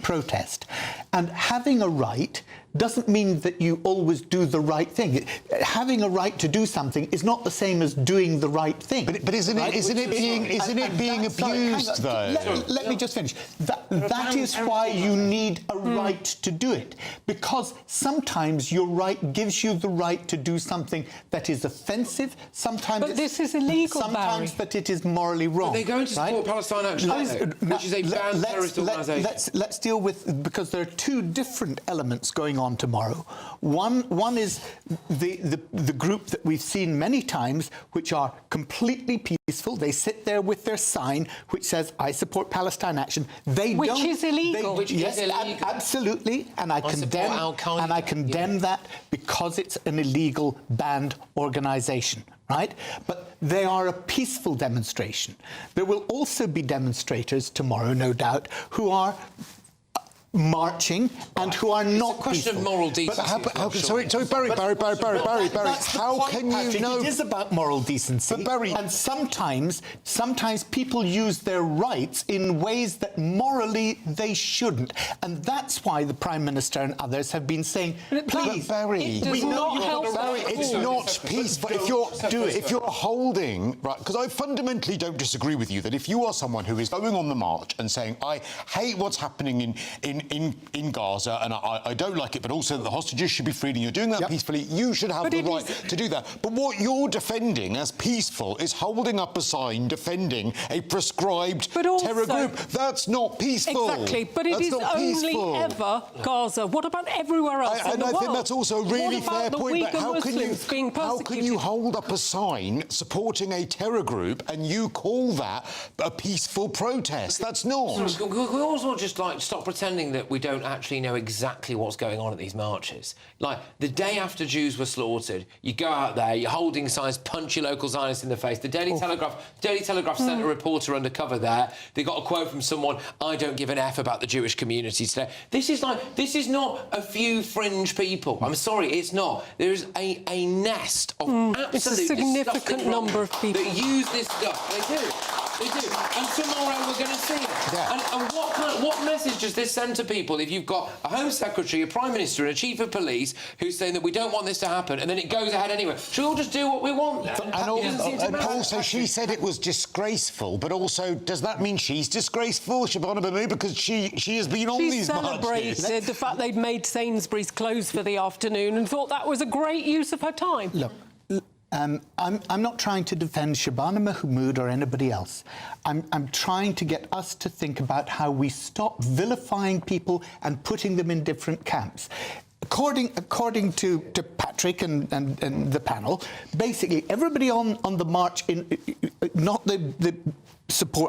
protest. And having a right doesn't mean that you always do the right thing. Having a right to do something is not the same as doing the right thing. But isn't it being abused though? Let me just finish. That is why you need a right to do it, because sometimes your right gives you the right to do something that is offensive. Sometimes, but this is illegal. Sometimes that it is morally wrong. But they're going to support Palestine Action, which is a banned terrorist organisation. Let's deal with, because there are two different elements going on tomorrow. One is the group that we've seen many times, which are completely peaceful. They sit there with their sign which says, "I support Palestine Action." Which is illegal. Yes, absolutely, and I condemn that because it's an illegal banned organisation. Right? But they are a peaceful demonstration. There will also be demonstrators tomorrow, no doubt, who are marching and who are not peaceful. It's a question of moral decency. Sorry, Barry, how can you know? It is about moral decency. But Barry, and sometimes people use their rights in ways that morally they shouldn't, and that's why the Prime Minister and others have been saying, please, Barry, it's not peaceful. If you're holding, right, because I fundamentally don't disagree with you that if you are someone who is going on the march and saying, I hate what's happening in Gaza, and I don't like it, but also that the hostages should be freed, and you're doing that peacefully, you should have the right to do that. But what you're defending as peaceful is holding up a sign defending a prescribed terror group. That's not peaceful. Exactly, but it is only ever Gaza. What about everywhere else in the world? I think that's also a really fair point, but how can you hold up a sign supporting a terror group and you call that a peaceful protest? That's not. We also just stop pretending that we don't actually know exactly what's going on at these marches. Like, the day after Jews were slaughtered, you go out there, you're holding signs, punch your local Zionists in the face. The Daily Telegraph sent a reporter undercover there. They got a quote from someone, "I don't give an F about the Jewish community today." This is not a few fringe people. I'm sorry, it's not. There is a nest of it's a significant number of people that use this stuff. They do. And tomorrow we're going to see it. Yeah. And what message does this send to people if you've got a Home Secretary, a Prime Minister and a Chief of Police who's saying that we don't want this to happen, and then it goes ahead anyway? Should we all just do what we want then? And also, she said it was disgraceful, but also, does that mean she's disgraceful, Shabana Bamu, because she has been on these marches? She celebrated the fact they'd made Sainsbury's close for the afternoon and thought that was a great use of her time. Look, I'm not trying to defend Shabana Mahmood or anybody else. I'm trying to get us to think about how we stop vilifying people and putting them in different camps. According to Patrick and the panel, basically everybody on the march, not the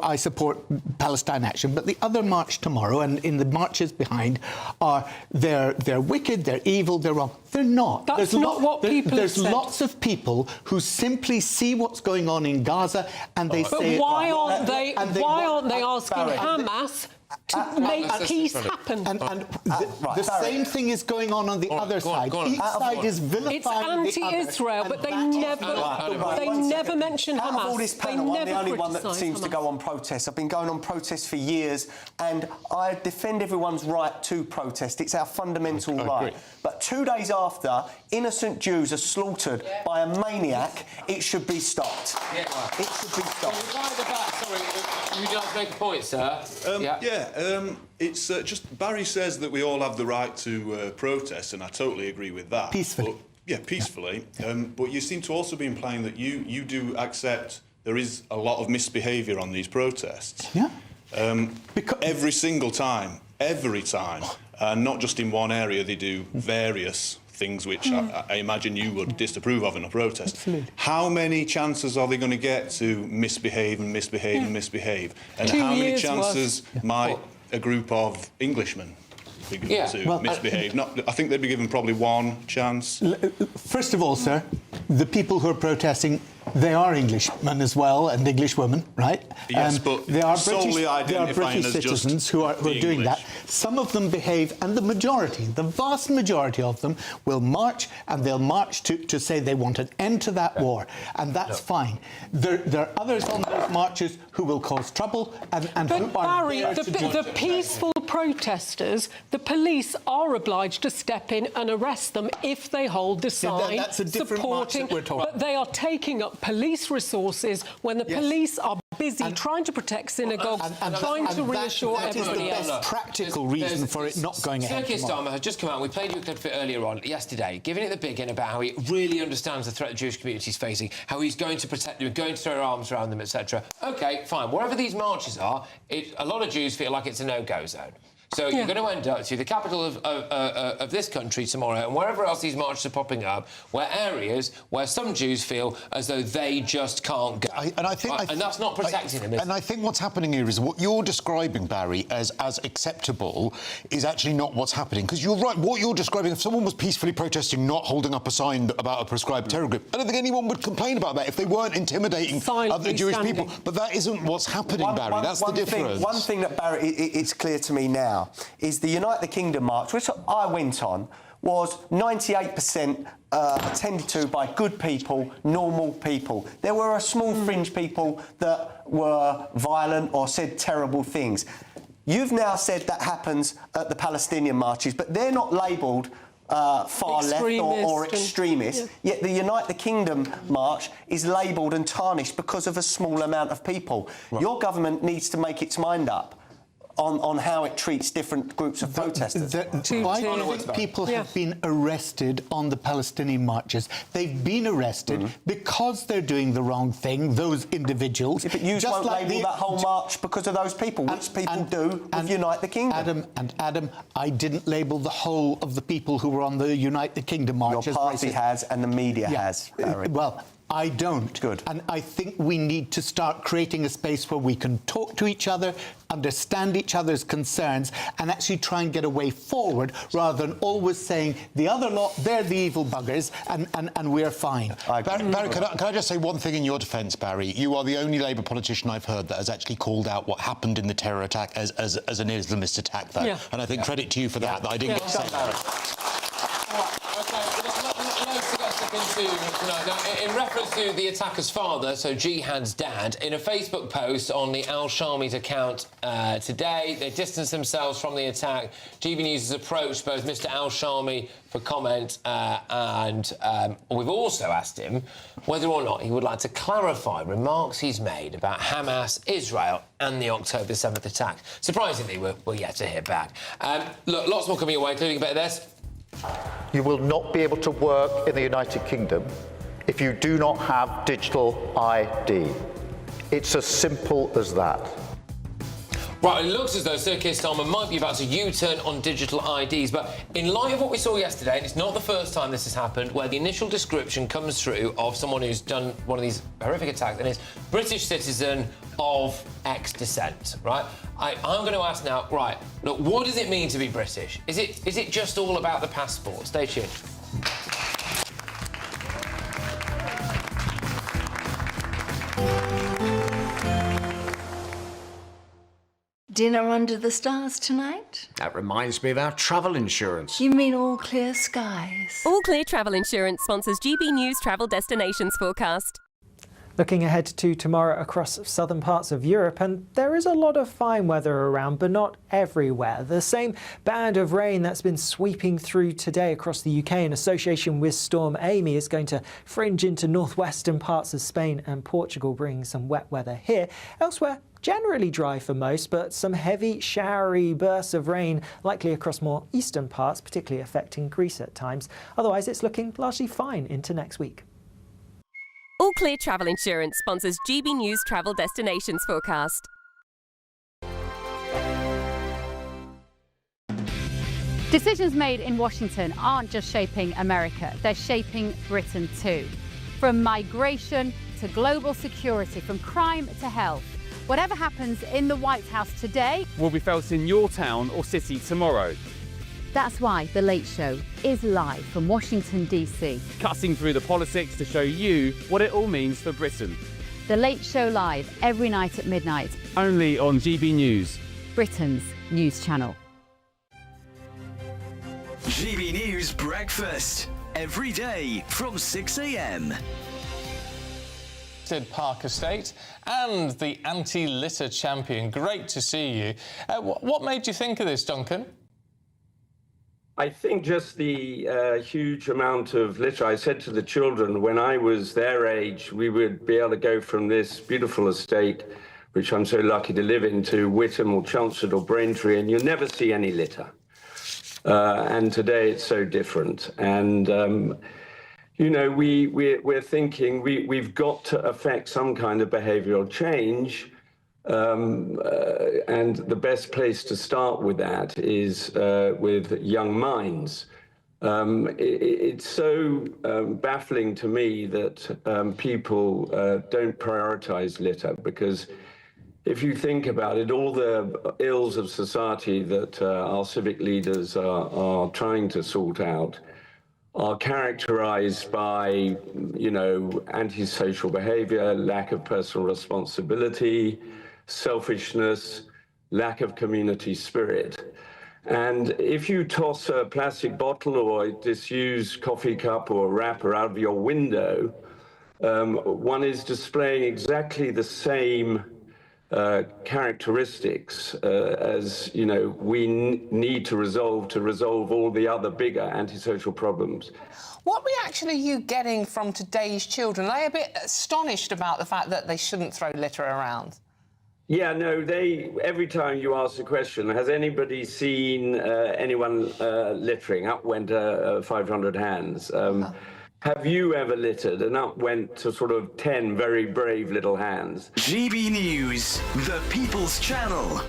I support Palestine Action, but the other march tomorrow and in the marches behind they're wicked, they're evil, they're wrong. They're not. That's not what people There's have said. lots of people who simply see what's going on in Gaza and they say... But why aren't they asking Hamas to make peace happen? And the same thing is going on the other side. Each side is vilifying it's anti-Israel, but they never mention Hamas. Out of all this panel, I'm the only one that criticise seems to go on protests. I've been going on protests for years, and I defend everyone's right to protest. It's our fundamental right. But 2 days after innocent Jews are slaughtered by a maniac, it should be stopped. Yeah, right. It should be stopped. Sorry, would you like to make a point, sir? It's just Barry says that we all have the right to protest, and I totally agree with that. Peacefully. Peacefully. But you seem to also be implying that you do accept there is a lot of misbehaviour on these protests. Yeah. Every single time, not just in one area, they do various things which I imagine you would disapprove of in a protest. Absolutely. How many chances are they going to get to misbehave and misbehave and misbehave? And 2 how many years chances might a group of Englishmen be given to misbehave? I think they'd be given probably one chance. First of all, sir, the people who are protesting, they are Englishmen as well, and English women, right? Yes, but they are solely British identifying as citizens just who are doing that. Some of them behave, and the majority, the vast majority of them, will march, and they'll march to say they want an end to that war, and that's fine. There are others on those marches who will cause trouble, and who are Barry, there to do the peaceful protesters, the police are obliged to step in and arrest them if they hold the sign that's a different march supporting. that we're talking But they are taking up police resources when the police are busy trying to protect synagogues, trying to reassure everybody else. That is the best practical reason for it not going ahead. Sir Keir Starmer has just come out. We played you a clip of it earlier on yesterday, giving it the big in about how he really understands the threat the Jewish community is facing, how he's going to protect them, going to throw arms around them, etc. OK, fine. Wherever these marches are, a lot of Jews feel like it's a no-go zone. So you're going to end up to the capital of this country tomorrow, and wherever else these marches are popping up, where areas where some Jews feel as though they just can't go. And that's not protecting them. And I think what's happening here is what you're describing, Barry, as acceptable is actually not what's happening. Because you're right, what you're describing, if someone was peacefully protesting, not holding up a sign about a prescribed terror group, I don't think anyone would complain about that if they weren't intimidating other Jewish people. But that isn't what's happening, Barry. That's the difference. One thing that, Barry, it's clear to me now, is the Unite the Kingdom march, which I went on, was 98% attended to by good people, normal people. There were a small fringe people that were violent or said terrible things. You've now said that happens at the Palestinian marches, but they're not labelled far left or extremist, yet the Unite the Kingdom march is labelled and tarnished because of a small amount of people. Right. Your government needs to make its mind up on how it treats different groups of protesters. Why do you think people have been arrested on the Palestinian marches? They've been arrested because they're doing the wrong thing, those individuals. Yeah, but you won't label that whole march because of those people, which people do with Unite the Kingdom. Adam, I didn't label the whole of the people who were on the Unite the Kingdom march. Your party has and the media has, Barry. Well, I don't. Good. And I think we need to start creating a space where we can talk to each other, understand each other's concerns, and actually try and get a way forward, rather than always saying the other lot, they're the evil buggers, and we're fine. Barry, can I just say one thing in your defence, Barry? You are the only Labour politician I've heard that has actually called out what happened in the terror attack as an Islamist attack, though. Yeah. And I think credit to you for that I didn't get to say that. Now, in reference to the attacker's father, so Jihad's dad, in a Facebook post on the Al-Shami's account today, they distanced themselves from the attack. GBNews has approached both Mr Al-Shami for comment and we've also asked him whether or not he would like to clarify remarks he's made about Hamas, Israel and the October 7th attack. Surprisingly, we're yet to hear back. Look, lots more coming your way, including a bit of this. You will not be able to work in the United Kingdom if you do not have digital ID. It's as simple as that. Right, it looks as though Sir Keir Starmer might be about to U-turn on digital IDs, but in light of what we saw yesterday, and it's not the first time this has happened, where the initial description comes through of someone who's done one of these horrific attacks, and is British citizen of X descent, right? I'm going to ask now, right, look, what does it mean to be British? Is it just all about the passport? Stay tuned. Dinner under the stars tonight? That reminds me of our travel insurance. You mean All Clear Skies? All Clear Travel Insurance sponsors GBNews Travel Destinations Forecast. Looking ahead to tomorrow across southern parts of Europe, and there is a lot of fine weather around, but not everywhere. The same band of rain that's been sweeping through today across the UK in association with Storm Amy is going to fringe into northwestern parts of Spain and Portugal, bringing some wet weather here. Elsewhere, generally dry for most, but some heavy, showery bursts of rain likely across more eastern parts, particularly affecting Greece at times. Otherwise, it's looking largely fine into next week. All Clear Travel Insurance sponsors GBNews Travel Destinations Forecast. Decisions made in Washington aren't just shaping America, they're shaping Britain too. From migration to global security, from crime to health. Whatever happens in the White House today will be felt in your town or city tomorrow. That's why The Late Show is live from Washington, D.C. Cutting through the politics to show you what it all means for Britain. The Late Show live every night at midnight. Only on GB News, Britain's news channel. GB News Breakfast. Every day from 6 a.m. Park Estate and the anti-litter champion. Great to see you. What made you think of this, Duncan? I think just the huge amount of litter. I said to the children, when I was their age, we would be able to go from this beautiful estate, which I'm so lucky to live in, to Witham or Chelmsford or Braintree, and you'll never see any litter. And today it's so different. And, you know, we're thinking we've got to affect some kind of behavioural change. And the best place to start with that is with young minds. It's so baffling to me that people don't prioritise litter, because if you think about it, all the ills of society that our civic leaders are trying to sort out are characterized by, you know, antisocial behavior, lack of personal responsibility, selfishness, lack of community spirit. And if you toss a plastic bottle or a disused coffee cup or a wrapper out of your window, one is displaying exactly the same characteristics as, you know, we need to resolve all the other bigger antisocial problems. What reaction are you getting from today's children? Are they a bit astonished about the fact that they shouldn't throw litter around? Yeah, no, every time you ask the question, has anybody seen anyone littering? Up went 500 hands. Have you ever littered? And up went to sort of 10 very brave little hands. GB News, the People's Channel.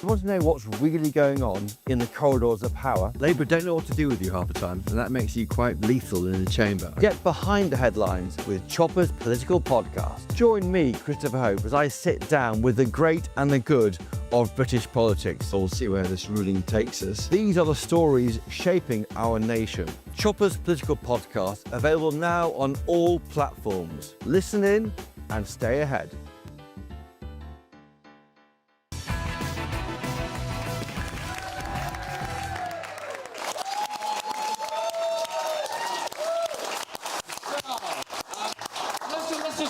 You want to know what's really going on in the corridors of power? Labour don't know what to do with you half the time, and that makes you quite lethal in the chamber. Get behind the headlines with Chopper's political podcast. Join me, Christopher Hope, as I sit down with the great and the good of British politics. We'll see where this ruling takes us. These are the stories shaping our nation. Chopper's political podcast, available now on all platforms. Listen in and stay ahead.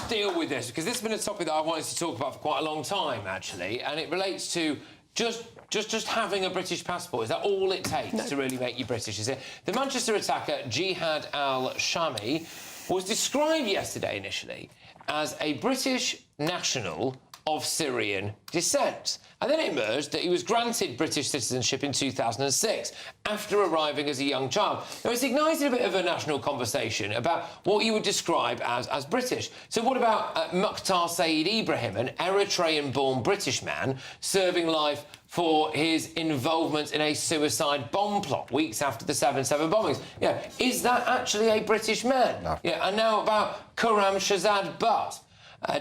Deal with this, because this has been a topic that I wanted to talk about for quite a long time, actually, and it relates to just having a British passport. Is that all it takes to really make you British, is it? The Manchester attacker Jihad al-Shami was described yesterday initially as a British national of Syrian descent. And then it emerged that he was granted British citizenship in 2006 after arriving as a young child. Now, it's ignited a bit of a national conversation about what you would describe as British. So what about Mukhtar Saeed Ibrahim, an Eritrean-born British man serving life for his involvement in a suicide bomb plot weeks after the 7/7 bombings? Yeah, is that actually a British man? No. Yeah, and now about Khurram Shahzad Butt,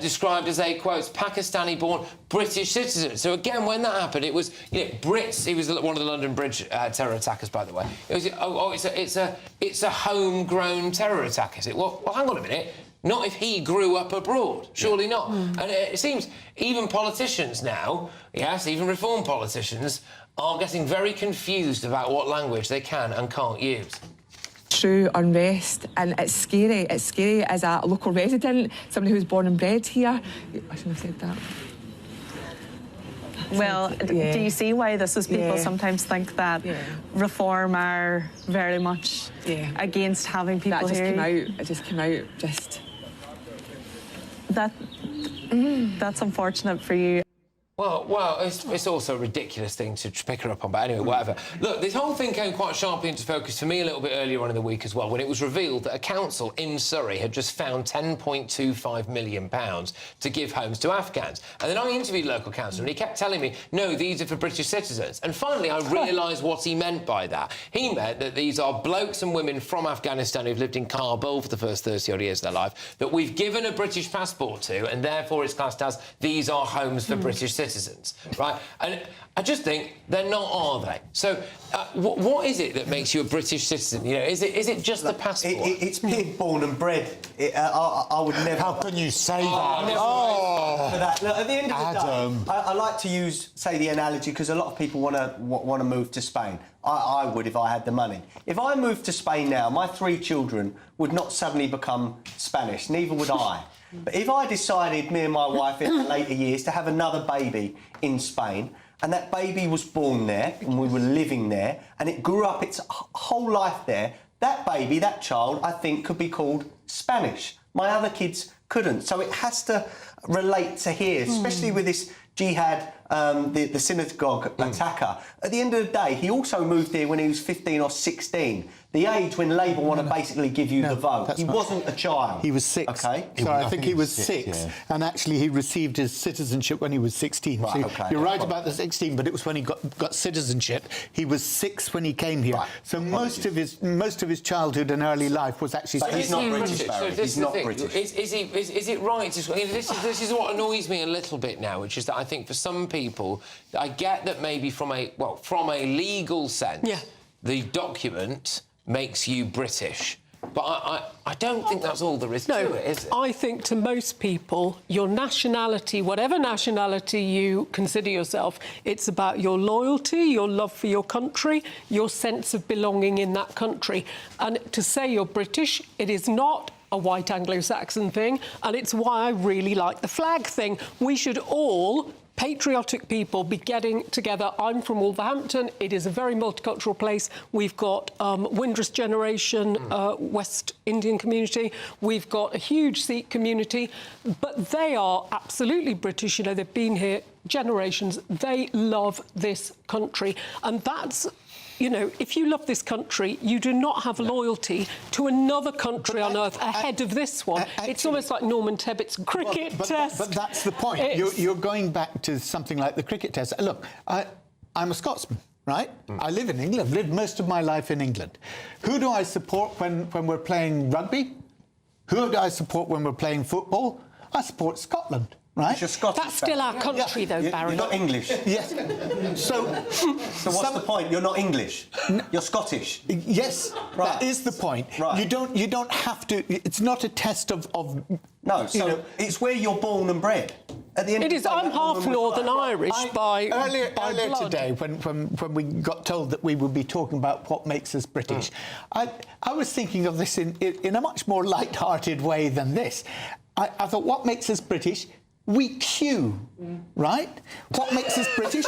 described as a, quote, Pakistani-born British citizen. So again, when that happened, it was, you know, Brits. He was one of the London Bridge terror attackers, by the way. It was, it's a homegrown terror attack, is it? Well, hang on a minute. Not if he grew up abroad. Surely not. And it seems even politicians now, yes, even reform politicians, are getting very confused about what language they can and can't use. True unrest, and it's scary. It's scary as a local resident, somebody who's born and bred here. I shouldn't have said that. Well, do you see why this is people sometimes think that reform are very much against having people that just here? Came out. It just came out. Just that's unfortunate for you. Well, it's also a ridiculous thing to pick her up on, but anyway, whatever. Look, this whole thing came quite sharply into focus for me a little bit earlier on in the week as well, when it was revealed that a council in Surrey had just found £10.25 million to give homes to Afghans. And then I interviewed a local councillor, and he kept telling me, no, these are for British citizens. And finally, I realised what he meant by that. He meant that these are blokes and women from Afghanistan who've lived in Kabul for the first 30-odd years of their life, that we've given a British passport to, and therefore it's classed as these are homes for British citizens. citizens, right? And I just think they're not, are they? So what is it that makes you a British citizen? You know, is it just the passport? It's being born and bred. I would never... How can you say that? For that. Look, at the end of the day, I like to use, say, the analogy, because a lot of people want to move to Spain. I would if I had the money. If I moved to Spain now, my 3 children would not suddenly become Spanish, neither would I. But if I decided, me and my wife in the later years, to have another baby in Spain, and that baby was born there, and we were living there, and it grew up its whole life there, that baby, that child, I think, could be called Spanish. My other kids couldn't. So it has to relate to here, especially with this jihad, the synagogue attacker. At the end of the day, he also moved here when he was 15 or 16, the age when Labour want to basically give you the vote. He wasn't a child. He was 6. Okay. Sorry, I think he was 6. And actually, he received his citizenship when he was 16. Right, so okay. you're right about the 16, but it was when he got citizenship. He was 6 when he came here. Right. So most of his childhood and early life was actually... But he's not British, Barry. So He's not British. Is it right to... This is what annoys me a little bit now, which is that I think for some people, I get that maybe from a legal sense, the document makes you British. But I don't think that's all there is to it, is it? I think to most people, your nationality, whatever nationality you consider yourself, it's about your loyalty, your love for your country, your sense of belonging in that country. And to say you're British, it is not a white Anglo-Saxon thing, and it's why I really like the flag thing. We should all... patriotic people be getting together. I'm from Wolverhampton. It is a very multicultural place. We've got Windrush generation, West Indian community. We've got a huge Sikh community. But they are absolutely British. You know, they've been here generations. They love this country. And that's... You know, if you love this country, you do not have loyalty to another country on earth ahead of this one. Actually, it's almost like Norman Tebbett's cricket test. But that's the point. You're going back to something like the cricket test. Look, I'm a Scotsman, right? I live in England. I've lived most of my life in England. Who do I support when we're playing rugby? Who do I support when we're playing football? I support Scotland. Right? You're Scottish. That's still our country, though, Barry. You're not English. Yes. So what's the point? You're not English. You're Scottish. Yes, that is the point. Right. You don't have to. It's not a test of no. So it's where you're born and bred. At the end it is. I'm half Northern Irish by earlier blood. today, when we got told that we would be talking about what makes us British, I was thinking of this in a much more light-hearted way than this. I thought, what makes us British? We queue, right? What makes us British?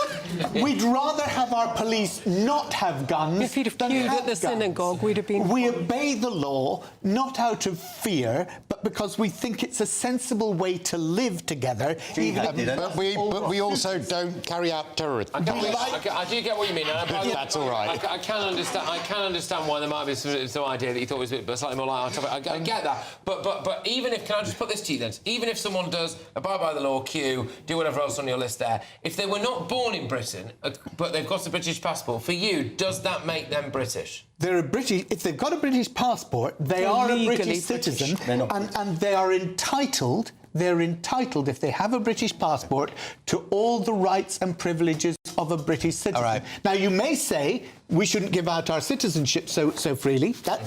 We'd rather have our police not have guns. If you'd have queued at the synagogue, we'd have been... We obey the law, not out of fear, but because we think it's a sensible way to live together. But we also don't carry out terrorism. I do get what you mean. That's all right. I can understand why there might be some idea that you thought was a bit slightly more light on topic. I get that. But even if... Can I just put this to you then? Even if someone does abide by the law, queue, do whatever else on your list there, if they were not born in Britain, but they've got a British passport, for you, does that make them British? They're a British... If they've got a British passport, they are a British citizen, and they are entitled... They're entitled, if they have a British passport, to all the rights and privileges of a British citizen. All right. Now, you may say we shouldn't give out our citizenship so freely. That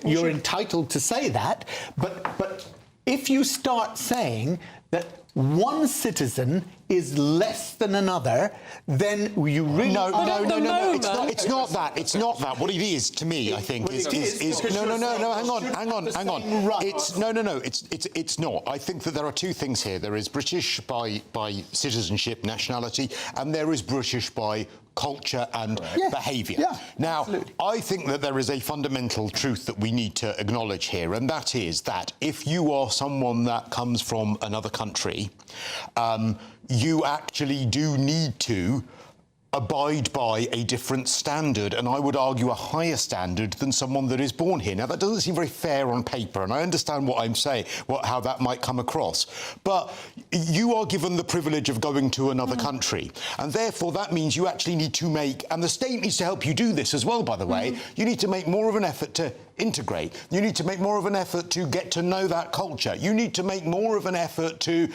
you're entitled to say that, but if you start saying that one citizen is less than another, then you really... No. It's not that. It's not that. What it is, to me, I think, is no. Hang on. It's not. I think that there are two things here. There is British by citizenship, nationality, and there is British by culture and behaviour. Yeah, now, absolutely. I think that there is a fundamental truth that we need to acknowledge here, and that is that if you are someone that comes from another country, you actually do need to abide by a different standard, and I would argue a higher standard than someone that is born here. Now, that doesn't seem very fair on paper, and I understand what I'm saying, how that might come across. But you are given the privilege of going to another country, and therefore that means you actually need to make, and the state needs to help you do this as well, by the way, you need to make more of an effort to integrate. You need to make more of an effort to get to know that culture. You need to make more of an effort to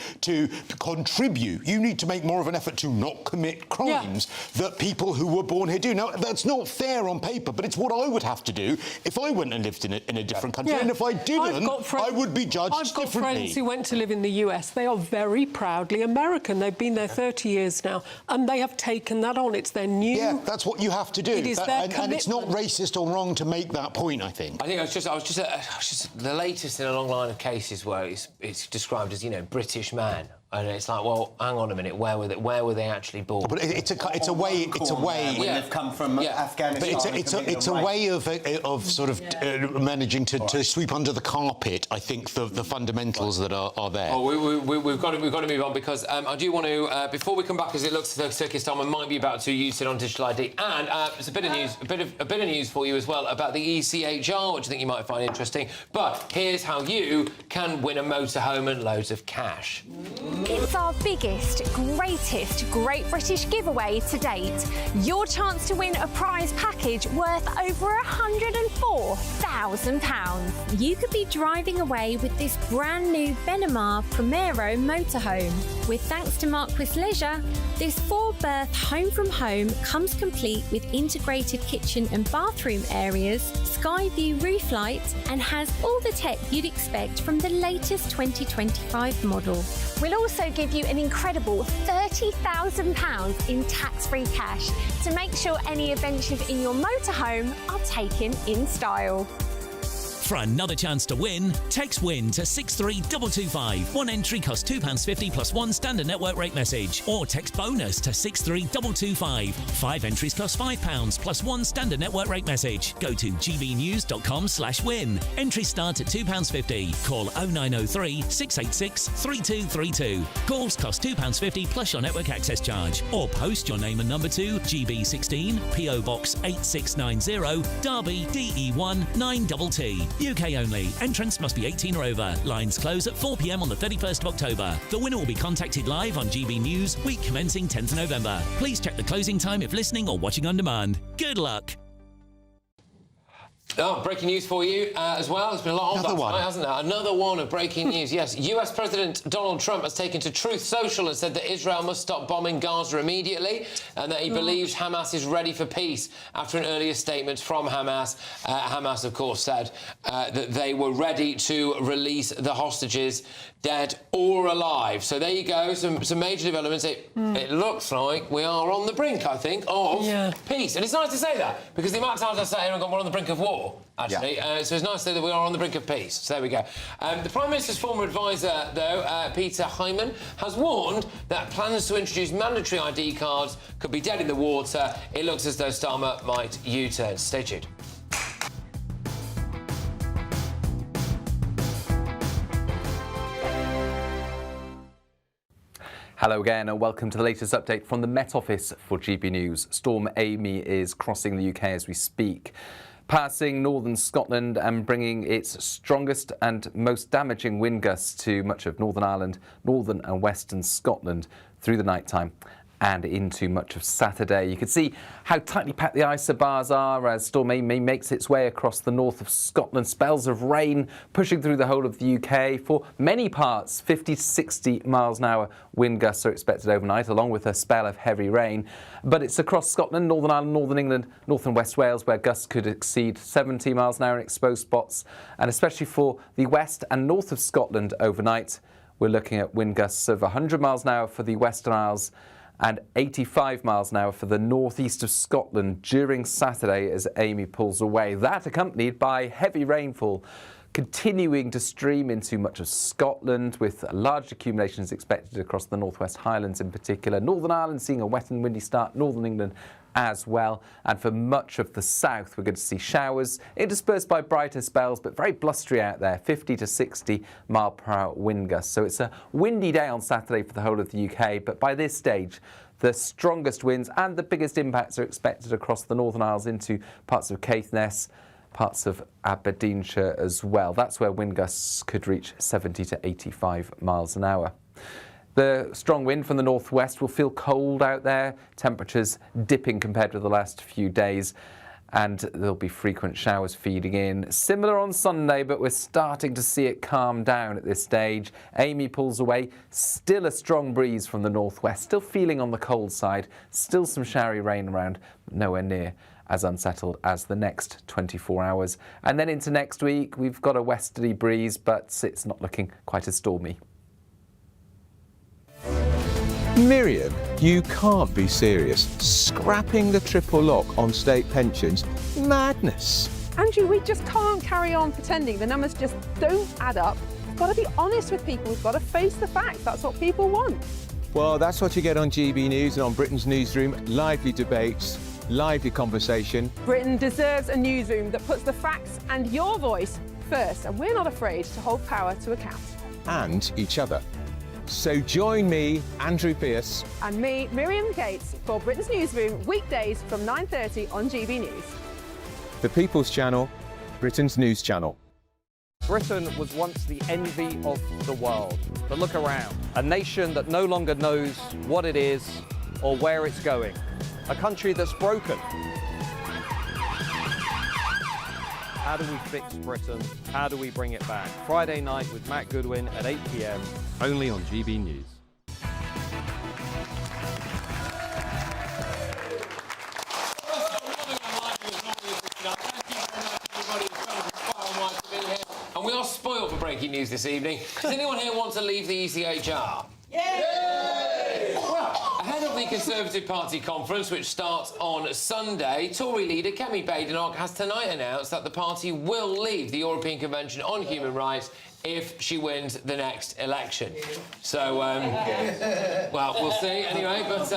contribute. You need to make more of an effort to not commit crimes that people who were born here do. Now, that's not fair on paper, but it's what I would have to do if I went and lived in a different country. And if I didn't, I would be judged differently. I've got friends who went to live in the US. They are very proudly American. They've been there 30 years now, and they have taken that on. It's their new... Yeah, that's what you have to do. It is their commitment. And it's not racist or wrong to make that point, I think. I think I was just the latest in a long line of cases where it's described as, you know, British man. And it's like, well, hang on a minute, where were they actually born? But it's a way. When they've come from Afghanistan. But it's a way of sort of managing to sweep under the carpet, I think, the fundamentals that are there. Oh, we've got to move on, because I do want to, before we come back, as it looks as though Turkistan might be about to use it on digital ID, and there's a bit of news for you as well about the ECHR, which I think you might find interesting. But here's how you can win a motorhome and loads of cash. It's our biggest, greatest Great British giveaway to date. Your chance to win a prize package worth over £104,000. You could be driving away with this brand new Benamar Primero motorhome. With thanks to Marquis Leisure, this 4-berth home from home comes complete with integrated kitchen and bathroom areas, sky view roof light, and has all the tech you'd expect from the latest 2025 model. We'll also give you an incredible £30,000 in tax-free cash to make sure any adventures in your motorhome are taken in style. For another chance to win, text WIN to 63225. One entry costs £2.50 plus one standard network rate message. Or text BONUS to 63225. 5 entries cost £5 plus one standard network rate message. Go to gbnews.com/win. Entries start at £2.50. Call 0903 686 3232. Calls cost £2.50 plus your network access charge. Or post your name and number to GB16 PO Box 8690 Derby DE1 9TT. UK only. Entrance must be 18 or over. Lines close at 4 p.m. on the 31st of October. The winner will be contacted live on GB News, week commencing 10th November. Please check the closing time if listening or watching on demand. Good luck. Oh, breaking news for you as well. There's been a lot on that tonight, hasn't there? Another one of breaking news, yes. US President Donald Trump has taken to Truth Social and said that Israel must stop bombing Gaza immediately and that he believes Hamas is ready for peace after an earlier statement from Hamas. Hamas, of course, said that they were ready to release the hostages, dead or alive. So there you go, some major developments. It looks like we are on the brink, I think, of peace. And it's nice to say that, because the amount of times I sat here and gone, we're on the brink of war, actually. So it's nice to say that we are on the brink of peace. So there we go. The Prime Minister's former advisor, though, Peter Hyman, has warned that plans to introduce mandatory ID cards could be dead in the water. It looks as though Starmer might U-turn. Stay tuned. Hello again and welcome to the latest update from the Met Office for GB News. Storm Amy is crossing the UK as we speak, passing northern Scotland and bringing its strongest and most damaging wind gusts to much of Northern Ireland, northern and western Scotland through the night time and into much of Saturday. You can see how tightly packed the isobars are as Storm Amy makes its way across the north of Scotland. Spells of rain pushing through the whole of the UK. For many parts, 50 to 60 miles an hour wind gusts are expected overnight, along with a spell of heavy rain. But it's across Scotland, Northern Ireland, Northern England, North and West Wales, where gusts could exceed 70 miles an hour in exposed spots. And especially for the west and north of Scotland overnight, we're looking at wind gusts of 100 miles an hour for the Western Isles and 85 miles an hour for the northeast of Scotland during Saturday as Amy pulls away. That accompanied by heavy rainfall continuing to stream into much of Scotland, with large accumulations expected across the Northwest Highlands in particular. Northern Ireland seeing a wet and windy start, Northern England as well. And for much of the south, we're going to see showers interspersed by brighter spells, but very blustery out there, 50 to 60 mile per hour wind gusts. So it's a windy day on Saturday for the whole of the UK, but by this stage, The strongest winds and the biggest impacts are expected across the Northern Isles into parts of Caithness, parts of Aberdeenshire as well. That's where wind gusts could reach 70 to 85 miles an hour. The strong wind from the northwest will feel cold out there, temperatures dipping compared with the last few days, and there'll be frequent showers feeding in. Similar on Sunday, but we're starting to see it calm down at this stage. Amy pulls away, still a strong breeze from the northwest, still feeling on the cold side, still some showery rain around, but nowhere near as unsettled as the next 24 hours. And then into next week, we've got a westerly breeze, but it's not looking quite as stormy. Miriam, you can't be serious. Scrapping the triple lock on state pensions? Madness. Andrew, we just can't carry on pretending. The numbers just don't add up. We've got to be honest with people. We've got to face the facts. That's what people want. Well, that's what you get on GB News and on Britain's Newsroom. Lively debates, lively conversation. Britain deserves a newsroom that puts the facts and your voice first, and we're not afraid to hold power to account. And each other. So join me, Andrew Pearce. And me, Miriam Gates, for Britain's Newsroom, weekdays from 9:30 on GB News. The People's Channel, Britain's News Channel. Britain was once the envy of the world. But look around. A nation that no longer knows what it is or where it's going. A country that's broken. How do we fix Britain? How do we bring it back? Friday night with Matt Goodwin at 8 p.m. only on GB News. And we are spoiled for breaking news this evening. Does anyone here want to leave the ECHR? Yay! Well, ahead of the Conservative Party conference, which starts on Sunday, Tory leader Kemi Badenoch has tonight announced that the party will leave the European Convention on Human Rights if she wins the next election. So, well, we'll see anyway. But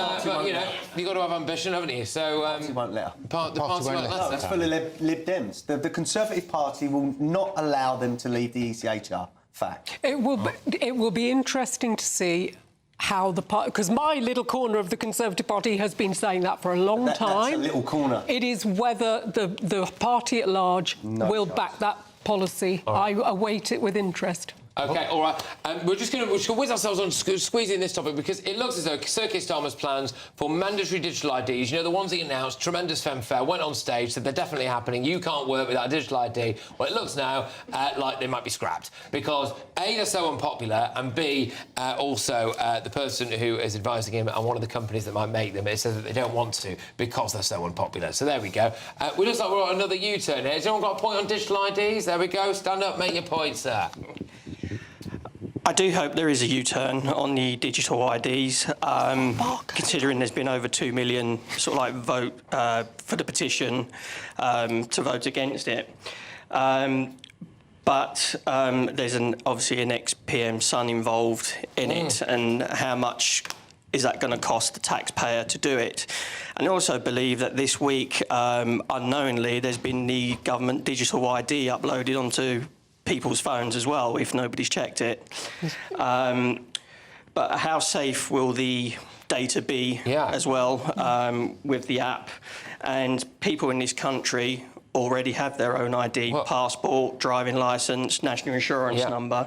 you know, you've got to have ambition, haven't you? So, the party won't let her. The party won't let her. That's full of Lib Dems. The Conservative Party will not allow them to leave the ECHR. Fact. It will be interesting to see how the party, because my little corner of the Conservative Party has been saying that for a long time. That's a little corner. It is whether the party at large will back that policy. Right. I await it with interest. OK, all right. We're just going to whiz ourselves on squeezing this topic because it looks as though Sir Keir Starmer's plans for mandatory digital IDs, you know, the ones he announced, tremendous fanfare, went on stage, said they're definitely happening, you can't work without a digital ID. Well, it looks now like they might be scrapped because A, they're so unpopular, and B, also the person who is advising him and one of the companies that might make them, it says that they don't want to because they're so unpopular. So there we go. We looks like we're on another U-turn here. Has anyone got a point on digital IDs? There we go. Stand up, make your point, sir. I do hope there is a U-turn on the digital IDs, considering there's been over 2 million sort of like vote for the petition to vote against it. But there's obviously an ex-PM son involved in it, and how much is that going to cost the taxpayer to do it? And I also believe that this week, unknowingly, there's been the government digital ID uploaded onto people's phones as well, if nobody's checked it. But how safe will the data be as well with the app? And people in this country already have their own ID, passport, driving licence, national insurance number.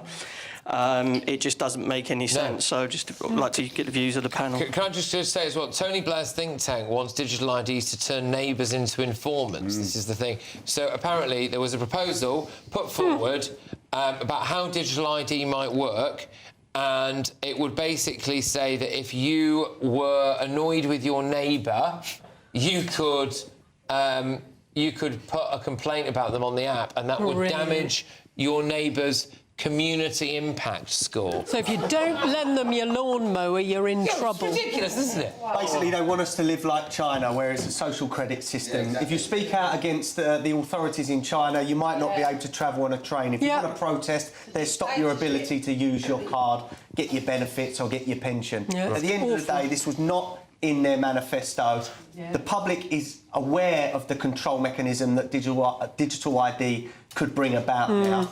It just doesn't make any sense. So just like to get the views of the panel. Can I just say as well, Tony Blair's think tank wants digital IDs to turn neighbours into informants. This is the thing. So apparently there was a proposal put forward about how digital ID might work, and it would basically say that if you were annoyed with your neighbour, you could put a complaint about them on the app, and that would damage your neighbour's community impact score. So if you don't lend them your lawnmower, you're in trouble. It's ridiculous, isn't it? Basically, they want us to live like China, where it's a social credit system. Exactly. If you speak out against the authorities in China, you might not be able to travel on a train. If you want to protest, they stop your ability to use your card, get your benefits or get your pension. At the end of the day, this was not in their manifesto. The public is aware of the control mechanism that digital ID could bring about now.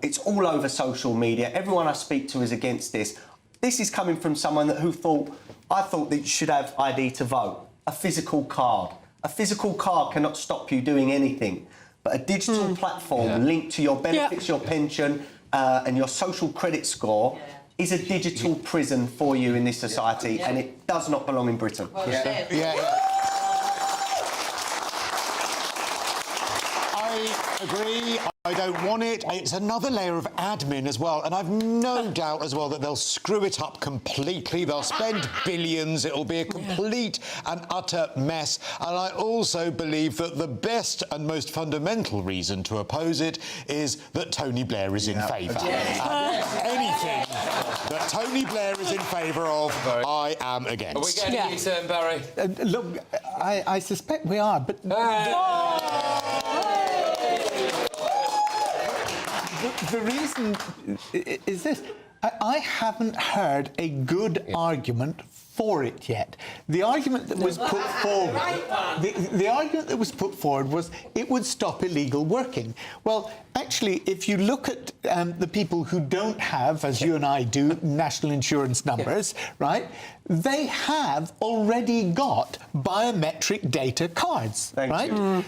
It's all over social media. Everyone I speak to is against this. This is coming from someone who thought I thought that you should have ID to vote, a physical card. A physical card cannot stop you doing anything, but a digital platform linked to your benefits, your pension, and your social credit score is a digital prison for you in this society, and it does not belong in Britain. I agree. I don't want it. It's another layer of admin as well, and I've no doubt as well that they'll screw it up completely. They'll spend billions. It'll be a complete and utter mess. And I also believe that the best and most fundamental reason to oppose it is that Tony Blair is in favour. Anything that Tony Blair is in favour of, I am against. Are we getting a U-turn, Barry? Look, I suspect we are, but... The reason is this. I haven't heard a good argument for it yet. The argument that was put forward... The argument that was put forward was it would stop illegal working. Well, actually, if you look at the people who don't have, as you and I do, national insurance numbers, right, they have already got biometric data cards, right?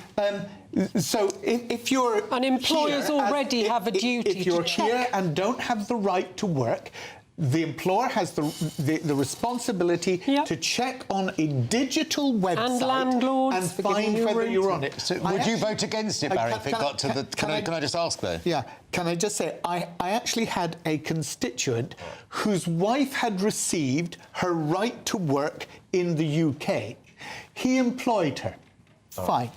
So if you're and employers here, already have a duty if you're to check. here and don't have the right to work, the employer has the responsibility to check on a digital website and landlords and find whether you're on it. So would you vote against it, Barry, if it got to the... Can I just ask, though? Yeah. Can I just say, I actually had a constituent whose wife had received her right to work in the UK. He employed her. Fine.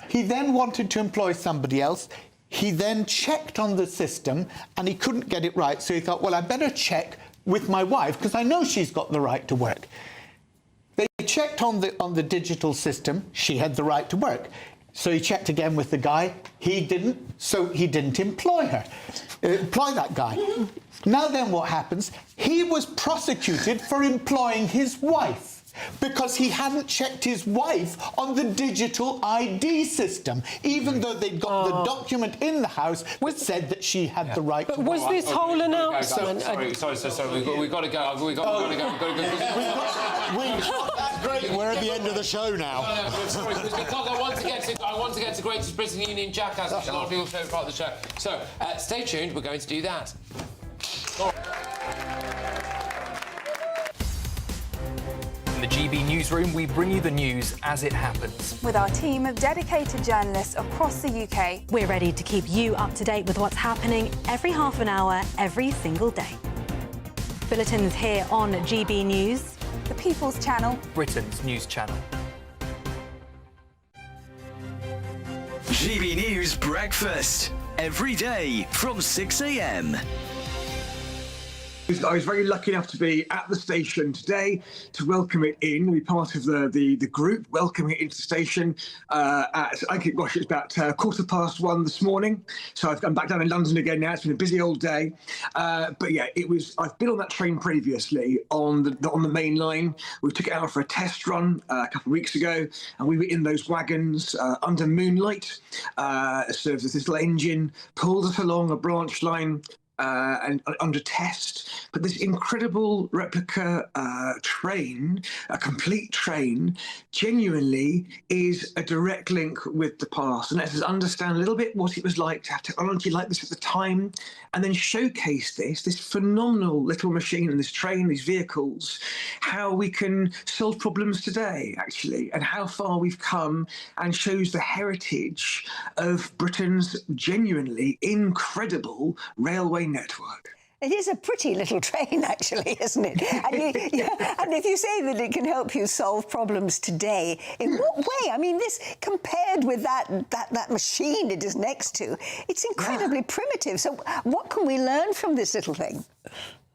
He then wanted to employ somebody else. He then checked on the system and he couldn't get it right. So he thought, well, I better check with my wife because I know she's got the right to work. They checked on the digital system. She had the right to work. So he checked again with the guy. He didn't. So he didn't employ her. Employ that guy. Now then what happens? He was prosecuted for employing his wife, because he hadn't checked his wife on the digital ID system, even though they'd got the document in the house which said that she had the right to work. But was this whole announcement... Sorry, we've got to go. We've got to go. That's great. We're at the end of the show now. Sorry, because I want to get to Greatest Britain Union Jackass, which a lot of people's favourite part of the show. So, stay tuned. We're going to do that. In the GB newsroom, we bring you the news as it happens. With our team of dedicated journalists across the UK, we're ready to keep you up to date with what's happening every half an hour, every single day. Bulletins here on GB News, the People's Channel, Britain's news channel. GB News Breakfast, every day from 6 a.m. I was very lucky enough to be at the station today to welcome it in, be part of the group welcoming it into the station I think, gosh, it's about 1:15 this morning. So I'm back down in London again now. It's been a busy old day. But yeah, I've been on that train previously on the main line. We took it out for a test run a couple of weeks ago, and we were in those wagons under moonlight. So this little engine pulled us along a branch line and under test, but this incredible replica train, a complete train, genuinely is a direct link with the past and lets us understand a little bit what it was like to have technology like this at the time, and then showcase this phenomenal little machine and this train, these vehicles, how we can solve problems today, actually, and how far we've come, and shows the heritage of Britain's genuinely incredible railway network. It is a pretty little train, actually, isn't it? And if you say that it can help you solve problems today, in what way? I mean, this, compared with that machine it is next to, it's incredibly primitive. So what can we learn from this little thing?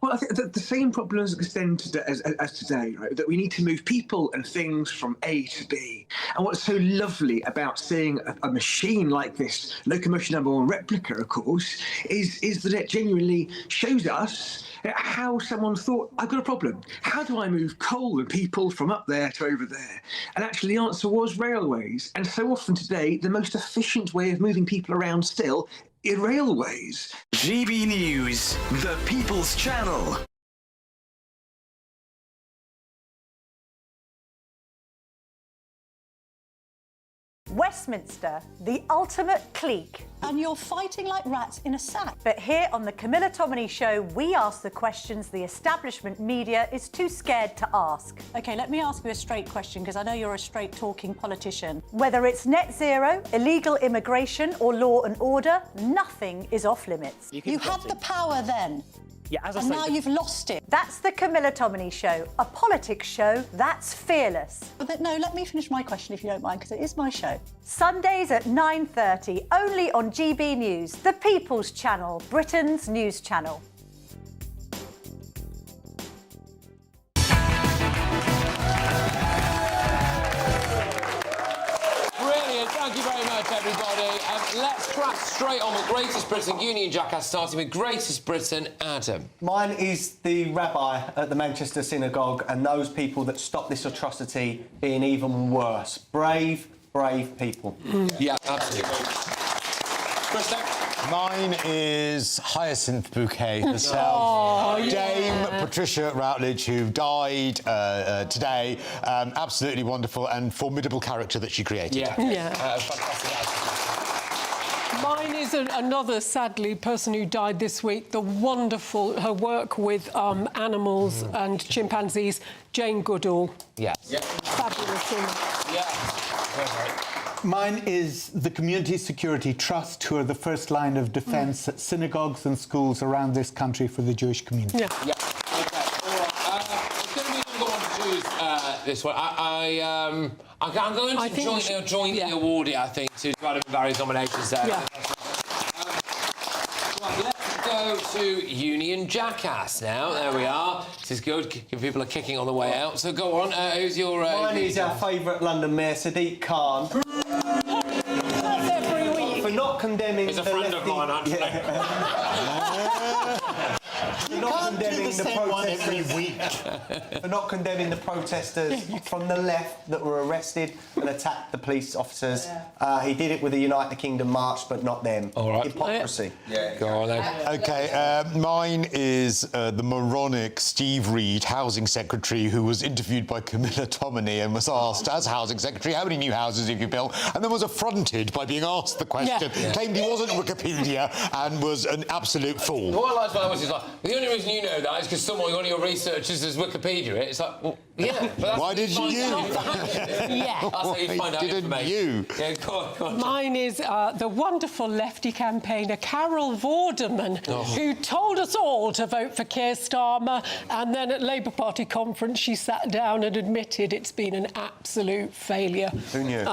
Well, I think the same problems extend as today, right? That we need to move people and things from A to B. And what's so lovely about seeing a machine like this, locomotion number one replica, of course, is that it genuinely shows us how someone thought, I've got a problem. How do I move coal and people from up there to over there? And actually the answer was railways. And so often today, the most efficient way of moving people around still in railways. GB News, the People's Channel. Westminster, the ultimate clique. And you're fighting like rats in a sack. But here on the Camilla Tominey Show, we ask the questions the establishment media is too scared to ask. OK, let me ask you a straight question, because I know you're a straight-talking politician. Whether it's net zero, illegal immigration or law and order, nothing is off limits. You had the power then. Yeah, as I and say, now you've lost it. That's the Camilla Tominey Show, a politics show that's fearless. But no, let me finish my question if you don't mind, because it is my show. Sundays at 9:30, only on GB News, the People's Channel, Britain's news channel. Brilliant. Thank you very much, everybody. Let's crack straight on with Greatest Britain Union Jackass, starting with Greatest Britain, Adam. Mine is the rabbi at the Manchester synagogue and those people that stopped this atrocity being even worse. Brave, brave people. Yeah, absolutely. Christys? Mine is Hyacinth Bouquet herself. Dame Patricia Routledge, who died today. Absolutely wonderful and formidable character that she created. Fantastic. Mine is another, sadly, person who died this week. Her work with animals and chimpanzees, Jane Goodall. Yes. Fabulous woman. Yeah. Mine is the Community Security Trust, who are the first line of defence at synagogues and schools around this country for the Jewish community. Yeah. OK, all right. It's going to be a difficult one to choose, this one. I'm going to jointly award it, I think, to various nominations there. Yeah. Right, let's go to Union Jackass now. There we are. This is good. Give people a kicking on the way out. So go on. Who's your... Mine is our favourite London Mayor, Sadiq Khan. Every week. For not condemning He's a friend of mine, actually. For not condemning the protesters every week. For not condemning the protesters from the left that were arrested and attacked the police officers. He did it with the United Kingdom March, but not them. All right. Hypocrisy. Go on then. OK, mine is the moronic Steve Reed, Housing Secretary, who was interviewed by Camilla Tominey and was asked, as Housing Secretary, how many new houses have you built? And then was affronted by being asked the question, claimed he wasn't Wikipedia and was an absolute fool. What I liked about that was, like, the only reason you know that is because one of your researchers has Wikipedia it. It's like, well, yeah. But that's why didn't you? Yeah. That's how you find out information. Yeah, go on. Mine is the wonderful lefty campaigner Carol Vorderman, who told us all to vote for Keir Starmer, and then at Labour Party conference she sat down and admitted it's been an absolute failure. Who knew?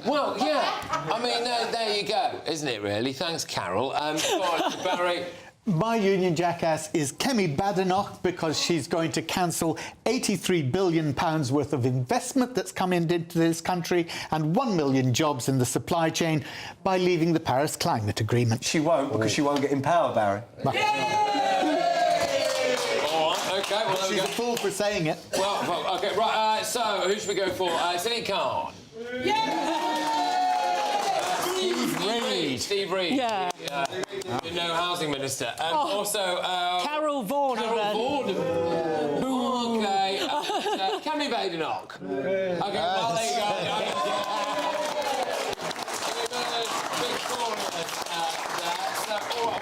Well, yeah. I mean, there you go, isn't it, really? Thanks, Carol. Go on, Barry. My Union Jackass is Kemi Badenoch, because she's going to cancel £83 billion worth of investment that's come into this country and 1 million jobs in the supply chain by leaving the Paris Climate Agreement. She won't, because she won't get in power, Barry. All right, OK, well, She's a fool for saying it. Well, OK, right, so who should we go for? Sadiq Khan. Steve Reed. Yeah. No housing minister. Also... Carol Vorderman. OK. Kemi Badenoch. OK, well, there you go.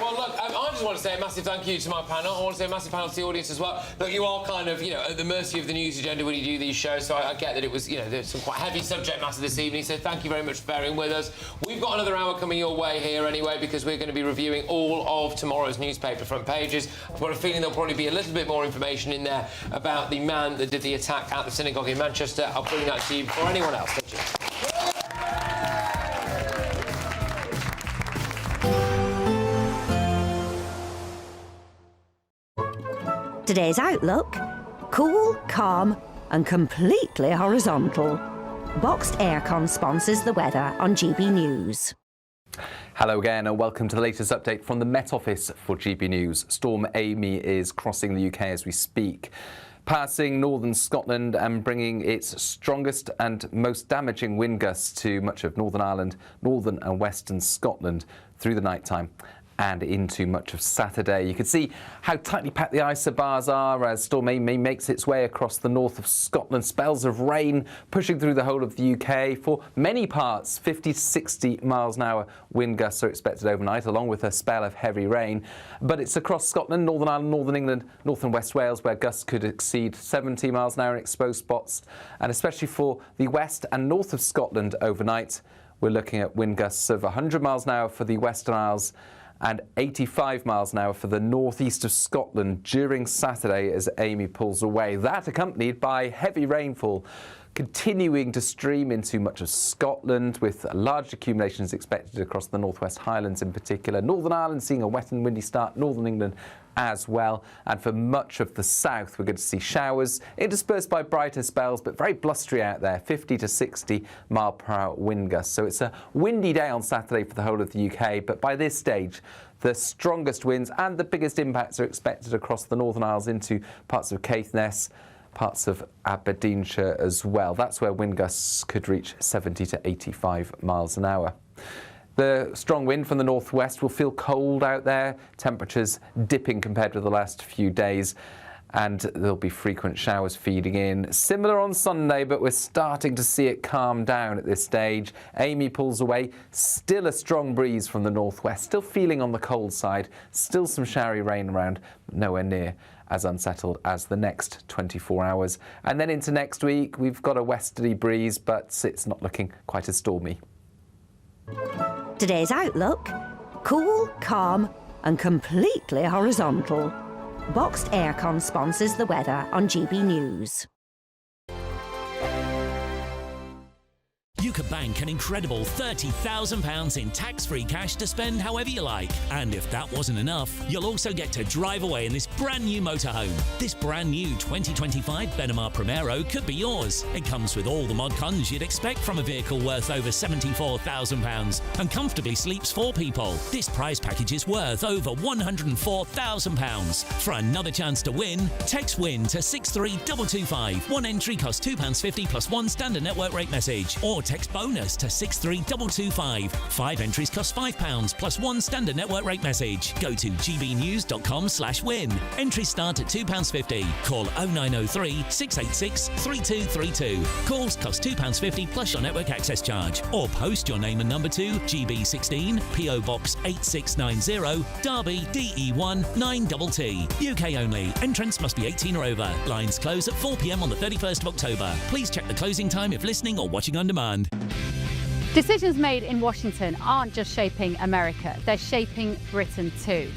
Well, look, I just want to say a massive thank you to my panel. I want to say a massive thank you to the audience as well. Look, you are kind of, at the mercy of the news agenda when you do these shows, so I get that it was, there's some quite heavy subject matter this evening, so thank you very much for bearing with us. We've got another hour coming your way here anyway, because we're going to be reviewing all of tomorrow's newspaper front pages. I've got a feeling there'll probably be a little bit more information in there about the man that did the attack at the synagogue in Manchester. I'll bring that to you before anyone else. Thank you. Today's outlook: cool, calm and completely horizontal. Boxed Aircon sponsors the weather on GB News. Hello again and welcome to the latest update from the Met Office for GB News. Storm Amy is crossing the UK as we speak, passing northern Scotland and bringing its strongest and most damaging wind gusts to much of Northern Ireland, northern and western Scotland through the night time and into much of Saturday. You can see how tightly packed the isobars are as Storm Amy makes its way across the north of Scotland. Spells of rain pushing through the whole of the UK. For many parts, 50 to 60 miles an hour wind gusts are expected overnight, along with a spell of heavy rain. But it's across Scotland, Northern Ireland, Northern England, North and West Wales, where gusts could exceed 70 miles an hour in exposed spots, and especially for the west and north of Scotland overnight. We're looking at wind gusts of 100 miles an hour for the Western Isles and 85 miles an hour for the northeast of Scotland during Saturday as Amy pulls away. That accompanied by heavy rainfall continuing to stream into much of Scotland, with large accumulations expected across the Northwest Highlands in particular. Northern Ireland seeing a wet and windy start, Northern England as well. And for much of the south, we're going to see showers interspersed by brighter spells, but very blustery out there, 50 to 60 mile per hour wind gusts. So it's a windy day on Saturday for the whole of the UK, but by this stage, the strongest winds and the biggest impacts are expected across the Northern Isles into parts of Caithness, parts of Aberdeenshire as well. That's where wind gusts could reach 70 to 85 miles an hour. The strong wind from the northwest will feel cold out there, temperatures dipping compared with the last few days, and there'll be frequent showers feeding in. Similar on Sunday, but we're starting to see it calm down at this stage. Amy pulls away, still a strong breeze from the northwest, still feeling on the cold side, still some showery rain around, but nowhere near as unsettled as the next 24 hours. And then into next week, we've got a westerly breeze, but it's not looking quite as stormy. Today's outlook: cool, calm and completely horizontal. Boxed Aircon sponsors the weather on GB News. You could bank an incredible £30,000 in tax-free cash to spend however you like. And if that wasn't enough, you'll also get to drive away in this brand new motorhome. This brand new 2025 Benamar Primero could be yours. It comes with all the mod cons you'd expect from a vehicle worth over £74,000 and comfortably sleeps 4 people. This prize package is worth over £104,000. For another chance to win, text WIN to 63225. One entry costs £2.50 plus one standard network rate message, or text bonus to 63225. 5 entries cost £5 plus one standard network rate message. Go to gbnews.com/win. Entries start at £2.50. Call 0903 686 3232. Calls cost £2.50 plus your network access charge. Or post your name and number to GB16 PO Box 8690 Derby DE1 9TT. UK only. Entrance must be 18 or over. Lines close at 4 p.m. on the 31st of October. Please check the closing time if listening or watching on demand. Decisions made in Washington aren't just shaping America, they're shaping Britain too.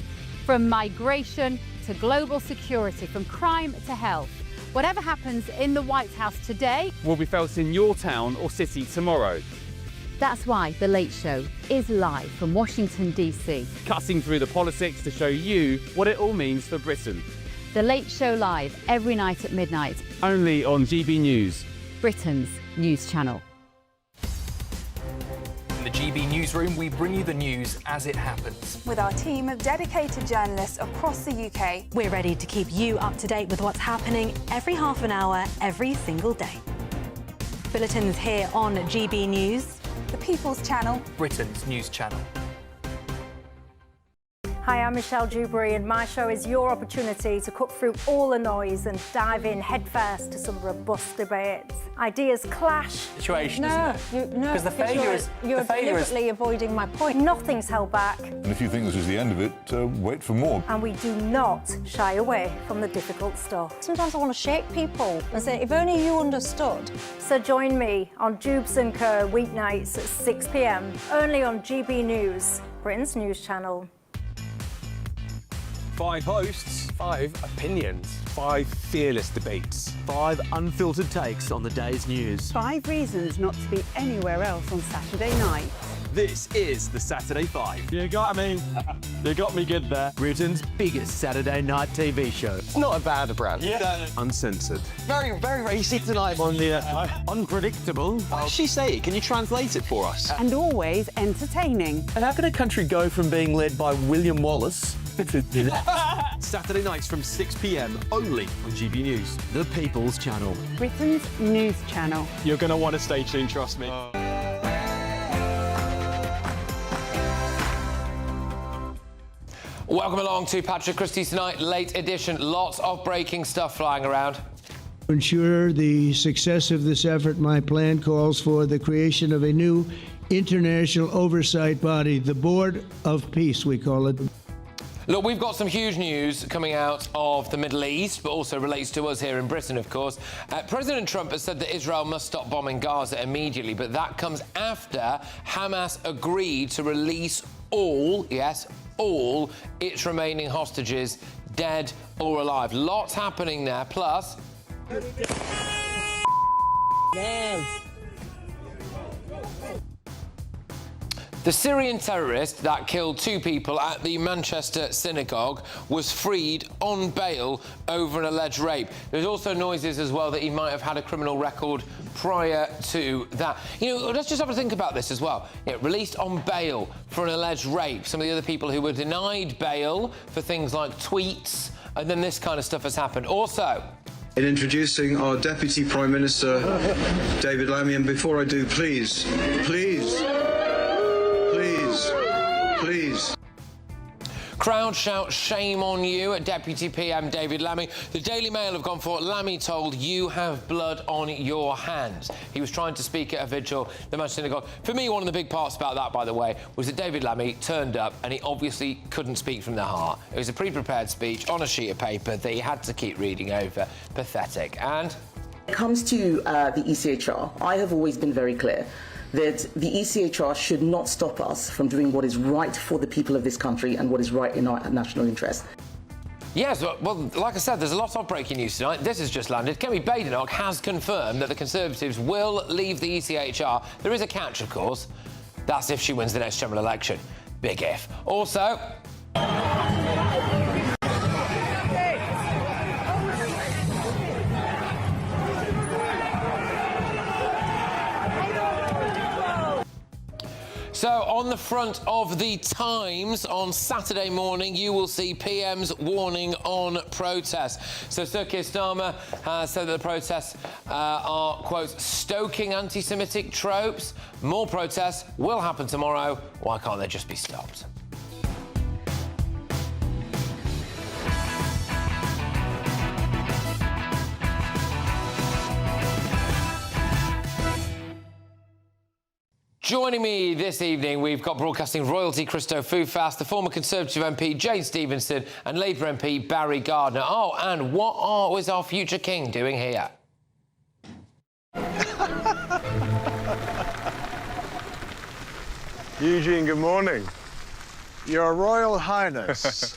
From migration to global security, from crime to health. Whatever happens in the White House today will be felt in your town or city tomorrow. That's why The Late Show is live from Washington, D.C. Cutting through the politics to show you what it all means for Britain. The Late Show live every night at midnight. Only on GB News, Britain's news channel. In the GB newsroom, we bring you the news as it happens. With our team of dedicated journalists across the UK, we're ready to keep you up to date with what's happening every half an hour, every single day. Bulletins here on GB News, the People's Channel, Britain's news channel. Hi, I'm Michelle Dewberry, and my show is your opportunity to cut through all the noise and dive in headfirst to some robust debates. Ideas clash. Situation, isn't it? No, because the failure is you're deliberately avoiding my point. Nothing's held back. And if you think this is the end of it, wait for more. And we do not shy away from the difficult stuff. Sometimes I want to shake people and say, if only you understood. So join me on Jubes & Co weeknights at 6 p.m, only on GB News, Britain's news channel. 5 hosts, 5 opinions, 5 fearless debates, 5 unfiltered takes on the day's news. 5 reasons not to be anywhere else on Saturday night. This is the Saturday 5. You got me good there. Britain's biggest Saturday night TV show. It's not a bad brand. Yeah. Uncensored. Very, very racy tonight. On the unpredictable. What did she say? Can you translate it for us? And always entertaining. And how can a country go from being led by William Wallace Saturday nights from 6 p.m. only on GB News, the People's Channel. Britain's news channel. You're going to want to stay tuned, trust me. Welcome along to Patrick Christys tonight, late edition. Lots of breaking stuff flying around. To ensure the success of this effort, my plan calls for the creation of a new international oversight body, the Board of Peace, we call it. Look, we've got some huge news coming out of the Middle East, but also relates to us here in Britain, of course. President Trump has said that Israel must stop bombing Gaza immediately, but that comes after Hamas agreed to release all, yes, all its remaining hostages, dead or alive. Lots happening there, plus... The Syrian terrorist that killed 2 people at the Manchester synagogue was freed on bail over an alleged rape. There's also noises as well that he might have had a criminal record prior to that. You know, let's just have a think about this as well. Released on bail for an alleged rape. Some of the other people who were denied bail for things like tweets, and then this kind of stuff has happened. Also, in introducing our Deputy Prime Minister, David Lammy, and before I do, please. Crowd shout shame on you at Deputy PM David Lammy. The Daily Mail have gone for Lammy told you have blood on your hands. He was trying to speak at a vigil at the Manchester synagogue. For me, one of the big parts about that, by the way, was that David Lammy turned up and he obviously couldn't speak from the heart. It was a pre-prepared speech on a sheet of paper that he had to keep reading over. Pathetic. And... When it comes to the ECHR, I have always been very clear that the ECHR should not stop us from doing what is right for the people of this country and what is right in our national interest. Yes, well, like I said, there's a lot of breaking news tonight. This has just landed. Kemi Badenoch has confirmed that the Conservatives will leave the ECHR. There is a catch, of course. That's if she wins the next general election. Big if. Also... So, on the front of the Times on Saturday morning, you will see PM's warning on protests. So, Sir Keir Starmer has said that the protests are, quote, stoking anti-Semitic tropes. More protests will happen tomorrow. Why can't they just be stopped? Joining me this evening, we've got broadcasting royalty Christo Foufas, the former Conservative MP Jane Stevenson, and Labour MP Barry Gardner. Oh, and what is our future king doing here? Eugene, good morning. Your Royal Highness.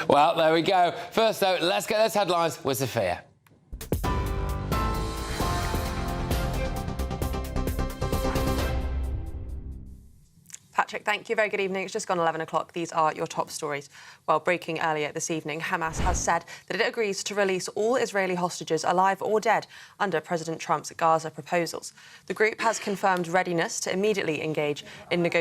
Well, there we go. First, though, let's get those headlines with Sophia. Patrick, thank you. Very good evening. It's just gone 11 o'clock. These are your top stories. Well, breaking earlier this evening, Hamas has said that it agrees to release all Israeli hostages, alive or dead, under President Trump's Gaza proposals. The group has confirmed readiness to immediately engage in negotiations